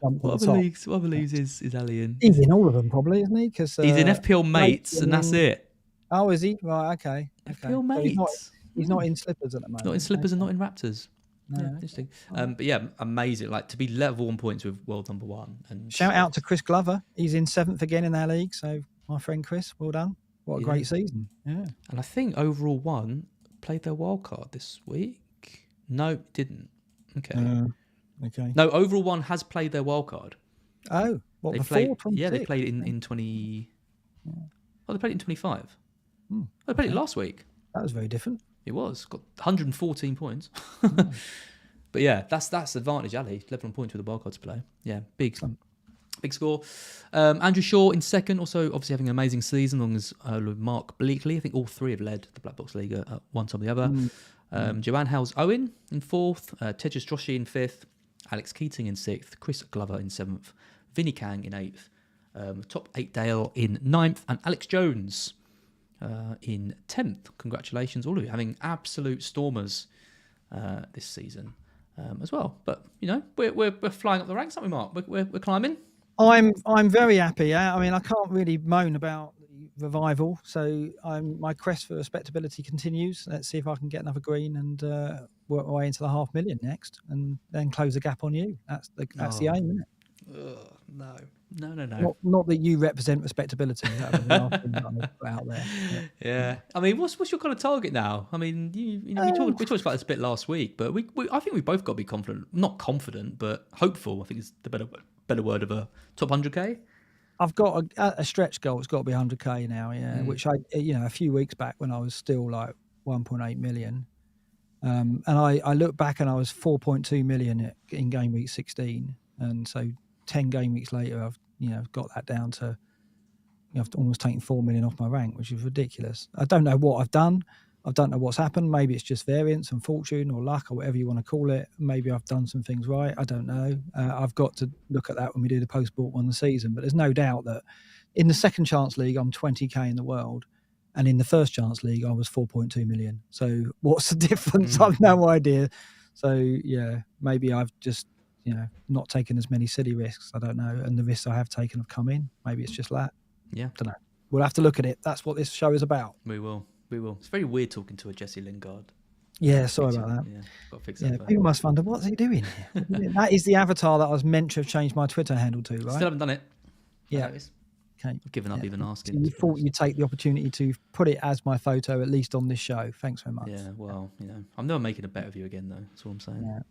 jump to the top. What other leagues is Ali in? He's in all of them probably, isn't he? Because he's in FPL Mates and that's it. Oh, is he? Right, okay. FPL Mates. So he's not in Slippers at the moment. Not in Slippers and not in Raptors. No. Yeah, interesting. But yeah, amazing. Like to be level on points with world number 1. And shout out to Chris Glover. He's in 7th again in our league. So my friend Chris, well done. What a great season. Yeah. And I think overall 1 played their wild card this week. No, didn't. Okay. Okay. No, overall 1 has played their wild card. Oh, what, they before played? 26? Yeah, they played in 20. Yeah. Oh, they played it in 25. Oh, they played it last week. That was very different. It was. Got 114 points. But yeah, that's advantage, Ali. 11 points with the wild card to play. Yeah, big score. Andrew Shaw in second, also obviously having an amazing season, along as with Mark Bleakley. I think all 3 have led the Black Box League at one time or the other. Joanne Howes Owen in 4th, Tejas Joshi in 5th, Alex Keating in 6th, Chris Glover in 7th, Vinnie Kang in 8th, Top 8 Dale in 9th, and Alex Jones in 10th. Congratulations, all of you, having absolute stormers this season as well. But you know, we're flying up the ranks, aren't we, Mark? We're climbing. I'm very happy. Yeah, I mean, I can't really moan about the revival. So my quest for respectability continues. Let's see if I can get another green and work my way into the 500,000 next, and then close the gap on you. That's the aim, isn't it? No. Not that you represent respectability. That was the last thing that I put out there. Yeah. I mean, what's your kind of target now? I mean, we talked about this a bit last week, but I think we both got to be confident. Not confident, but hopeful. I think is the better word of a top 100k. I've got a stretch goal. It's got to be 100k now. Yeah, which a few weeks back when I was still like 1.8 million, and I look back and I was 4.2 million in game week 16, and so 10 game weeks later, I've got that down to I've almost taken 4 million off my rank, which is ridiculous. I don't know what I've done. I don't know what's happened. Maybe it's just variance and fortune or luck or whatever you want to call it. Maybe I've done some things right. I don't know. I've got to look at that when we do the post-bought on the season. But there's no doubt that in the second chance league, I'm 20k in the world. And in the first chance league, I was 4.2 million. So what's the difference? I've no idea. So yeah, maybe I've just not taken as many silly risks. I don't know. And the risks I have taken have come in. Maybe it's just that. Yeah. I don't know. We'll have to look at it. That's what this show is about. We will. It's very weird talking to a Jesse Lingard. Yeah, sorry about that. Yeah, got to fix that. People must wonder, what's he doing here? That is the avatar that I was meant to have changed my Twitter handle to, right? Still haven't done it. Yeah. Okay. I've given up even asking. So you thought you'd take the opportunity to put it as my photo, at least on this show. Thanks very much. Yeah, well, I'm never making a bet of you again, though. That's all I'm saying.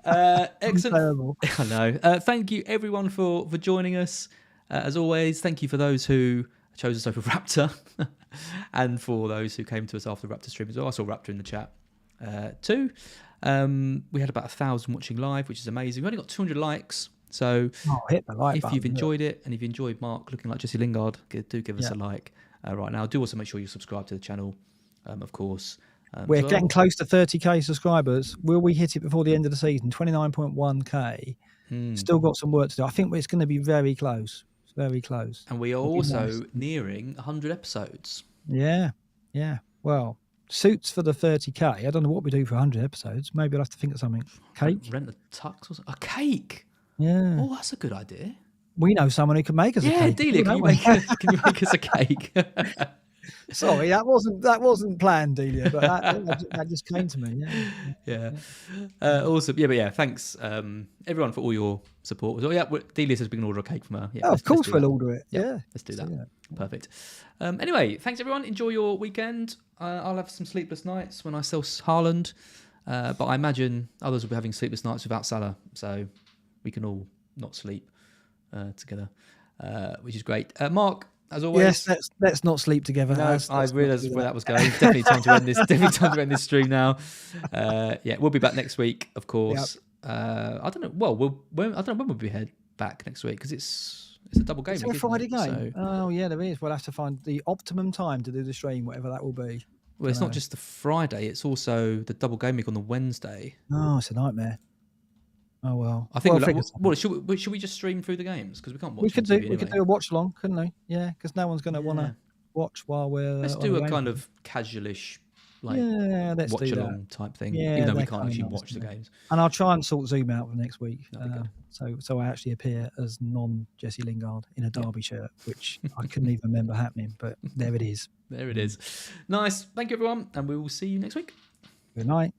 Yeah. Excellent. I know. Thank you, everyone, for joining us. As always, thank you for those who chose us over Raptor and for those who came to us after the Raptor stream as well. I saw Raptor in the chat too. We had about 1,000 watching live, which is amazing. We only got 200 likes. So hit the like if button, you've enjoyed it and if you enjoyed Mark looking like Jesse Lingard, do give us a like right now. Do also make sure you subscribe to the channel, of course. We're getting close to 30k subscribers. Will we hit it before the end of the season? 29.1k. Still got some work to do. I think it's going to be very close. Very close. And we are also nearing 100 episodes. Yeah. Well, suits for the 30k. I don't know what we do for 100 episodes. Maybe I'll have to think of something. Cake? Rent a tux or something. A cake? Yeah. Oh, that's a good idea. We know someone who can make us a cake. Yeah, Delia, can you make us a cake? Sorry, that wasn't planned, Delia, but that just came to me. Yeah. Awesome. Yeah, but yeah, thanks everyone for all your support. So, yeah, Delia says we can order a cake from her. Yeah, of course we'll order it. Yeah. Let's do that. Perfect. Anyway, thanks everyone. Enjoy your weekend. I'll have some sleepless nights when I sell Haaland, but I imagine others will be having sleepless nights without Salah, so we can all not sleep together, which is great. Mark, as always. Yes, let's not sleep together. No, I realised where that was going. Definitely time to end this. Definitely time to end this stream now. Yeah, we'll be back next week, of course. Yep. I don't know. Well, I don't know when we'll be back next week because it's a double game. Is there a Friday game? So... Oh yeah, there is. We'll have to find the optimum time to do the stream, whatever that will be. Well, it's not just the Friday; it's also the double game week on the Wednesday. Oh, it's a nightmare. Oh well. I think. Should we just stream through the games because we can't watch? We could do a watch along, couldn't we? Yeah, because no one's going to want to watch while we're. Let's do a kind of casualish, like watch along type thing. Yeah, even though we can't actually watch the games. And I'll try and sort Zoom out for next week. So I actually appear as non-Jesse Lingard in a Derby shirt, which I couldn't even remember happening, but there it is. There it is. Nice. Thank you, everyone, and we will see you next week. Good night.